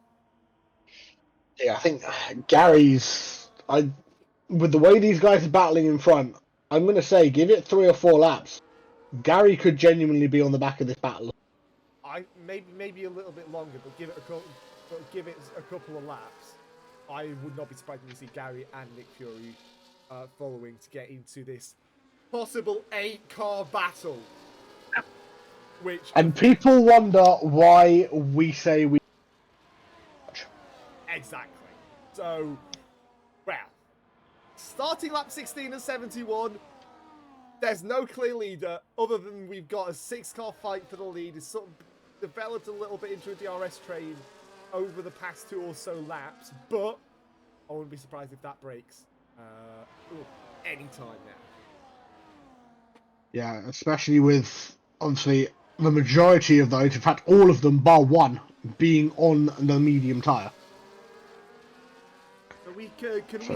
Yeah, I think Gary's. With the way these guys are battling in front, I'm going to say give it 3 or 4 laps. Gary could genuinely be on the back of this battle. Maybe a little bit longer, but give it a couple of laps. I would not be surprised to see Gary and Nick Fury following to get into this possible 8-car battle. And people wonder why we say we. Exactly. So, well, starting lap 16 and 71. There's no clear leader other than we've got a 6-car fight for the lead. It's sort of developed a little bit into a DRS train over the past 2 or so laps, but I wouldn't be surprised if that breaks any time now. Yeah, especially with obviously the majority of those, in fact all of them bar one, being on the medium tyre. So we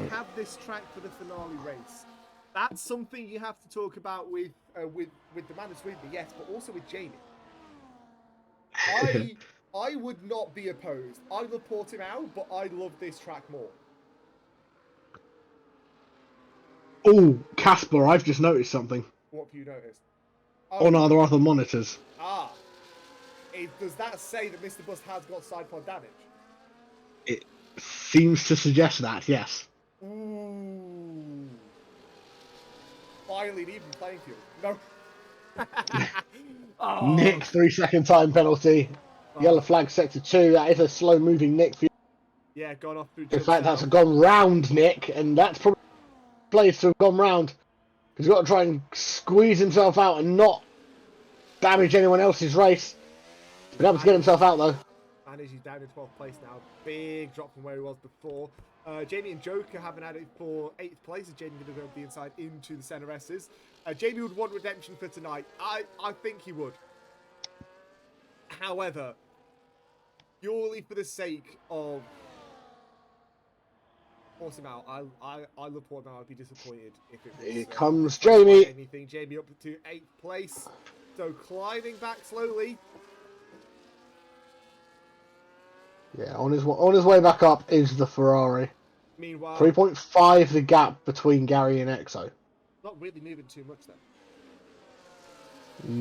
have this track for the finale race? That's something you have to talk about with the man that's with me, yes, but also with Jamie. I would not be opposed. I love Portimao, but I love this track more. Oh, Casper, I've just noticed something. What have you noticed? On our other monitors. Ah. Does that say that Mr. Bust has got side pod damage? It seems to suggest that, yes. Ooh. Finally, an even playing field. No. Oh. Nick, 3-second time penalty. Yellow flag sector 2. That is a slow moving Nick. Yeah, gone off through. In fact, that's gone round Nick, and that's probably place to have gone round. He's got to try and squeeze himself out and not damage anyone else's race. He's been able to get himself out though. He's down in 12th place now. Big drop from where he was before. Jamie and Joker haven't had it for 8th place. Is Jamie going to go the inside into the center S's? Jamie would want redemption for tonight. I think he would. However, purely for the sake of Portimao, I love Portimao. I'd be disappointed if it was. Here comes Jamie. Anything. Jamie up to 8th place. So climbing back slowly. Yeah, on his way back up is the Ferrari. Meanwhile, 3.5 the gap between Gary and Exo. Not really moving too much then.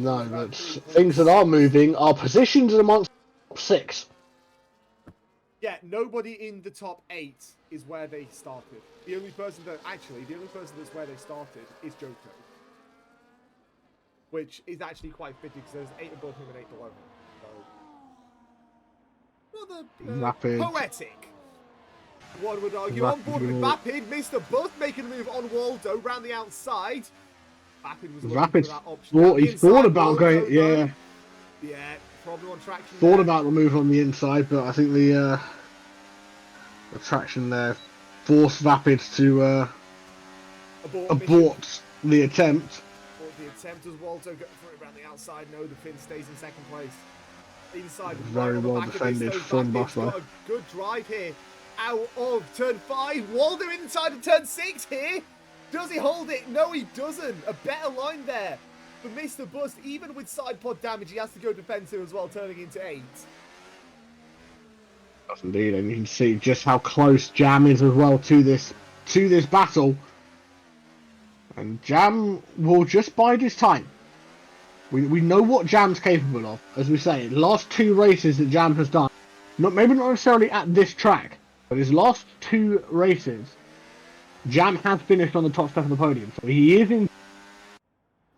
No, but things that are moving are positions amongst the top 6. Yeah, nobody in the top 8 is where they started. The only person that's where they started is Joko. Which is actually quite fitting because there's 8 above him and 8 below him. Rather poetic. One would argue. On board with Vapid, Mr. Buff making a move on Waldo round the outside. Vapid was looking for that option. He thought about going, yeah, problem on traction. Thought about the move on the inside, but I think the traction there forced Vapid to abort the attempt. The attempt as Waldo got through around the outside. No, the Finn stays in 2nd place. Inside, very well defended from Buffalo. Got a good drive here out of turn 5. Waldo inside of turn 6 here. Does he hold it? No, he doesn't. A better line there for Mr. Bust. Even with side pod damage, he has to go defensive as well, turning into 8. Yes, indeed, and you can see just how close Jam is as well to this battle. And Jam will just bide his time. We know what Jam's capable of, as we say. The last 2 races that Jam has done, maybe not necessarily at this track, but his last 2 races, Jam has finished on the top step of the podium. So he is in,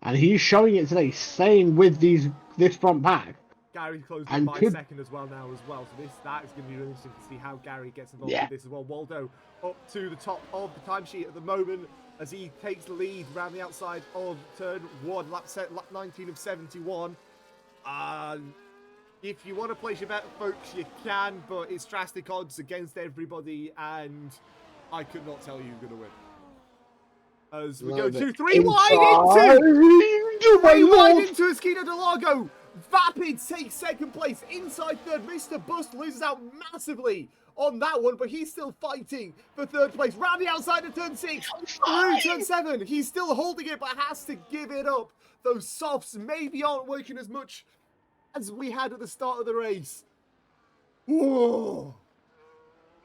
and he is showing it today, staying with this front pack. Gary's closed in by 2nd as well now as well. So that is going to be really interesting to see how Gary gets involved with this as well. Waldo up to the top of the timesheet at the moment as he takes the lead round the outside of turn 1, lap 19 of 71. If you want to place your bet, folks, you can, but it's drastic odds against everybody, and I could not tell you who's going to win. As we go to 3 wide into Esquina del Lago. Vapid takes 2nd place. Inside 3rd, Mr. Bust loses out massively on that one, but he's still fighting for 3rd place. Round the outside of turn 6, through turn 7. He's still holding it, but has to give it up. Those softs maybe aren't working as much as we had at the start of the race. Whoa.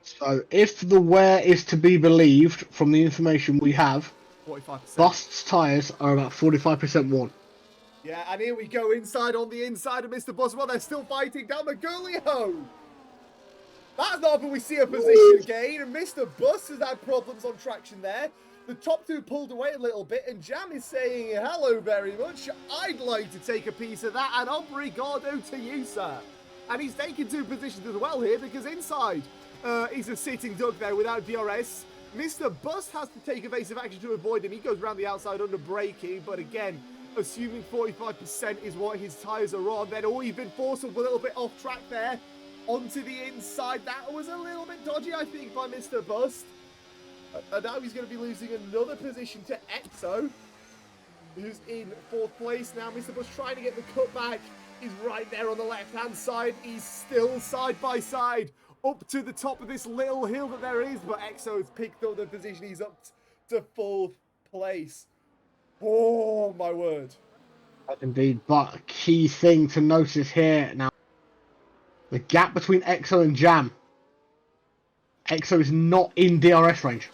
So, if the wear is to be believed from the information we have, 45%. Bust's tyres are about 45% worn. Yeah, and here we go inside on the inside of Mr. Bust. Well, they're still fighting down the Gully-ho. That's not when we see a position gain, and Mr. Bust has had problems on traction there. The top 2 pulled away a little bit, and Jam is saying hello very much. I'd like to take a piece of that, and obrigado to you, sir. And he's taking 2 positions as well here, because inside he's a sitting duck there without DRS. Mr. Bust has to take evasive action to avoid him. He goes around the outside under braking, but again, assuming 45% is what his tyres are on, then he's been forced a little bit off track there onto the inside. That was a little bit dodgy, I think, by Mr. Bust. And now he's going to be losing another position to Exo, who's in 4th place now. Mr. Bust trying to get the cutback. He's right there on the left-hand side. He's still side by side up to the top of this little hill that there is, but Exo has picked up the position. He's up to 4th place. Oh, my word. Indeed, but key thing to notice here now, The gap between Exo and Jam. Exo is not in DRS range.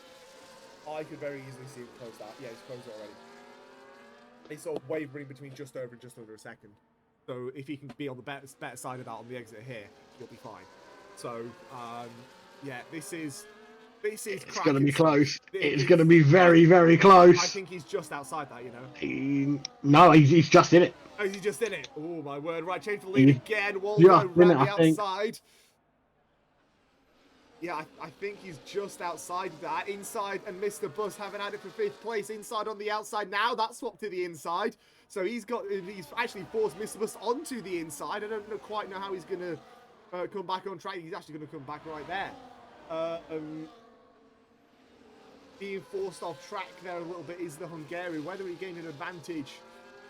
I could very easily see him close that. Yeah, he's closed it already. He's sort of wavering between just over and just under a second. So if he can be on the better side of that on the exit here, he'll be fine. So, yeah, this is It's going to be stuff. close. It's going to be very, very close. I think he's just outside that, you know. No, he's just in it. Oh, is he just in it? Oh, my word. Right, change the lead again. Waldo Yeah, round the outside. Yeah, I think he's just outside that. Inside and Mr. Bus haven't had it for 5th place. Inside on the outside now. That's swapped to the inside. So he's actually forced Mr. Bus onto the inside. I don't quite know how he's going to come back on track. He's actually going to come back right there. Being forced off track there a little bit is the Hungarian. Whether he gained an advantage,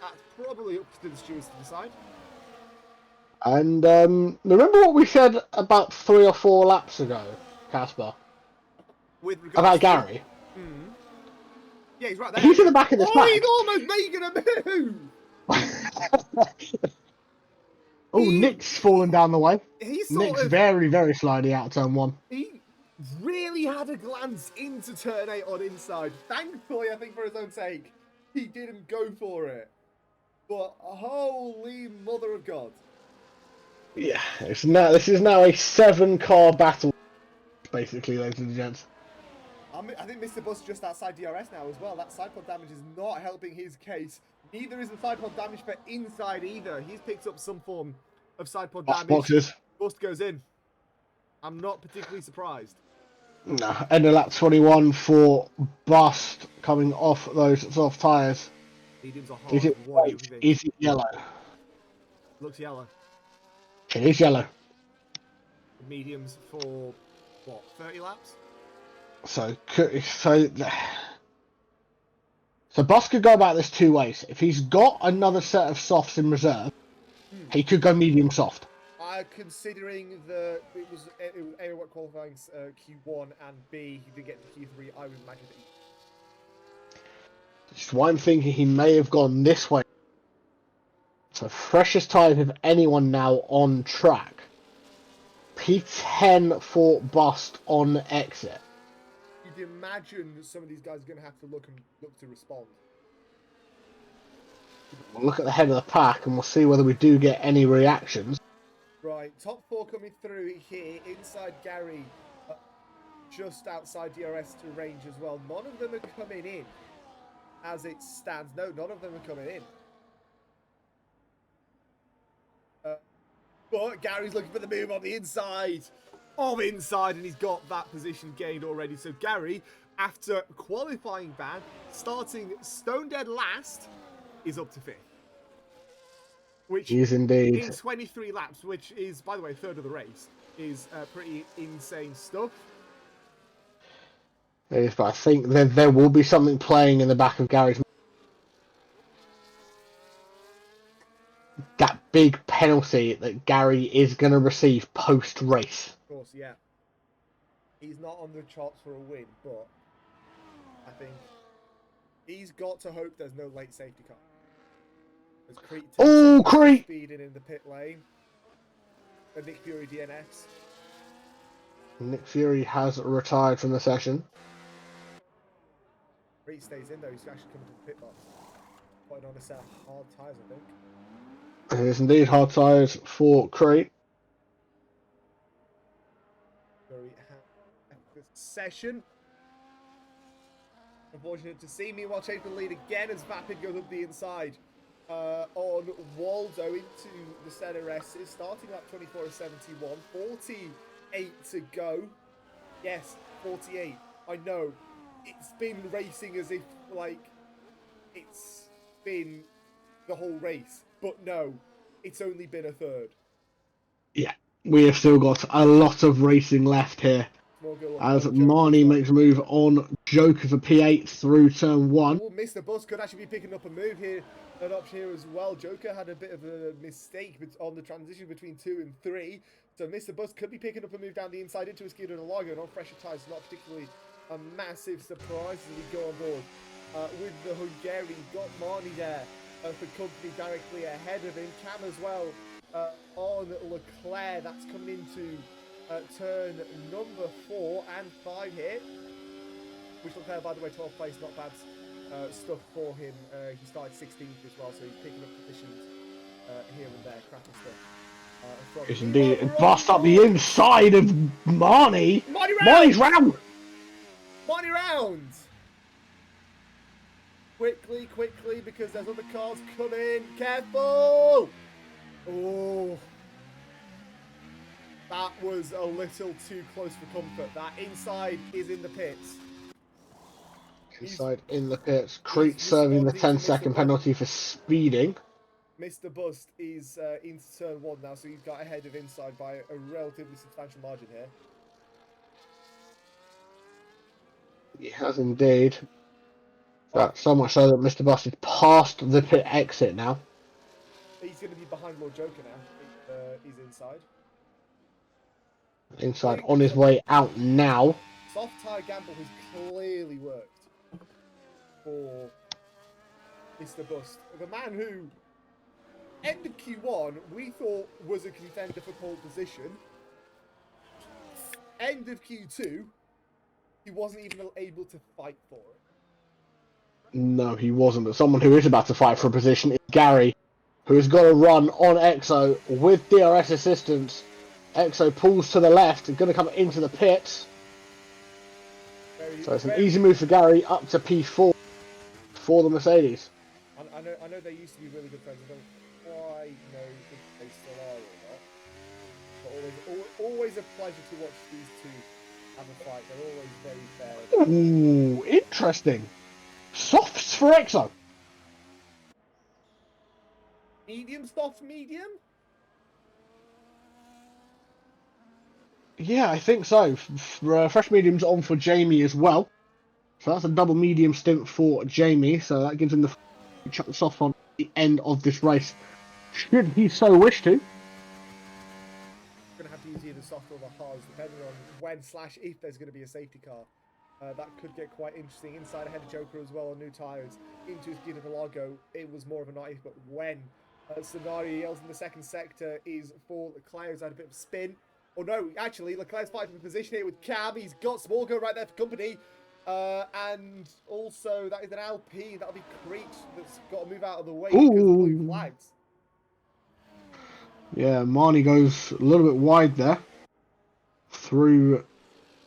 that's probably up to the stewards to decide. And remember what we said about 3 or 4 laps ago, Casper? About Gary? Yeah, he's right there. He's in the back of the pack. He's almost making a move! Nick's fallen down the way. Nick's very, very slidey out of turn 1. He really had a glance into turn 8 on inside. Thankfully, I think for his own sake, he didn't go for it. But holy mother of God. Yeah, this is now a 7-car battle, basically, ladies and gents. I think Mr. Bus just outside DRS now as well. That side pod damage is not helping his case. Neither is the side pod damage for inside either. He's picked up some form of side pod damage. Boxes. Bust goes in. I'm not particularly surprised. No, end of lap 21 for Bust coming off those soft tyres. Mediums are hard. Is it yellow? Looks yellow. It is yellow. Mediums for, what, 30 laps? So Bus could go about this 2 ways. If he's got another set of softs in reserve, he could go medium soft. Considering it was A qualifying Q1 and B, he did get to Q3, I would imagine that That's why I'm thinking he may have gone this way. So freshest tyres of anyone now on track. P10 for Bust on exit. You'd imagine that some of these guys are going to have to look to respond. We'll look at the head of the pack and we'll see whether we do get any reactions. Right, top 4 coming through here. Inside Gary, just outside DRS to range as well. None of them are coming in as it stands. No, none of them are coming in. But Gary's looking for the move on the inside. And he's got that position gained already. So Gary, after qualifying ban, starting stone dead last, is up to 5th. Which is indeed in 23 laps, which is, by the way, 1/3 of the race, is pretty insane stuff. It is, but I think there will be something playing in the back of Gary's. That big penalty that Gary is going to receive post-race. Of course, yeah. He's not on the charts for a win, but I think he's got to hope there's no late safety car. Crete! Speeding in the pit lane. And Nick Fury DNS. Nick Fury has retired from the session. Crete stays in though, he's actually coming to the pit box. Putting on a set of hard tyres, I think. It is indeed hard tyres for Crete. Fury had this session. Unfortunate to see. Meanwhile, changing the lead again as Vapid goes up the inside. On Waldo into the center S is starting up 24.71, 48 to go. Yes, 48. I know it's been racing as if like it's been the whole race, but no, it's only been a 1/3. Yeah, we have still got a lot of racing left here. As Marnie makes a move on Joker for P8 through turn 1. Ooh, Mr. Bus could actually be picking up a move here, an option here as well. Joker had a bit of a mistake on the transition between 2 and 3. So Mr. Bus could be picking up a move down the inside into a Skidoo and a Largo, and on fresher tyres, not particularly a massive surprise as we go on board. With the Hungarian, got Marnie there for company directly ahead of him. Cam as well on Leclerc. That's coming into turn number 4 and 5 here. Which Leclerc, by the way, 12th place, not bad stuff for him. He started 16th as well, so he's picking up positions here and there, crappy stuff. Yes, indeed. Bust up the inside of Marnie. Marnie's round. Marnie round. Quickly, because there's other cars coming. Careful. Oh. That was a little too close for comfort. That inside is in the pits. Inside in the pits. Crete serving the 10-second penalty for speeding. Mr. Bust is into turn 1 now, so he's got ahead of inside by a relatively substantial margin here. He has indeed. So much so that Mr. Bust is past the pit exit now. He's going to be behind Lord Joker now. He's inside. Inside on his way out now. Soft tyre gamble has clearly worked for Mr. Bust. The man who, end of Q1, we thought was a contender for pole position. End of Q2, he wasn't even able to fight for it. No, he wasn't. But someone who is about to fight for a position is Gary, who has got a run on Exo with DRS assistance. Exo pulls to the left and going to come into the pits. So it's an easy move for Gary up to P4 for the Mercedes. I know they used to be really good friends. I don't quite know if they still are or not. But always a pleasure to watch these two have a fight. They're always very fair. Ooh, interesting. Softs for Exo. Medium, soft, medium? Yeah, I think so. Fresh medium's on for Jamie as well. So that's a double medium stint for Jamie. So that gives him the chuck the soft on the end of this race, should he so wish to. Going to have to use either soft or the hards, depending on when/if there's going to be a safety car. That could get quite interesting. Inside ahead of Joker as well on new tyres. Into his Interlagos, it was more of a not if, but when. Scenario in the second sector is for Leclerc, who's had a bit of a spin. Oh no, actually, Leclerc's fighting for position here with Cab. He's got Smorgo right there for company. And also, that is an Alpine. That'll be Crete that's got to move out of the way because of blue flags. Yeah, Marnie goes a little bit wide there. Through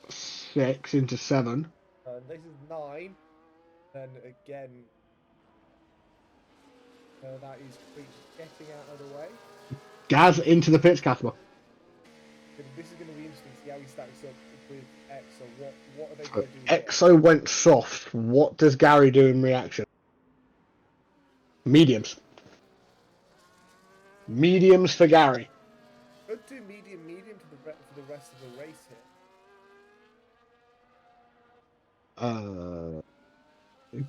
6 into 7. This is 9. Then again, that is Crete getting out of the way. Gaz into the pits, Casper. This is going to be interesting to see how he stacks up with Exo. What are they going to do? Exo went soft. What does Gary do in reaction? Mediums. Mediums for Gary. Could do medium for the rest of the race here.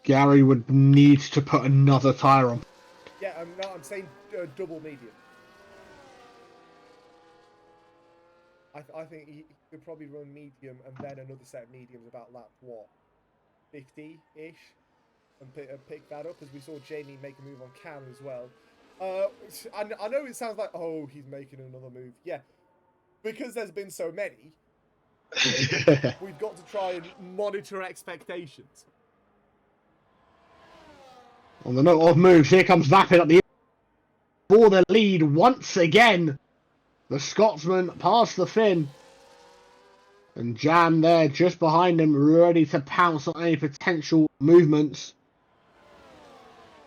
Gary would need to put another tyre on. Yeah, I'm saying double medium. I think he could probably run medium and then another set of mediums about lap, 50-ish? And pick that up, as we saw Jamie make a move on Cam as well. I know it sounds like, oh, he's making another move. Yeah, because there's been so many, we've got to try and monitor expectations. On the note of moves, here comes Vapid at the for the lead once again. The Scotsman past the Finn. And Jam there just behind him, ready to pounce on any potential movements.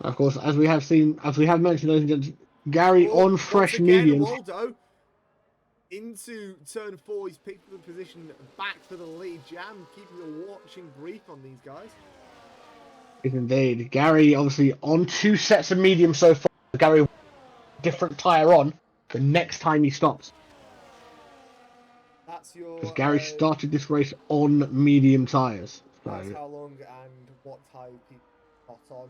Of course, as we have mentioned, ladies and gentlemen, Gary on fresh mediums. Waldo into turn 4, he's picked the position back for the lead. Jam keeping a watching brief on these guys. Indeed. Gary obviously on 2 sets of mediums so far. Gary different tyre on the next time he stops. That's your... Because Gary started this race on medium tyres. So. That's how long and what tyre people got on.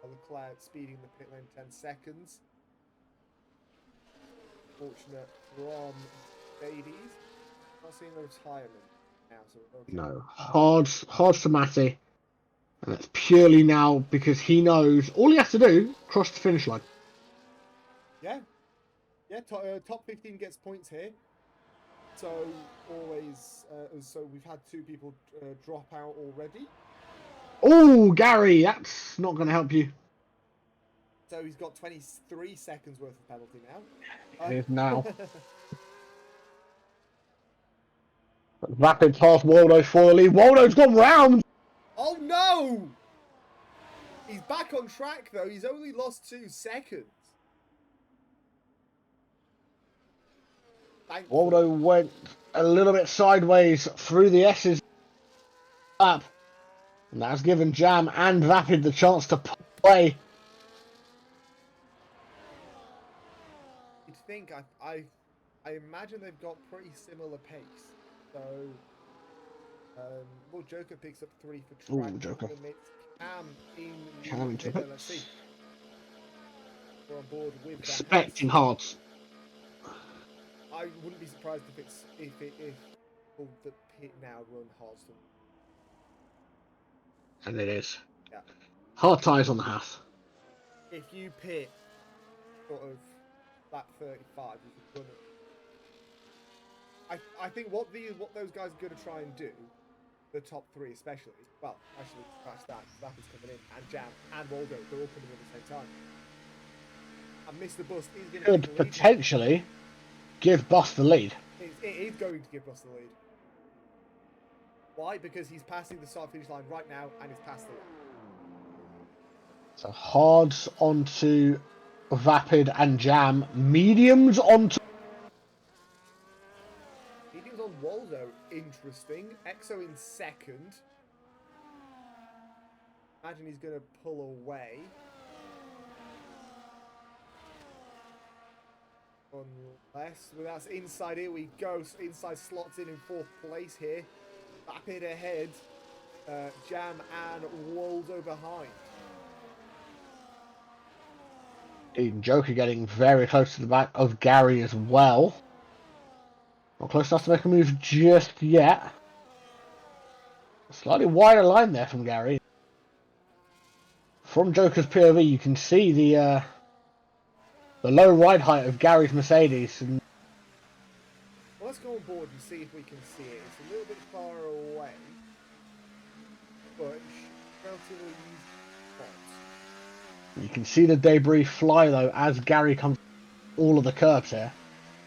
Leclerc speeding the pit lane 10 seconds. Fortunate from Davies. Not seeing the retirement now. So okay. No. Hard to Matty. And it's purely now because he knows all he has to do, cross the finish line. Yeah. Yeah, top 15 gets points here. So always, so we've had 2 people drop out already. Oh, Gary, that's not going to help you. So he's got 23 seconds worth of penalty now. It is now. Rapid past Waldo for the lead. Waldo's gone round. Oh no! He's back on track though. He's only lost 2 seconds. Thankfully. Waldo went a little bit sideways through the S's lap. And that's given Jam and Vapid the chance to play. You'd think I imagine they've got pretty similar pace. So Lord Joker picks up 3 for track. Ooh, Joker. Cam into in let's see. We're on board with expecting hards. I wouldn't be surprised if the pit now run Harston. And it is. Yeah. Hard tyres on the Haas. If you pit sort of lap 35, you can run it. I think what those guys are going to try and do, the top 3 especially, well, actually scratch that, Rapid's coming in, and Jam and Waldo, they're all coming in at the same time. And Mr. Bust is going to Could potentially give Bust the lead. It is going to give Bust the lead. Why? Because he's passing the start finish line right now and he's past the line. So hards onto Vapid and Jam. Mediums onto... Mediums on Waldo. Interesting. Exo in second. Imagine he's going to pull away. Unless, well, that's inside, here we go. Inside slots in 4th place here. Vapid ahead. Jam and Waldo behind. Even Joker getting very close to the back of Gary as well. Not close enough to make a move just yet. A slightly wider line there from Gary. From Joker's POV, you can see the low ride height of Gary's Mercedes. And well, let's go on board and see if we can see it. It's a little bit far away, but relatively hot. You can see the debris fly though as Gary comes all of the curbs here,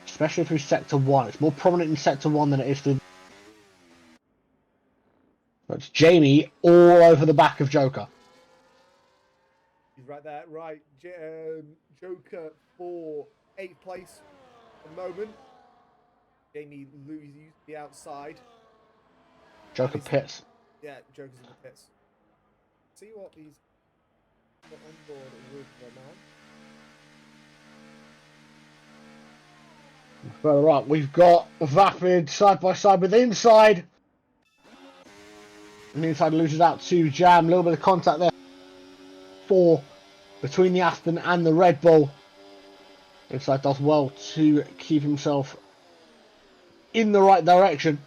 especially through sector 1. It's more prominent in sector 1 than it is through. That's Jamie all over the back of Joker. He's right there, right. Joker for 8th place at the moment. Jamie loses the outside. Joker pits. Yeah, Joker's in the pits. See what he's got on board with the man. Further up, we've got Vapid side by side with the inside. And the inside loses out to Jam. A little bit of contact there. 4 between the Aston and the Red Bull. Inside does well to keep himself in the right direction.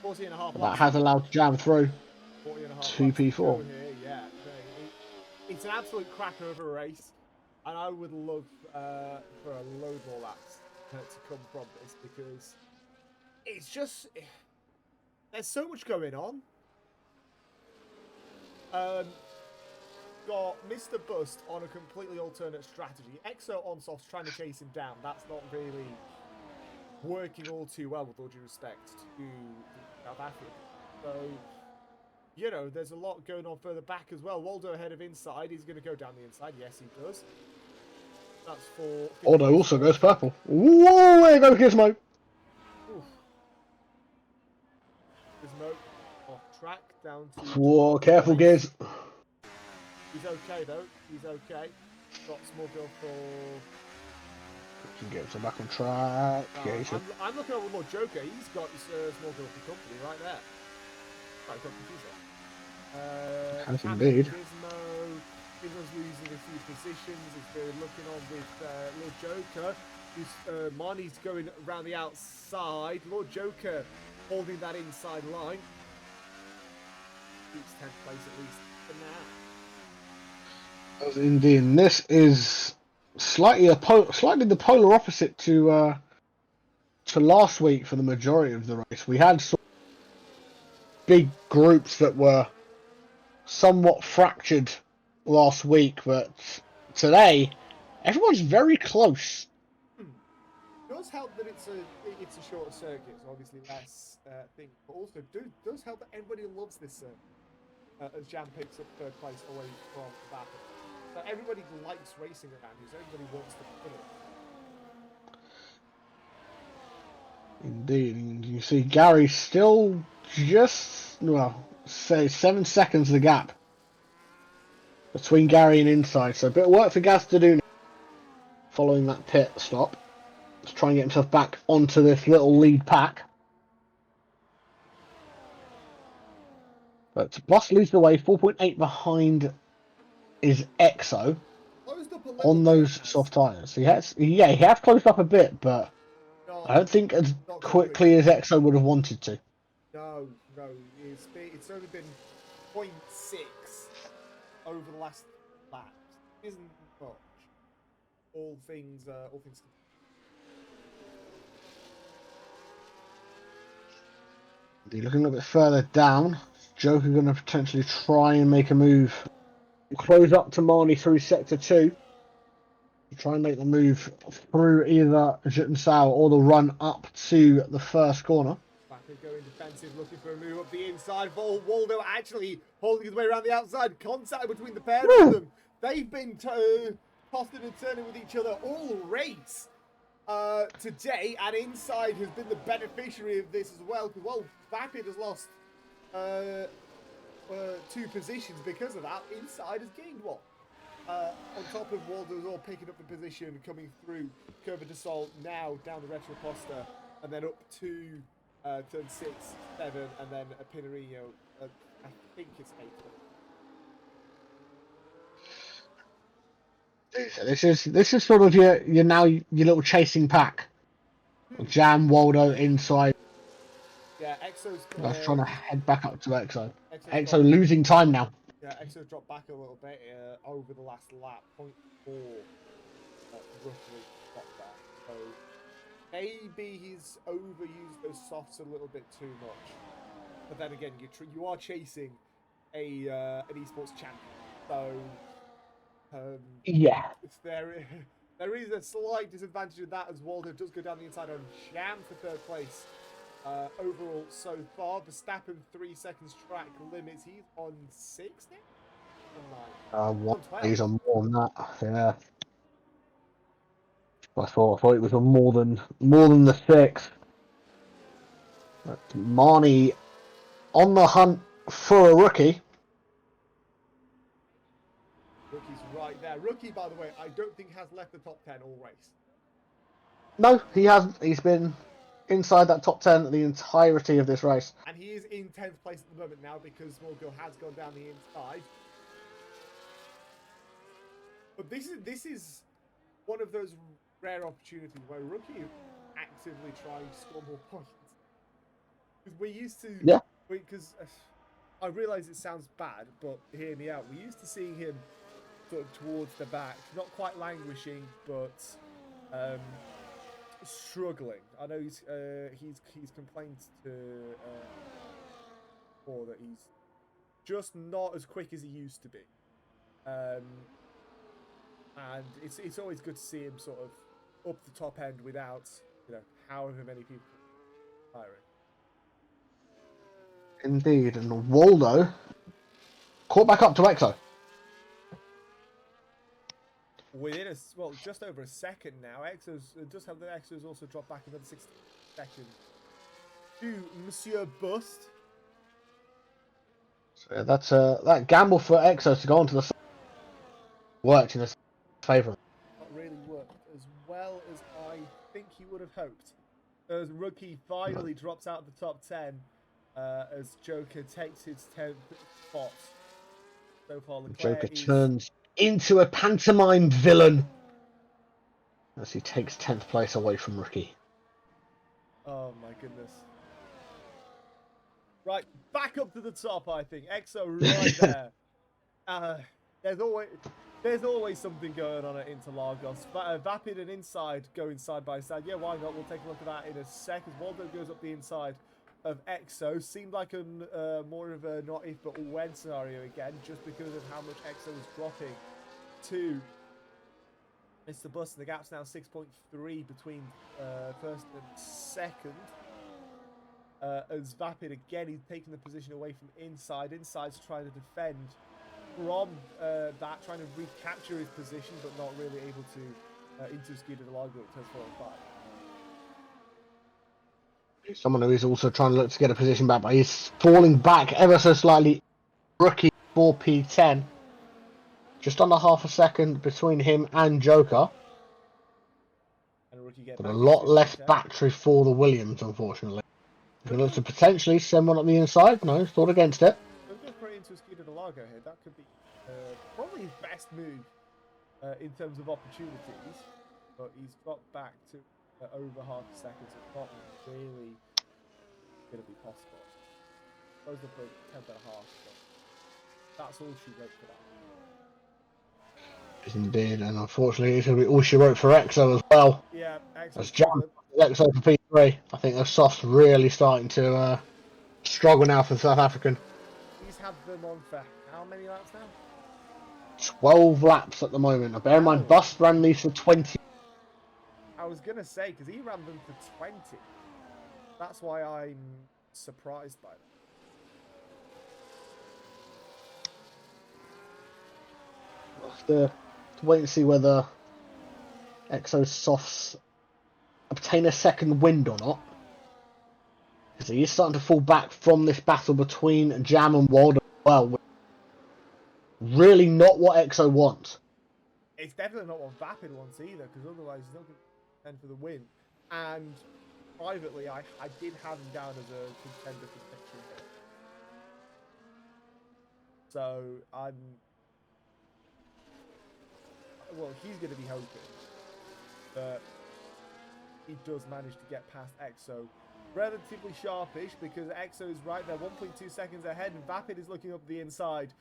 40.5 that has allowed Jam through 40.5 2P4. Yeah, it's an absolute cracker of a race, and I would love for a load more laps to come from this, because it's just, there's so much going on. Got Mr. Bust on a completely alternate strategy. Exo Onsoft's trying to chase him down. That's not really working all too well, with all due respect to South Africa. So, you know, there's a lot going on further back as well. Waldo ahead of inside. He's going to go down the inside. Yes, he does. That's for... Waldo also goes purple. Whoa, there goes Gizmo. Oof. Gizmo off track down to... Whoa, careful, Giz. He's okay, though. He's okay. Got small bill for... Can get him back on track. Yeah, I'm looking over Lord Joker. He's got his small bill for company right there. Right, got confused. Has indeed. Gizmo's losing a few positions. He's been looking on with Lord Joker. Marnie's going around the outside. Lord Joker holding that inside line. Keeps 10th place at least for now. Indeed, and this is slightly the polar opposite to last week for the majority of the race. We had sort of big groups that were somewhat fractured last week, but today everyone's very close. It does help that it's a shorter circuit, so obviously less things. But also, does help that everybody loves this circuit. As Jam picks up third place away from that. So everybody likes racing around here, so everybody wants to put it. Indeed, and you see Gary still just, well, say 7 seconds the gap between Gary and Inside, so a bit of work for Gaz to do now, following that pit stop. Let's try and get himself back onto this little lead pack. But Boss leads the way, 4.8 behind is EXO on those soft tyres. He has closed up a bit, but I don't think as quickly as EXO would have wanted to. No, it's only been 0.6 over the last laps. Isn't much. All things. Looking a little bit further down, Joker going to potentially try and make a move. Close up to Marnie through Sector 2. Try and make the move through either Jitensao or the run up to the first corner. Backer going defensive, looking for a move up the inside. Waldo actually holding his way around the outside. Contact between the pair of them. They've been tossing and turning with each other all race today, and Inside has been the beneficiary of this as well. Because, well, Vapid has lost 2 positions because of that. Inside has gained 1. On top of Waldo's all picking up the position, coming through Curva de Sol, now down the Retro Costa, and then up to turn 6, 7, and then a Pinarino, I think it's 8. This is sort of your little chasing pack. Jam, Waldo, Inside. Yeah, Exo's trying to head back up to EXO. EXO losing time now. Yeah, Exo's dropped back a little bit over the last lap. 0.4 roughly got that. So maybe he's overused those softs a little bit too much. But then again, you are chasing an esports champion. So yeah, there is a slight disadvantage of that, as Waldo does go down the inside on Jam for third place. Overall so far, Verstappen 3 seconds track limits. He's on 6 now. He's on more than that. Yeah, I thought it was on more than the 6. But Marnie on the hunt for a rookie. Rookie's right there. Rookie, by the way, I don't think has left the top 10 all race. No, he hasn't. He's been inside that top 10 the entirety of this race. And he is in 10th place at the moment now because Morgul has gone down the inside. But this is one of those rare opportunities where Rookie actively trying to score more points. Because we're used to... Yeah. Because I realise it sounds bad, but hear me out. We're used to seeing him sort of towards the back. Not quite languishing, but... struggling. I know he's complained to before that he's just not as quick as he used to be, and it's always good to see him sort of up the top end without however many people hiring. Indeed, and Waldo caught back up to EXO. Within just over a second now. Exo's also dropped back another 6 seconds to Monsieur Bust. So that's that gamble for EXO to go onto the side worked in his favour. Not really worked as well as I think he would have hoped. As Rookie finally drops out of the top 10, as Joker takes his 10th spot. So far, Leclerc Joker turns into a pantomime villain as he takes 10th place away from Rookie. Oh my goodness. Right, back up to the top, I think. EXO right there. There's always... There's always something going on at Interlagos. Vapid and Inside going side by side. Yeah, why not? We'll take a look at that in a second. Waldo goes up the inside of Exo. Seemed like a more of a not if but when scenario again, just because of how much Exo was dropping to Mr. Bus. The gap's now 6.3 between first and second. As Vapid again, he's taking the position away from Inside. Inside's trying to defend from that, trying to recapture his position, but not really able to into Scooter the Lago at turns 4 and 5. Someone who is also trying to look to get a position back, but he's falling back ever so slightly. Rookie 4P10. Just under half a second between him and Joker. And a rookie get But back a lot into less P10. battery for the Williams, unfortunately. He looks to potentially send one up the inside. No, thought against it. Don't go straight into a Scooter the Lago here. That could be probably his best move in terms of opportunities. But he's got back to over half a second, so it's not really going to be possible. Closed up at 10th and a half, but that's all she wrote for that. Indeed, and unfortunately, it's going to be all she wrote for Exo as well. Yeah, Exo. That's Jam Exo for P3. I think the softs really starting to struggle now for the South African. He's had them on for how many laps now? 12 laps at the moment. Now, bear in mind, Bust ran these for 20. I was going to say, because he ran them for 20. That's why I'm surprised by that. We'll have to wait and see whether Exo softs obtain a second wind or not. Because he is starting to fall back from this battle between Jam and Waldo as well. Really not what Exo wants. It's definitely not what Vapid wants either, because otherwise he's not going to contend for the win. And privately, I did have him down as a contender for victory here. So well, he's going to be hoping that he does manage to get past Exo relatively sharpish, because Exo is right there 1.2 seconds ahead, and Vapid is looking up the inside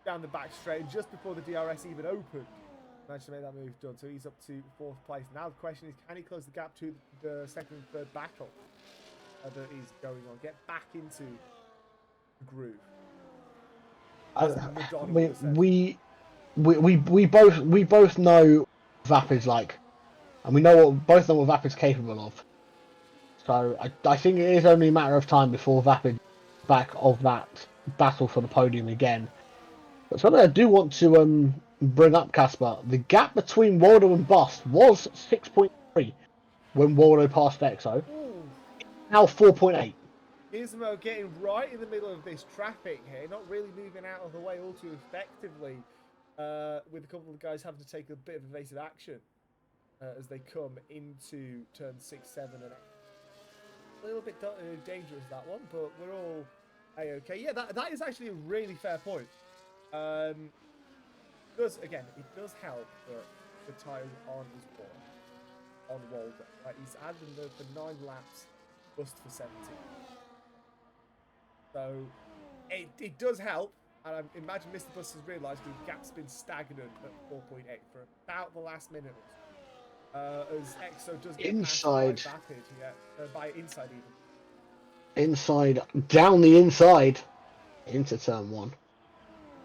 down the back straight, and just before the DRS even opened, managed to make that move done. So he's up to 4th place. Now the question is, can he close the gap to the second and third battle that is going on? Get back into the groove. We both know Vapid's like, and we know both know what Vapid's capable of. So I think it is only a matter of time before Vapid back of that battle for the podium again. But something I do want to bring up, Casper, the gap between Waldo and Bust was 6.3 when Waldo passed Exo. Now 4.8. Gizmo getting right in the middle of this traffic here, not really moving out of the way all too effectively, with a couple of guys having to take a bit of evasive action as they come into turn 6, 7, and 8. A little bit dangerous, that one, but we're all A-okay. Yeah, that is actually a really fair point. It does help that the time on his wall, on Waldo. Right? He's adding the 9 laps, Bust for 17. So it does help, and I imagine Mr. Bust has realised the gap's been stagnant at 4.8 for about the last minute. As Exo does get inside past by Vapid, by inside even. Inside, down the inside, into turn 1,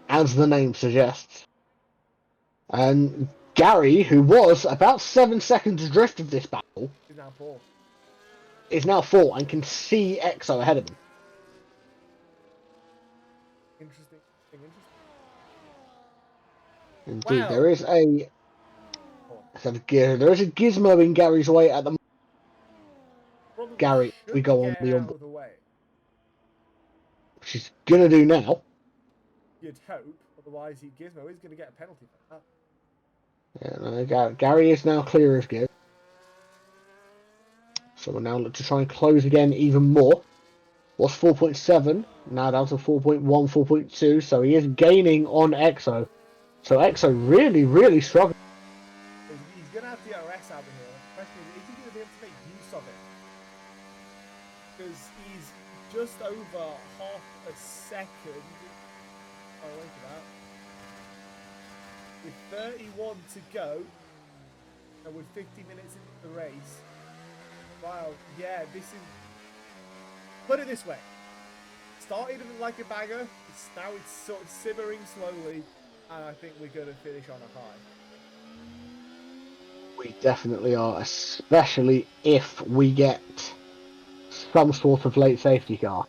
as the name suggests. And Gary, who was about 7 seconds adrift of this battle, is now 4 and can see Exo ahead of him. Interesting. Indeed, wow. There is a gizmo in Gary's way at the moment. Probably Gary, we go on the out of the way. She's gonna do now. You'd hope, otherwise Gizmo is gonna get a penalty for that. Yeah, no, Gary is now clear of Giz. So we'll now look to try and close again even more. Was 4.7, now down to 4.1, 4.2, so he is gaining on Exo. So Exo really, really struggling. He's going to have DRS out of here. The question is he going to be able to make use of it? Because he's just over half a second away from that. with 31 to go, and with 50 minutes into the race. Wow, yeah, this is. Put it this way. Started like a banger. Now it's sort of simmering slowly, and I think we're going to finish on a high. We definitely are, especially if we get some sort of late safety car.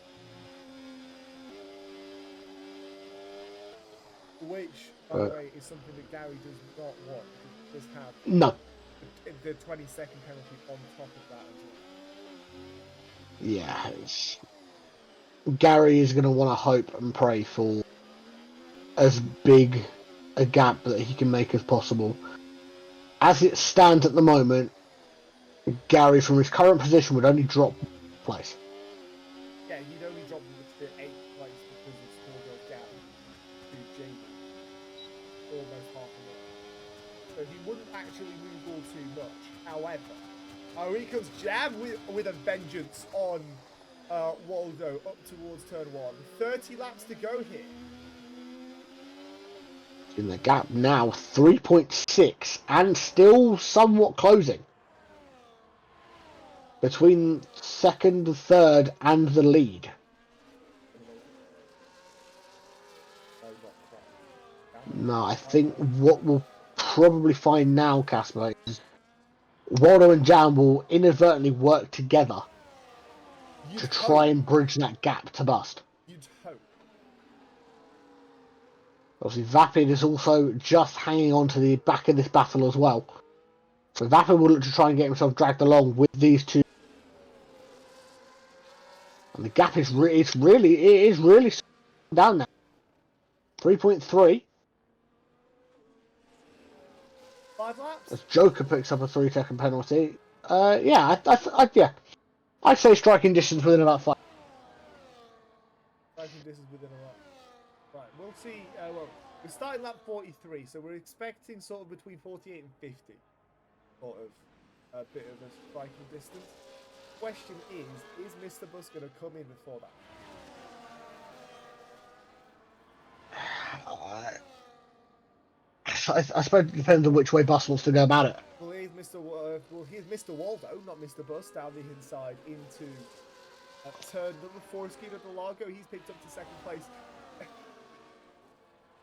Which, by the way, is something that Gary does not want. He does have No. the 20-second penalty on top of that as well. Yeah, Gary is going to want to hope and pray for as big a gap that he can make as possible. As it stands at the moment, Gary, from his current position, would only drop place. Yeah, he'd only drop to 8th place because of Smallville gap to Jamie. Almost half a minute. So he wouldn't actually move all too much. However, here comes Jam with a vengeance on Waldo up towards turn 1. 30 laps to go here. In the gap now, 3.6, and still somewhat closing between second, third, and the lead. No, I think what we'll probably find now, Casper, is Waldo and Jam will inadvertently work together to try and bridge that gap to bust. You'd hope. Obviously, Vapid is also just hanging on to the back of this battle as well. So Vapid will look to try and get himself dragged along with these two. And the gap is really down now. 3.3. 5 laps? As Joker picks up a 3-second penalty. Yeah, I'd say striking distance within about 5. Striking distance within a lap. Right, we'll see. Well, we're starting lap 43, so we're expecting sort of between 48 and 50. Sort of a bit of a striking distance. Question is Mr. Bus going to come in before that? I suppose it depends on which way Bus wants to go about it. Well, here's Mr. Waldo, not Mr. Bus, down the inside into turn number 4 of Interlagos. He's picked up to second place.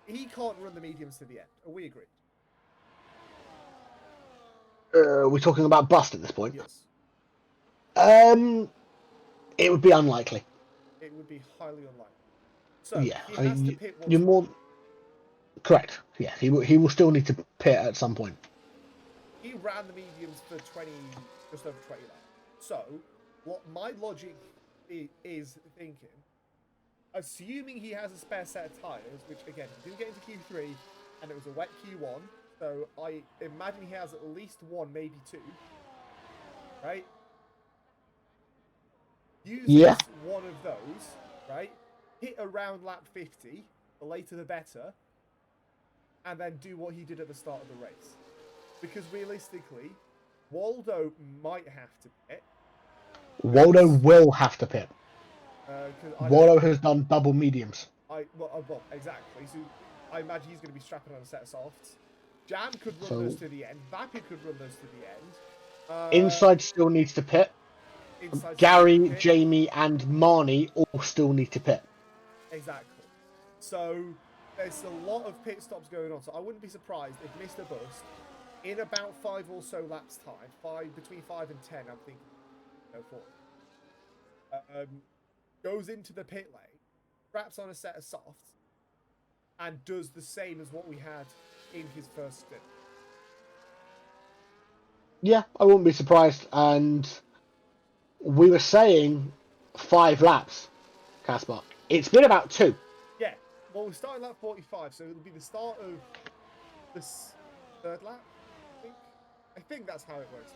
He can't run the mediums to the end. Are we agreed? We're talking about Bust at this point. Yes. It would be unlikely. It would be highly unlikely. So yeah, he has to pit once you're more correct. Yeah, he will still need to pit at some point. He ran the mediums for just over 20 laps. So what my logic is thinking, assuming he has a spare set of tires, which again he didn't get into Q3, and it was a wet Q1, so I imagine he has at least 1, maybe 2. Right? Use one of those, right? Hit around lap 50, the later the better, and then do what he did at the start of the race. Because realistically, Waldo might have to pit. Waldo will have to pit. Waldo has done double mediums. Well, exactly. So I imagine he's going to be strapping on a set of softs. Jam could run those to the end. Vapid could run those to the end. Inside still needs to pit. Gary, Jamie, and Marnie all still need to pit. Exactly. So there's a lot of pit stops going on. So I wouldn't be surprised if Mr. Bust, in about 5 or so laps time, between 5 and 10, I'm thinking, no, 4, goes into the pit lane, straps on a set of softs, and does the same as what we had in his first stint. Yeah, I wouldn't be surprised. And we were saying 5 laps, Caspar. It's been about 2. Yeah. Well, we're starting lap 45, so it'll be the start of this 3rd lap, I think. I think that's how it works.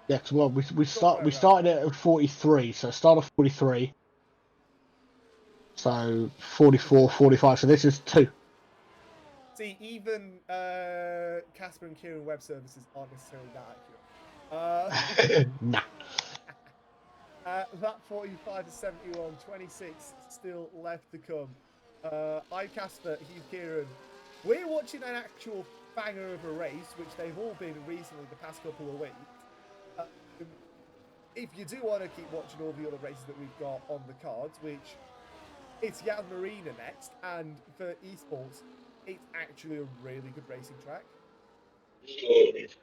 Yeah, because well, we started it at 43, so start of 43. So 44, 45. So this is 2. See, even Casper and Kieran web services aren't necessarily that accurate. Nah. Lap 45 to 71, 26 still left to come. I'm Casper, he's Kieran. we're watching an actual banger of a race, which they've all been recently the past couple of weeks. If you do want to keep watching all the other races that we've got on the cards, which it's Yas Marina next, and for esports, it's actually a really good racing track.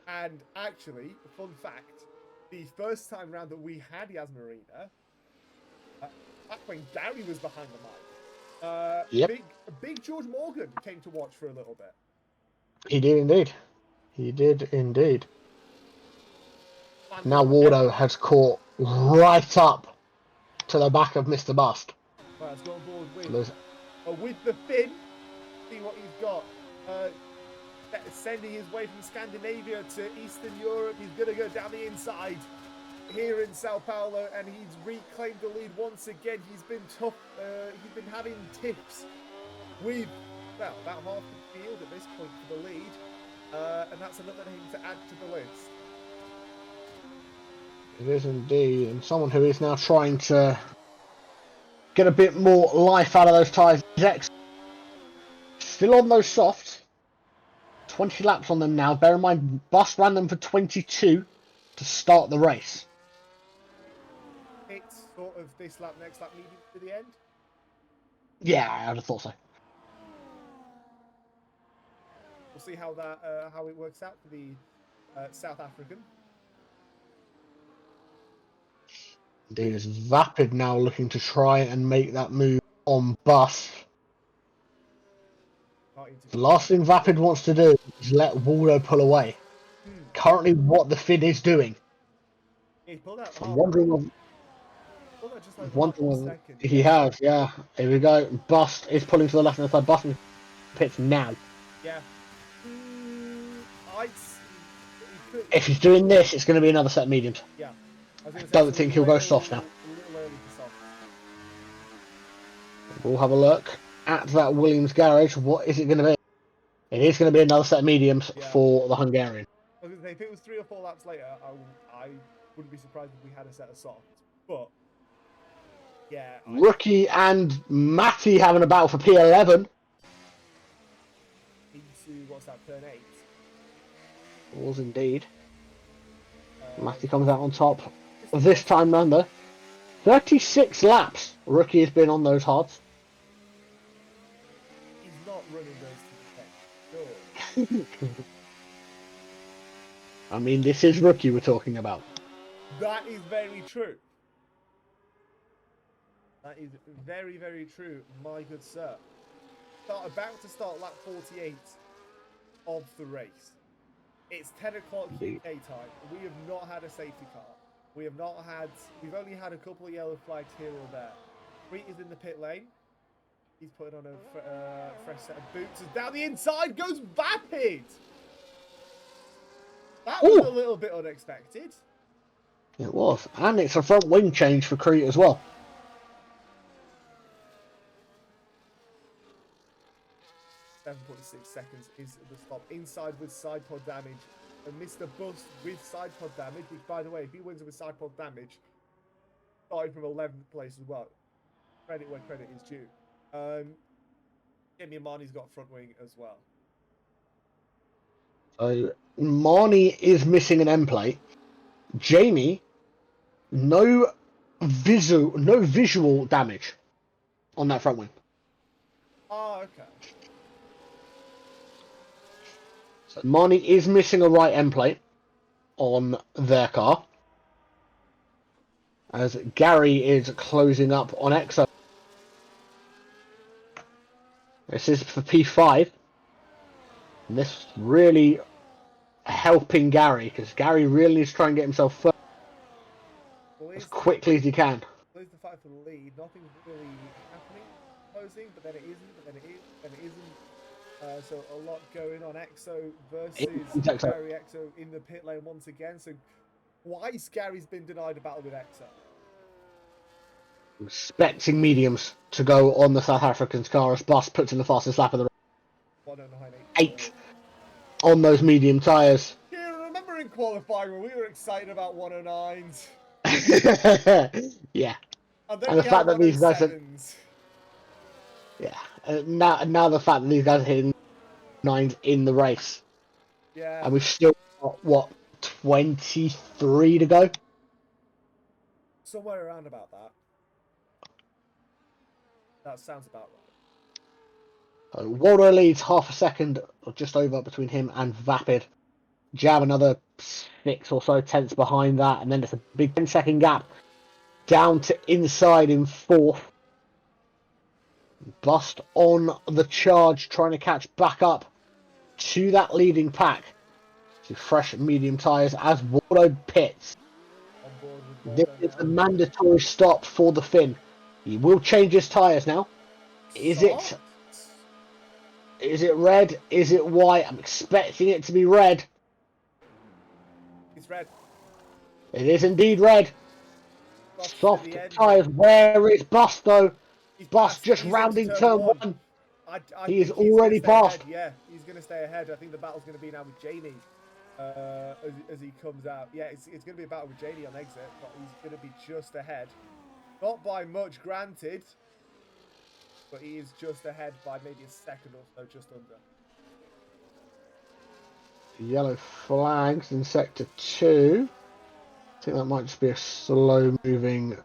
And actually, fun fact, the first time round that we had Yas Marina, back when Gary was behind the mic, Yep. big George Morgan came to watch for a little bit. He did indeed. He did indeed. Now Waldo has caught right up to the back of Mr. Bust. Well, let's go on board with the Finn. See what he's got. Sending his way from Scandinavia to Eastern Europe. He's going to go down the inside here in Sao Paulo, and he's reclaimed the lead once again. He's been tough. He's been having tips with, well, about half the field at this point for the lead. And that's another name to add to the list. It is indeed, and someone who is now trying to get a bit more life out of those tyres. Still on those softs. 20 laps on them now. Bear in mind, Bus ran them for 22 to start the race. It's sort of this lap, next lap, leading to the end. Yeah, I would have thought so. We'll see how it works out for the South African. Indeed, it's Vapid now looking to try and make that move on Bus. The last thing Vapid wants to do is let Waldo pull away. Currently, what the Finn is doing. He pulled out. I'm wondering if he has. Yeah, here we go. Bust is pulling to the left hand side. Bust pits now. Yeah. If he's doing this, it's going to be another set of mediums. Yeah. I don't think he'll go soft now. We'll have a look at that Williams garage. What is it going to be? It is going to be another set of mediums for the Hungarian. I was going to say, if it was 3 or 4 laps later, I wouldn't be surprised if we had a set of softs. But, yeah. Rookie and Matty having a battle for P11. Into, what's that, turn 8? Was indeed. Matty comes out on top. This time round, though. 36 laps. Rookie has been on those hards. He's not running those to the 10. Sure. I mean, this is Rookie we're talking about. That is very true. That is very, very true, my good sir. About to start lap 48 of the race. It's 10 o'clock UK time. We have not had a safety car. We've only had a couple of yellow flags here or there. Reed is in the pit lane. He's putting on a fresh set of boots. And down the inside goes Vapid. That was a little bit unexpected. It was. And it's a front wing change for Crete as well. .6 seconds is the stop. Inside with side pod damage. And Mr. Bust with side pod damage, which, by the way, if he wins with side pod damage, starting from 11th place as well. Credit where credit is due. Jamie Marnie's got front wing as well. So Marnie is missing an end plate. Jamie, no visual damage on that front wing. Oh, okay. So Marnie is missing a right end plate on their car. As Gary is closing up on EXO. This is for P5. And this really helping Gary, because Gary really needs to try and get himself first as quickly as he can. Lose the fight for the lead. Nothing's really happening. Closing, but then it isn't, but then it is, then it isn't. So a lot going on. EXO versus Gary. EXO in the pit lane once again. So twice Gary's been denied a battle with EXO. Expecting mediums to go on the South African's car as Bus puts in the fastest lap of the race. 8 on those medium tyres. Yeah, remember in qualifying when we were excited about 109s? Yeah. And the fact that these guys are... Yeah. Now the fact that these guys are hitting nines in the race. Yeah. And we've still got, what, 23 to go? Somewhere around about that. That sounds about right. So Waldo leads half a second, or just over, between him and Vapid. Jam another 6 or so tenths behind that, and then it's a big 10-second gap down to inside in 4th. Bust on the charge, trying to catch back up to that leading pack. To fresh medium tyres as Waldo pits. On board with This Waldo is the now. mandatory stop for the Finn. He will change his tyres now. Soft? Is it red? Is it white? I'm expecting it to be red. It's red. It is indeed red. Bust to Soft the end. tyres. Where is Bust though? He's Bust passed. just He's into rounding turn turn one. 1. I He is think he's going to already stay passed. ahead. Yeah, he's going to stay ahead. I think the battle's going to be now with Jamie as he comes out. Yeah, it's going to be a battle with Jamie on exit, but he's going to be just ahead. Not by much, granted, but he is just ahead by maybe a second or so, just under. Yellow flags in sector 2. I think that might just be a slow moving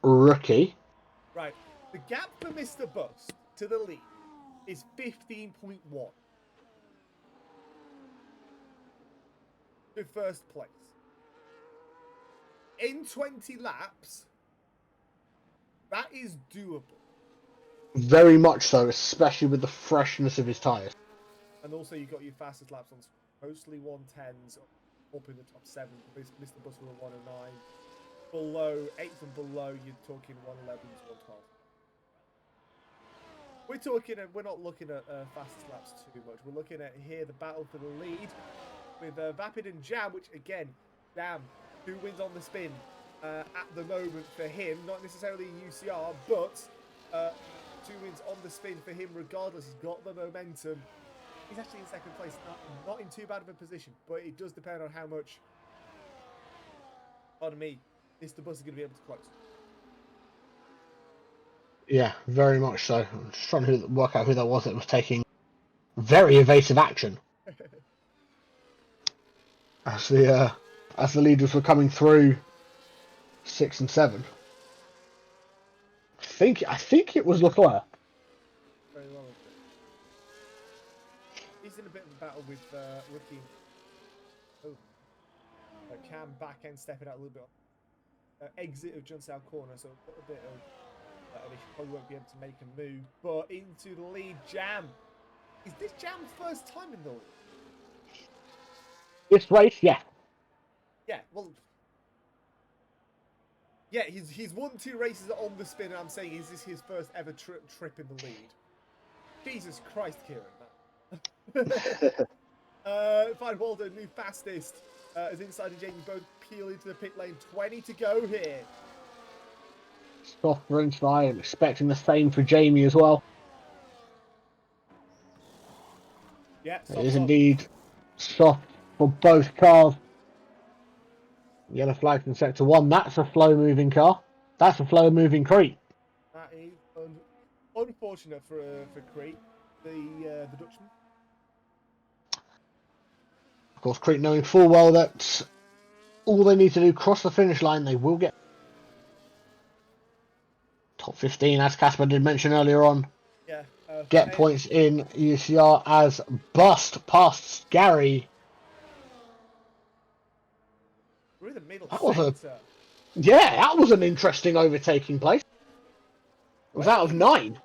rookie. Right. The gap for Mr. Bust to the lead is 15.1. To first place. In 20 laps, that is doable. Very much so, especially with the freshness of his tyres. And also, you got your fastest laps on mostly 110s up in the top 7. Mr. Bus with a 109. Below, 8th and below, you're talking 111s, 112. We're talking, we're not looking at fastest laps too much. We're looking at here the battle for the lead with Vapid and Jam, which again, Jam, 2 wins on the spin at the moment for him. Not necessarily UCR, but 2 wins on the spin for him regardless. He's got the momentum. He's actually in second place, not in too bad of a position, but it does depend on how much, pardon me, Mr. Bus is going to be able to close. Yeah, very much so. I'm just trying to work out who that was that was taking very evasive action as the leaders were coming through 6 and 7. I think it was Leclerc. Very well. He's in a bit of a battle with Rookie. Cam back end stepping out a little bit. Exit of Junsal corner, so a little bit of. He probably won't be able to make a move, but into the lead, Jam. Is this Jam's first time in the lead? This race, yeah. Yeah, well, yeah, he's won 2 races on the spin, and I'm saying, is this his first ever trip in the lead? Jesus Christ, Kieran. Fine, Waldo, new fastest, as Inside and Jamie both peel into the pit lane. 20 to go here. Soft for Inside. I'm expecting the same for Jamie as well. Yeah, It is indeed soft for both cars. Yellow flags in sector 1. That's a slow-moving car. That's a slow-moving Crete. That is unfortunate for Crete, the Dutchman. Of course, Crete knowing full well that all they need to do, cross the finish line, they will get top 15, as Casper did mention earlier on. Yeah. Get points in UCR as Bust past Gary. We're in the middle That sector. that was an interesting overtaking place. It was out of 9.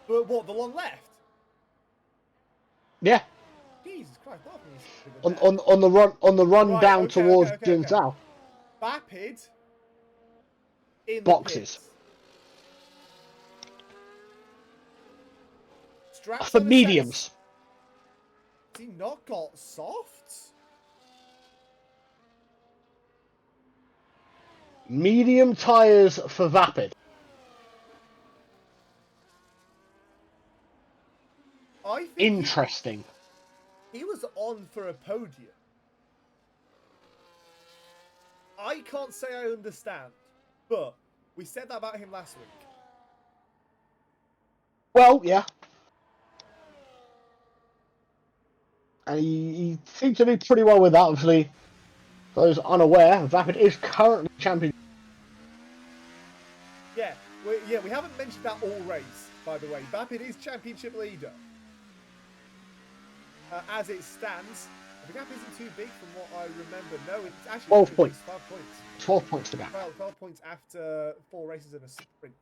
But what, the long left? Yeah. Jesus Christ, On the run right, down towards Junsal. Vapid in Boxes. Straps For mediums. Has he not got softs? Medium tyres for Vapid. I think Interesting. He was on for a podium. I can't say I understand, but we said that about him last week. Well, yeah. And he seemed to do pretty well with that, obviously. Those unaware, Vapid is currently champion. Yeah, we haven't mentioned that all race, by the way. Vapid is championship leader. As it stands, the gap isn't too big from what I remember. No, it's actually 12 points. 12 points. 12 points to gap. 12 points after 4 races and a sprint.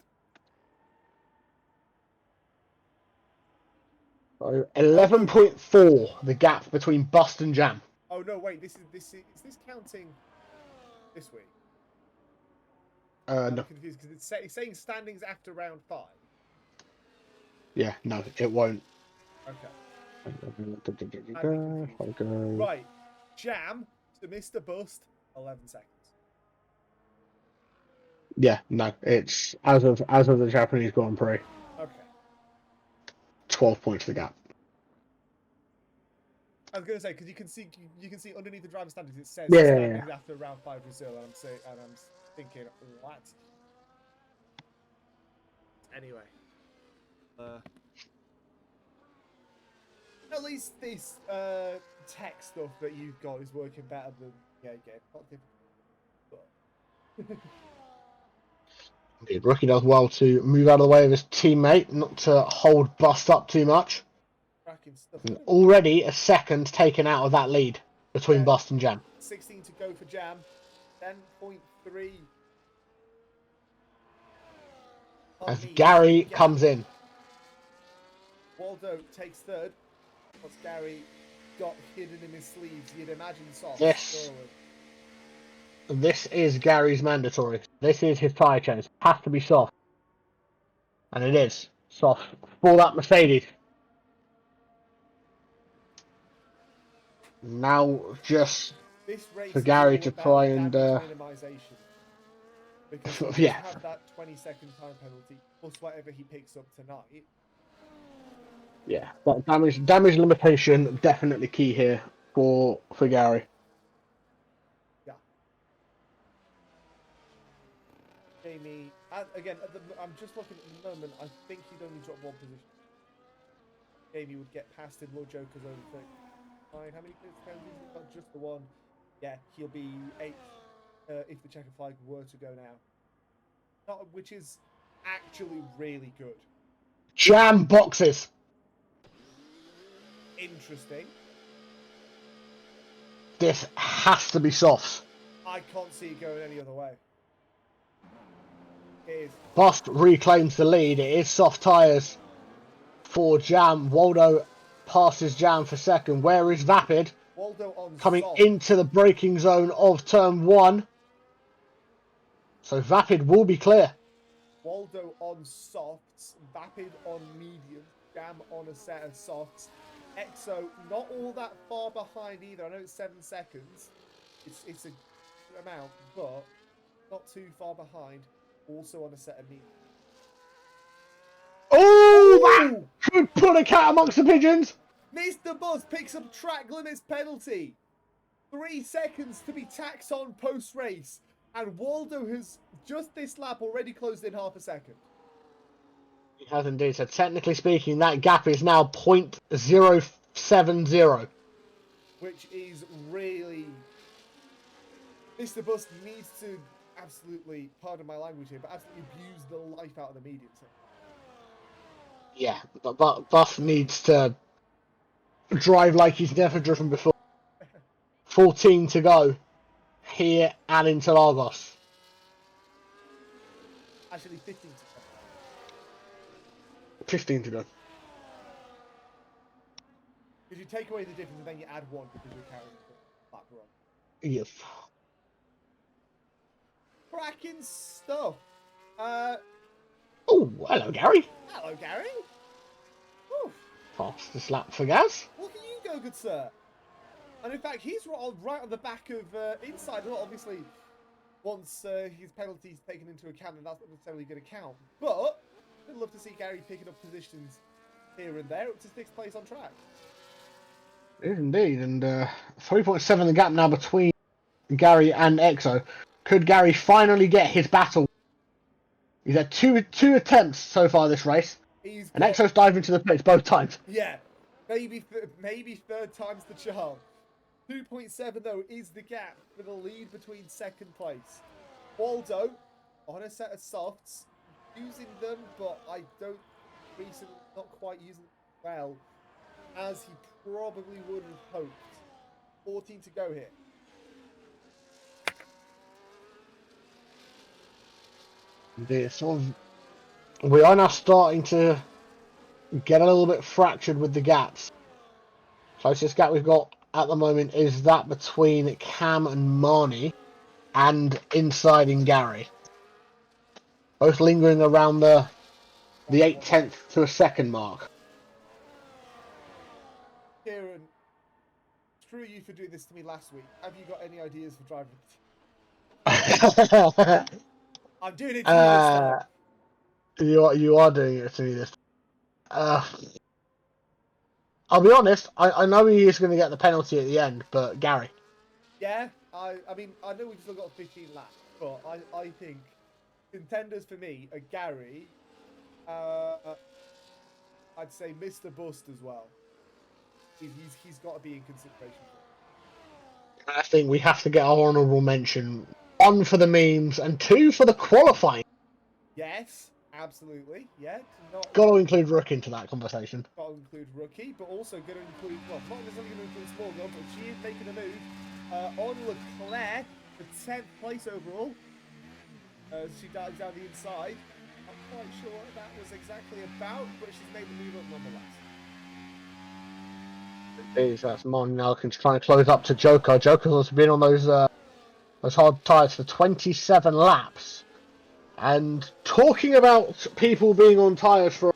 So 11.4 the gap between Bust and Jam. Oh no, wait, is this counting this week? I'm No. confused because it's saying standings after round 5. Yeah, no, it won't. Okay. Right, Jam to Mr. Bust, 11 seconds. Yeah, no, it's as of the Japanese Grand Prix. Okay. 12 points the gap. I was gonna say because you can see underneath the driver standings it says Yeah, standings after round 5 Brazil, and I'm thinking what? Anyway, at least this tech stuff that you've got is working better than again. Not difficult, but Rookie does well to move out of the way of his teammate, not to hold Bust up too much. cracking stuff. Already a second taken out of that lead between Bust and Jam. 16 to go for Jam. 10.3. As Gary comes in. Waldo takes third. What's Gary got hidden in his sleeves? You'd imagine soft. This is Gary's mandatory. This is his tyre change. It has to be soft. And it is soft for that Mercedes. Now just this race for Gary to try and minimization. Because he have that 20-second time penalty plus whatever he picks up tonight. Yeah, but damage limitation definitely key here for Gary. Yeah. Jamie, again, I'm just looking at the moment. I think he'd only drop 1 position. Jamie would get past him. Lord Joker's over 39. How many penalties? Not just the one. Yeah, he'll be 8th if the checker flag were to go now. Which is actually really good. Jam boxes. Interesting. This has to be softs. I can't see it going any other way. It is. Bust reclaims the lead. It is soft tyres for Jam. Waldo passes Jam for second. Where is Vapid? Waldo on coming soft. Into the braking zone of turn 1. So Vapid will be clear. Waldo on softs. Vapid on medium. Jam on a set of softs. Exo not all that far behind either. I know it's 7 seconds. It's a good amount, but not too far behind. Also on a set of medium. Oh, that could put a cat amongst the pigeons. Mr. Buzz picks up track limits penalty. 3 seconds to be taxed on post-race. And Waldo has just this lap already closed in half a second. He has indeed. So technically speaking, that gap is now 0.070. Which is really... Mr. Bus needs to absolutely, pardon my language here, but absolutely abuse the life out of the medium. So. Yeah, but Buff needs to drive like he's never driven before. 14 to go here at Interlagos. Actually, 15 to go. 15 to go. Because you take away the difference and then you add 1 because you're carrying the lap run. Yes. Cracking stuff. Oh, hello, Gary. Hello, Gary. Whew. Fastest lap for Gaz. Look at you go, good sir. And in fact, he's right on the back of inside. Well, obviously, once his penalty's taken into account, then that's not necessarily going to count. But I'd love to see Gary picking up positions here and there up to 6th place on track. It is indeed, and 3.7 the gap now between Gary and Exo. Could Gary finally get his battle? He's had two attempts so far this race, and Exo's dived into the pits both times. Yeah, maybe third time's the charm. 2.7 though is the gap for the lead between second place. Waldo on a set of softs, using them, but I don't recently not quite using them well as he probably would have hoped. 14 to go here. We are now starting to get a little bit fractured with the gaps. Closest gap we've got at the moment is that between Cam and Marnie, and inside in Gary. Both lingering around the 8/10 to a second mark. Kieran, screw you for doing this to me last week. Have you got any ideas for driving? I'm doing it to you this time. You are doing it to me this time. I'll be honest, I know he is going to get the penalty at the end, but Gary. Yeah, I mean, I know we've still got 15 laps, but I think contenders for me are Gary, I'd say Mr. Bust as well. He's got to be in consideration. I think we have to get our honourable mention. 1 for the memes and 2 for the qualifying. Yes, absolutely. Yeah. Got to include Rook into that conversation. Got to include Rookie, but also going to include, well, not necessarily going to include Small Gun, but she is making a move on Leclerc for 10th place overall. She dives down the inside. I'm quite sure what that was exactly about, but she's made the move up nonetheless. That's Martin Elkins trying to close up to Joker. Joker's been on those hard tyres for 27 laps. And talking about people being on tyres for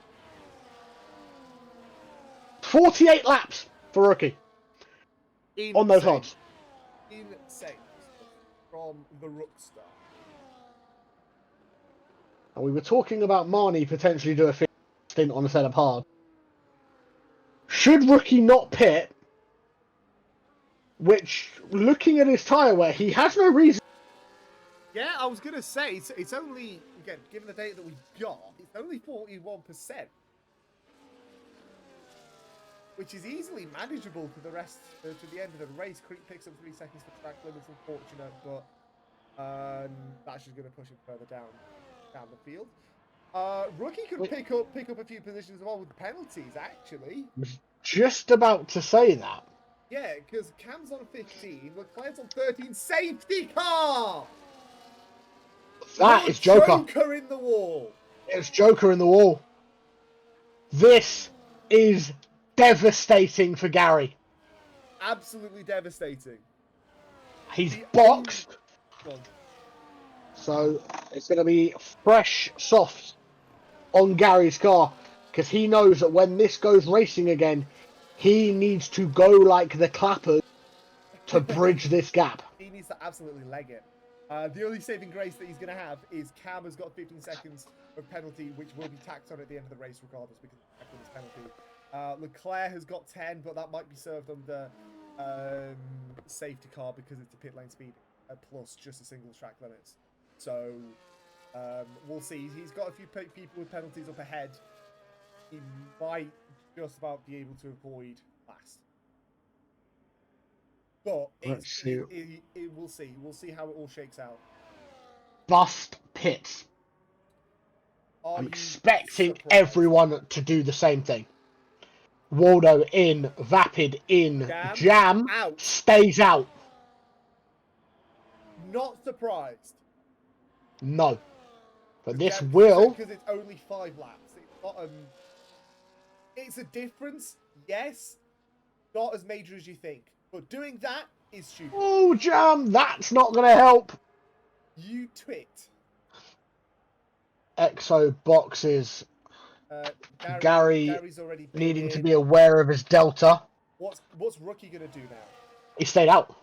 48 laps for Rookie. Insane. On those hards. Insane. From the Rookster. And we were talking about Marnie potentially do a stint on a set of hard. Should Rookie not pit, which, looking at his tyre wear, he has no reason. Yeah, I was going to say, it's only, again, given the data that we've got, it's only 41%. Which is easily manageable for the rest, to the end of the race. Creek picks up 3 seconds for track limits, unfortunate, but that's just going to push him further down the field. Rookie could pick up a few positions as well with penalties, actually. I was just about to say that. Yeah, because Cam's on 15, Leclerc's on 13. Safety car! That is Joker. Joker in the wall. It's Joker in the wall. This is devastating for Gary. Absolutely devastating. He's boxed. So it's going to be fresh softs on Gary's car, because he knows that when this goes racing again, he needs to go like the clappers to bridge this gap. He needs to absolutely leg it. The only saving grace that he's going to have is Cam has got 15 seconds of penalty, which will be tacked on at the end of the race regardless, because of this penalty. Leclerc has got 10, but that might be served under safety car because it's a pit lane speed plus just a single track limits. So we'll see. He's got a few people with penalties up ahead. He might just about be able to avoid last. But we'll see. We'll see how it all shakes out. Bust pits. I'm expecting everyone to do the same thing. Waldo in, Vapid in, Jam out. Stays out. Not surprised. No. But this will... Because it's only 5 laps. It's not it's a difference, yes. Not as major as you think. But doing that is stupid. Oh, Jam, that's not going to help. You twit. Exo boxes. Gary's already needing to be aware of his delta. What's Rookie going to do now? He stayed out.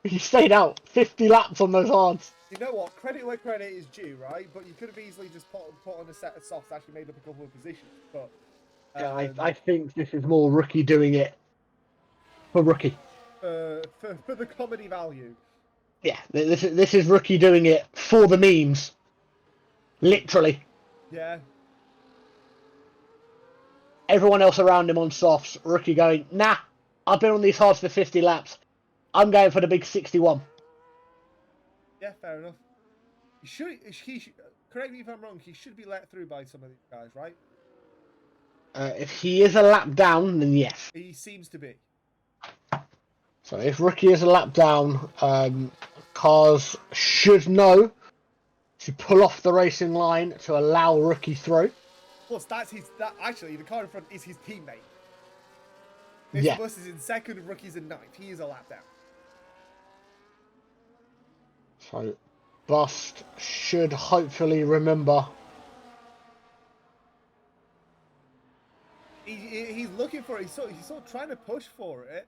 He stayed out. 50 laps on those hards. You know what? Credit where credit is due, right? But you could have easily just put on a set of softs, actually made up a couple of positions. But I think this is more Rookie doing it for Rookie. For the comedy value. Yeah, this is Rookie doing it for the memes. Literally. Yeah. Everyone else around him on softs. Rookie going, nah, I've been on these hards for 50 laps. I'm going for the big 61. Yeah, fair enough. He should. Correct me if I'm wrong. He should be let through by some of these guys, right? If he is a lap down, then yes. He seems to be. So if Rookie is a lap down, cars should know to pull off the racing line to allow Rookie through. Plus, actually, the car in front is his teammate. Mr. Yeah. Bus is in second, Rookie's in ninth. He is a lap down. So Bust should hopefully remember. He's looking for it. He's sort of trying to push for it.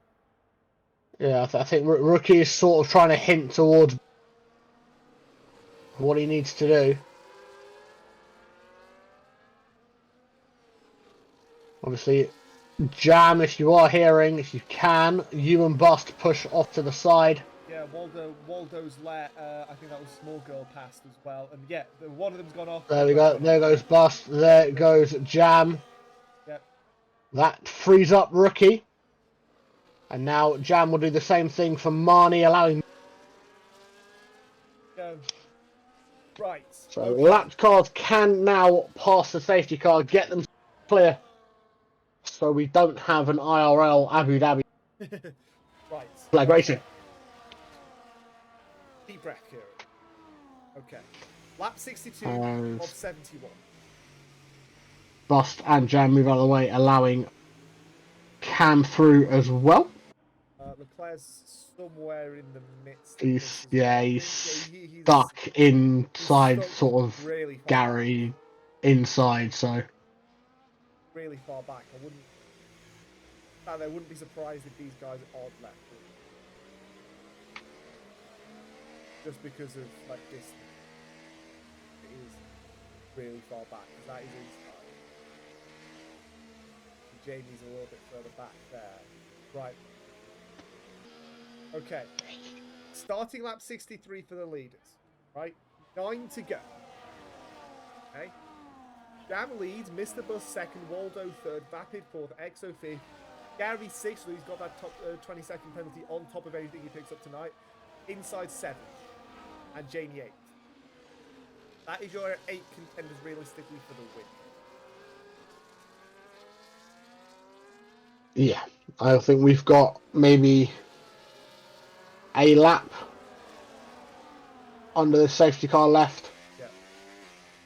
Yeah, I think Rookie is sort of trying to hint towards what he needs to do. Obviously, Jam, if you are hearing, if you can, you and Bust push off to the side. Yeah, Waldo's let, I think that was Small Girl passed as well. And yeah, one of them's gone off. There we go. There goes Bust. There goes Jam. Yep. That frees up Rookie. And now Jam will do the same thing for Marnie, allowing... Right. So lapped cars can now pass the safety car, get them clear. So we don't have an IRL Abu Dhabi Right. flag racing. Deep breath, Kieran. Okay. Lap 62 And of 71. Bust and Jam move out of the way, allowing Cam through as well. Leclerc's somewhere in the midst. He's He's stuck inside, stuck sort of really Gary inside. So really far back. I wouldn't be surprised if these guys are odd left. Just because of like distance. It is really far back. That is inside. Jamie's a little bit further back there. Right. Okay. Starting lap 63 for the leaders. Right? 9 to go. Okay. Jam leads, Mr. Bus second, Waldo third, Vapid fourth, Exo fifth, Gary sixth, so he's got that top 20-second penalty on top of anything he picks up tonight. Inside seventh, and Jamie eighth. That is your 8 contenders realistically for the win. yeah, I think we've got maybe a lap under the safety car left. Yeah.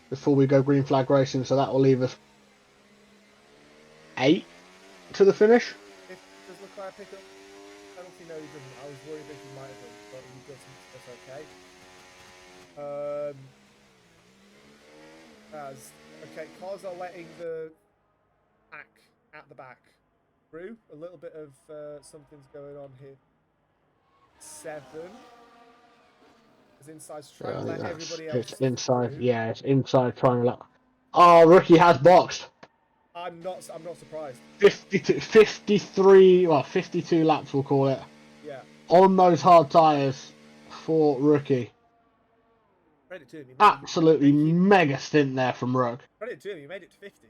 Before we go green flag racing, so that will leave us 8 to the finish. Does Leclerc pick up penalty? No, he doesn't. I was worried that he might have done, but he doesn't. That's okay. Okay, cars are letting the pack at the back through. A little bit of something's going on here. 7 is inside trying to let everybody else. It's inside, through. yeah, it's inside trying to let. Oh, Rookie has boxed. I'm not surprised. 53, well, 52 laps we'll call it. Yeah. On those hard tyres for Rookie. Credit to him. Absolutely mega stint there from Rook. Credit to him. He made it to 50.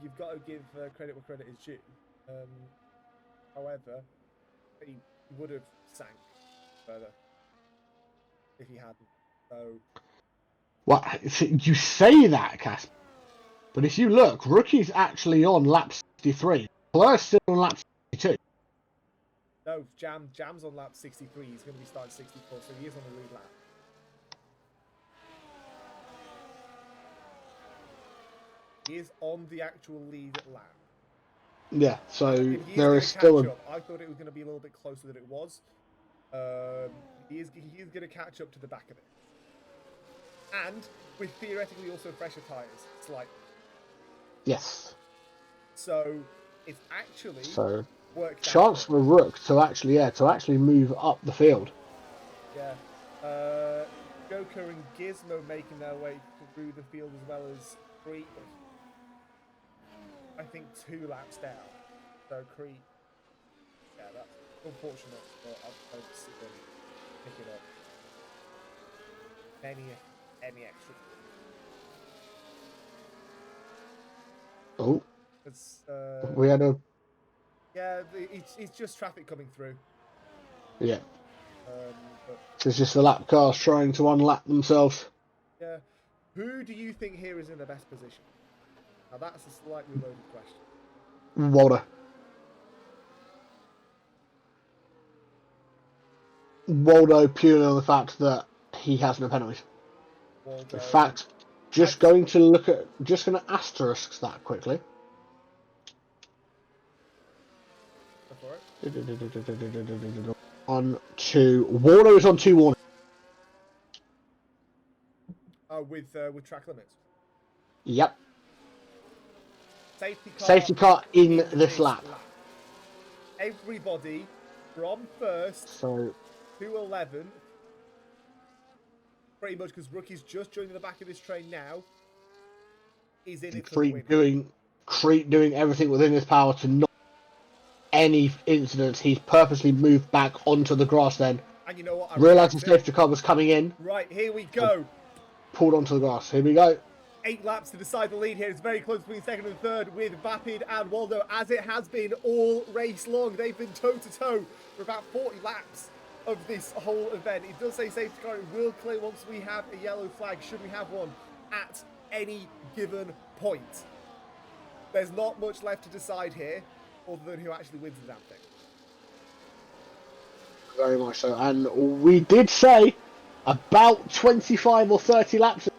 You've got to give credit where credit is due. However, he would have sank further if he hadn't. So. Well, you say that, Casper, but if you look, Rookie's actually on lap 63. Blur's still on lap 62. No, Jam's on lap 63. He's going to be starting 64, so he is on the lead lap. He is on the actual lead lap. Yeah, so there is still a... I thought it was going to be a little bit closer than it was. He is going to catch up to the back of it. And with theoretically also fresher tyres, slightly. Yes. So it's actually worked chance for Rook to actually move up the field. Yeah. Joker and Gizmo making their way through the field as well as Crete. I think 2 laps down. So Crete. Yeah, that's unfortunate, but I'd like to see them pick it up. Any extra. It's, We had a yeah, it's just traffic coming through. yeah. But It's just the lap cars trying to unlap themselves. yeah, who do you think here is in the best position? Now that's a slightly loaded question. Waldo. Waldo purely on the fact that he has no penalties. Waldo. In fact, just going to asterisk that quickly. Go for it. On two. Waldo is on 2 warnings. With track limits. Yep. Safety car in this lap. Everybody from first to 11th, pretty much because Rookie's just joining the back of this train now, is in it for the win. Creed doing everything within his power to not any incidents. He's purposely moved back onto the grass then. And you know what? Realised the safety car was coming in. Right, here we go. Pulled onto the grass. Here we go. 8 laps to decide the lead here. It's very close between second and third with Vapid and Waldo, as it has been all race long. They've been toe-to-toe for about 40 laps of this whole event. It does say safety car. It will clear once we have a yellow flag, should we have one, at any given point. There's not much left to decide here, other than who actually wins the damn thing. Very much so. And we did say about 25 or 30 laps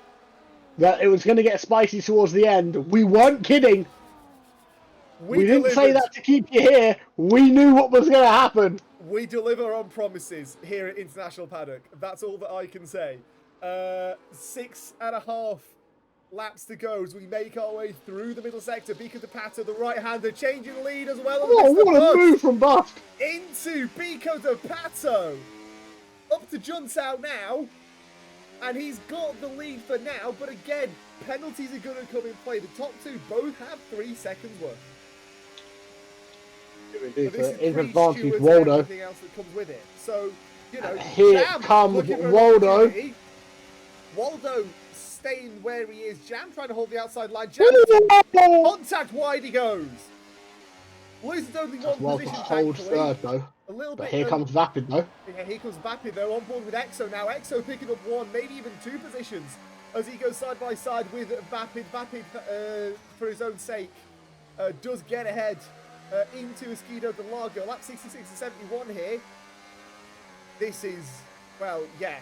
that it was going to get spicy towards the end. We weren't kidding. We didn't say that to keep you here. We knew what was going to happen. We deliver on promises here at International Paddock. That's all that I can say. 6.5 laps to go as we make our way through the middle sector. Biko de Pato, the right-hander, changing the lead as well. Oh, what a move from Bust. Into Biko de Pato. Up to Juntao now. And he's got the lead for now. But again, penalties are going to come in play. The top two both have 3 seconds worth. Indeed, so it is advantage Waldo. Everything else that comes with it. So, you know, here comes Waldo. Waldo staying where he is. Jam trying to hold the outside line. Jam contact wide he goes. Loses only one position. Hold third though. A little but bit. Here comes Vapid though. Yeah, here comes Vapid though. On board with Exo now. Exo picking up 1, maybe even 2 positions as he goes side by side with Vapid. Vapid, for his own sake, does get ahead into Esquido de Largo. Lap 66 to 71 here. This is, well, yeah.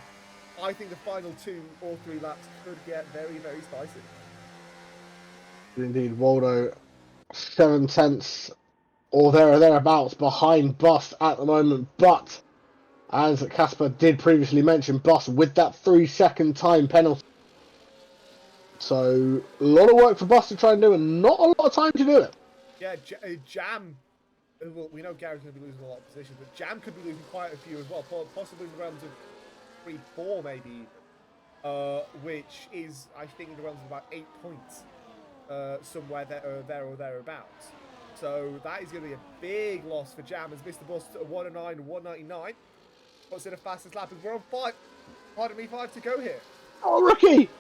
I think the final 2 or 3 laps could get very, very spicy. Indeed, Waldo 7/10 or thereabouts behind Bust at the moment, but as Casper did previously mention, Bust with that 3-second time penalty. So a lot of work for Bust to try and do, and not a lot of time to do it. Yeah, Jam. Well, we know Gary's going to be losing a lot of positions, but Jam could be losing quite a few as well, possibly in the realms of 3-4 maybe, which is, I think, in the realms of about 8 points, somewhere there or thereabouts. So that is going to be a big loss for Jam, as Mr. Bust at 109, 199. What's in the fastest lap? We're on 5. Pardon me, 5 to go here. Oh, Rookie!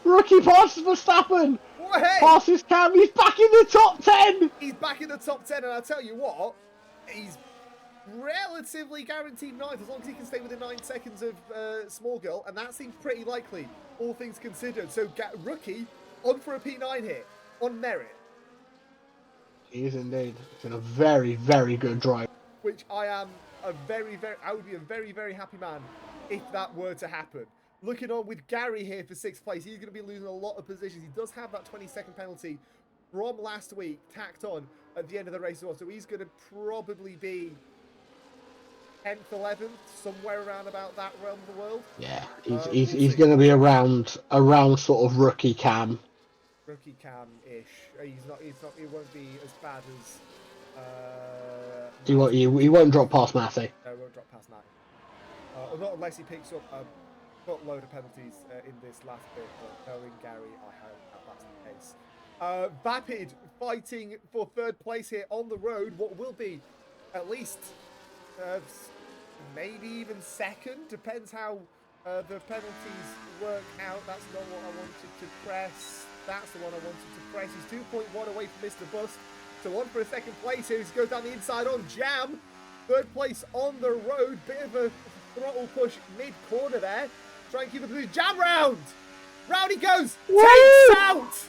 Rookie passes Verstappen! Oh, hey! Passes Cam, he's back in the top 10! He's back in the top 10, and I'll tell you what, he's relatively guaranteed 9th, as long as he can stay within 9 seconds of Small Girl, and that seems pretty likely, all things considered. So Rookie on for a P9 here, on merit. He is indeed. It's been a very, very good drive. Which I would be a very, very happy man if that were to happen. Looking on with Gary here for 6th place, he's going to be losing a lot of positions. He does have that 20-second penalty from last week tacked on at the end of the race as well, so he's going to probably be 10th, 11th, somewhere around about that realm of the world. Yeah, he's going to be around sort of Rookie Cam. Rookie Cam-ish. He won't be as bad as he won't drop past Matty. No, he won't drop past Matty. Not unless he picks up a buttload of penalties in this last bit, but knowing Gary, I hope that's the case. Vapid fighting for 3rd place here on the road. What will be at least maybe even 2nd, depends how the penalties work out. That's not what I wanted to press. That's the one I wanted to press. He's 2.1 away from Mr. Bust. So on for a second place here. He goes down the inside on Jam. Third place on the road. Bit of a throttle push mid-corner there. Try and keep the position. Jam round! Round he goes! Woo! Takes out!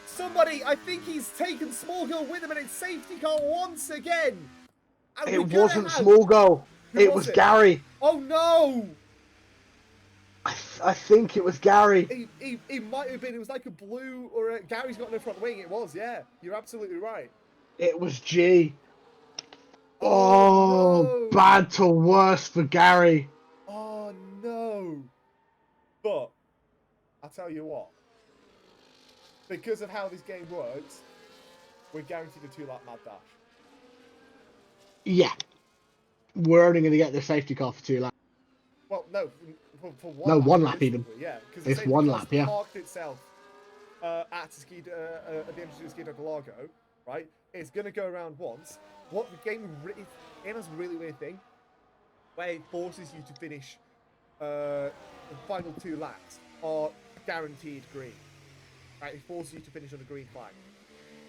Somebody, I think he's taken Small Girl with him, and it's safety car once again. And It wasn't Small Girl. It was Gary. Oh no! I think it was Gary. It might have been. It was like a blue or a... Gary's got no front wing. It was, yeah. You're absolutely right. It was G. Oh no. Bad to worse for Gary. Oh no. But, I'll tell you what. Because of how this game works, we're guaranteed a 2-lap mad dash. Yeah. We're only going to get the safety car for 2 laps. Well, no, for one no, lap. 1 lap even. Yeah, because it's 1 lap, yeah. Parked itself at the entrance to the Interlagos, right? It's going to go around once. What the game has a really weird thing where it forces you to finish the final 2 laps are guaranteed green. Right, it forces you to finish on a green flag.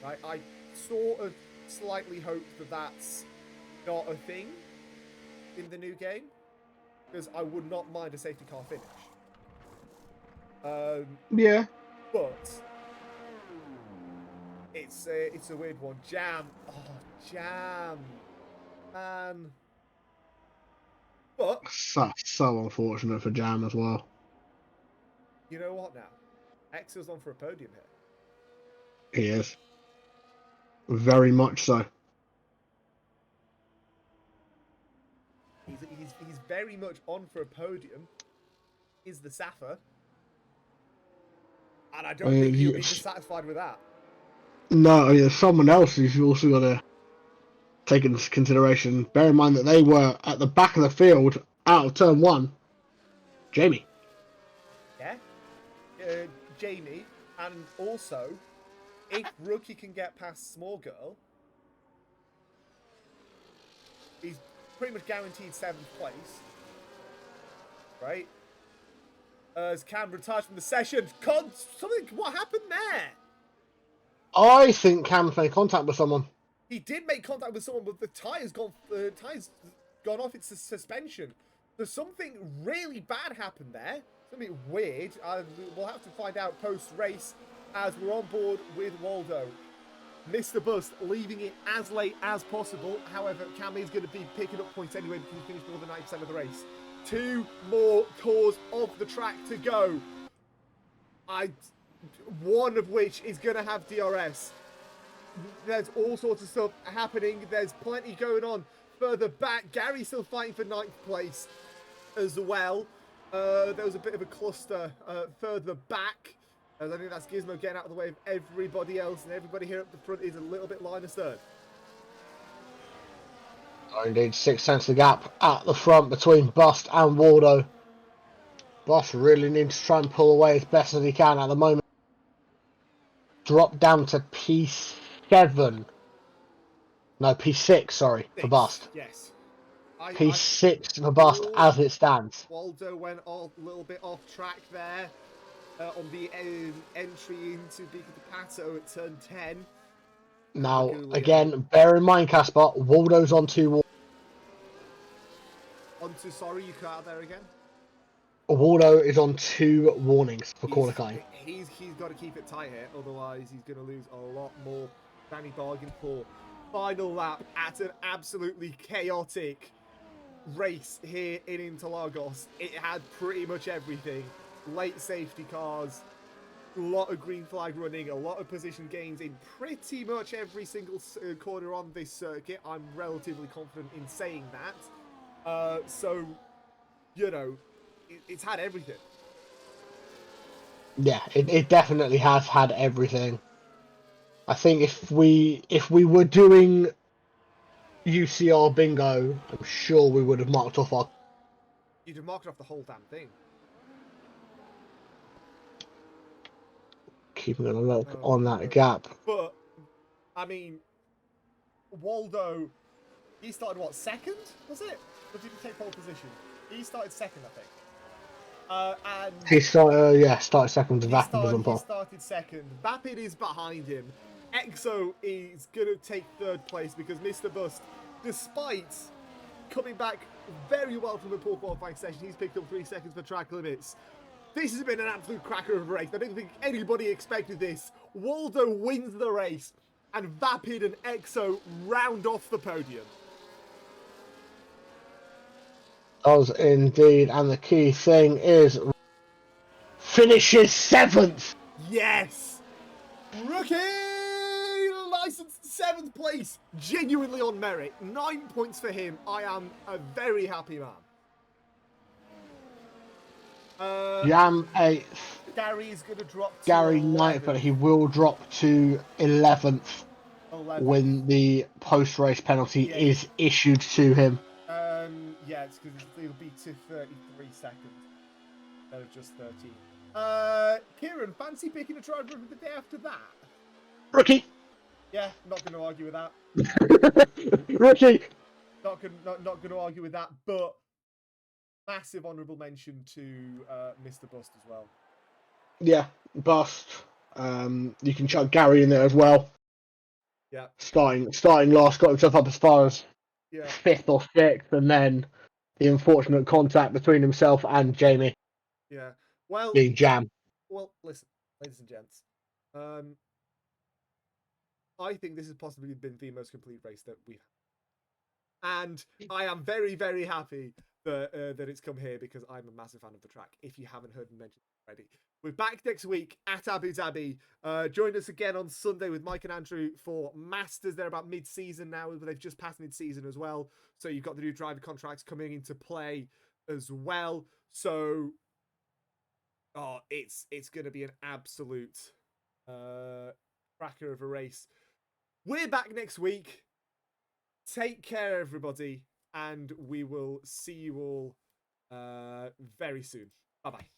Right, I sort of slightly hope that that's not a thing in the new game, because I would not mind a safety car finish. Yeah. But it's a weird one. Jam. Oh, Jam. Man. But so unfortunate for Jam as well. You know what now? Exo's on for a podium here. He is. Very much so. He's very much on for a podium. Is the Safa. And I don't think he'll be dissatisfied with that. No, there's someone else who's also got to take into consideration. Bear in mind that they were at the back of the field out of turn 1. Jamie. Yeah. Jamie. And also, if Rookie can get past Small Girl, he's pretty much guaranteed 7th place. Right? As Cam retired from the session. What happened there? I think Cam's made contact with someone. He did make contact with someone, but the tire's gone off its suspension. There's something really bad happened there. Something weird. We'll have to find out post-race as we're on board with Waldo. Mr. Bust leaving it as late as possible. However, Cam is going to be picking up points anyway because he finished more than 90% of the race. 2 more tours of the track to go. One of which is going to have DRS. There's all sorts of stuff happening. There's plenty going on further back. Gary's still fighting for 9th place as well. There was a bit of a cluster further back. As I think that's Gizmo getting out of the way of everybody else. And everybody here up the front is a little bit line astern. Indeed, 6 cents of gap at the front between Bust and Waldo. Bust really needs to try and pull away as best as he can at the moment. Drop down to P7. No, P6, sorry, for Bust. Yes. P6 for Bust as it stands. Waldo went a little bit off track there on the entry into Big Pato at turn 10. Now, again, bear in mind, Casper, Waldo's on 2. Sorry, you cut out there again? Waldo is on 2 warnings for corner cutting. He's got to keep it tight here, otherwise he's going to lose a lot more than he bargained for. Final lap at an absolutely chaotic race here in Interlagos. It had pretty much everything. Late safety cars, a lot of green flag running, a lot of position gains in pretty much every single corner on this circuit. I'm relatively confident in saying that. So, you know, it's had everything. Yeah, it definitely has had everything. I think if we were doing UCR bingo, I'm sure we would have marked off our... You'd have marked off the whole damn thing. Keeping a look on that gap. But, I mean, Waldo, he started, what, 2nd, was it? Or did he take pole position? He started 2nd, I think. And He started second. Vapid was on he pole. started second. Vapid is behind him. Exo is going to take third place because Mr. Bust, despite coming back very well from the poor qualifying session, he's picked up 3 seconds for track limits. This has been an absolute cracker of a race. I don't think anybody expected this. Waldo wins the race, and Vapid and Exo round off the podium. Does indeed, and the key thing is finishes 7th. Yes! Rookie! Licensed 7th place, genuinely on merit. 9 points for him. I am a very happy man. Jam 8th. Gary's going to drop to Gary 11th. 9th, but he will drop to 11th when the post-race penalty is issued to him. Yeah, it's because it'll be to 33 seconds instead of just 13. Kieran, fancy picking a driver of the day after that? Rookie. Yeah, not going to argue with that. Rookie. Not going to argue with that, but massive honourable mention to Mr. Bust as well. Yeah, Bust. You can chuck Gary in there as well. Yeah. Starting last, got himself up as far as 5th or 6th, and then the unfortunate contact between himself and Jamie. Yeah. Well, being Jam. Well, listen, ladies and gents. I think this has possibly been the most complete race that we've had. And I am very, very happy that it's come here because I'm a massive fan of the track, if you haven't heard me mention it already. We're back next week at Abu Dhabi. Join us again on Sunday with Mike and Andrew for Masters. They're about mid-season now, but they've just passed mid-season as well. So you've got the new driver contracts coming into play as well. So, it's going to be an absolute cracker of a race. We're back next week. Take care, everybody, and we will see you all very soon. Bye-bye.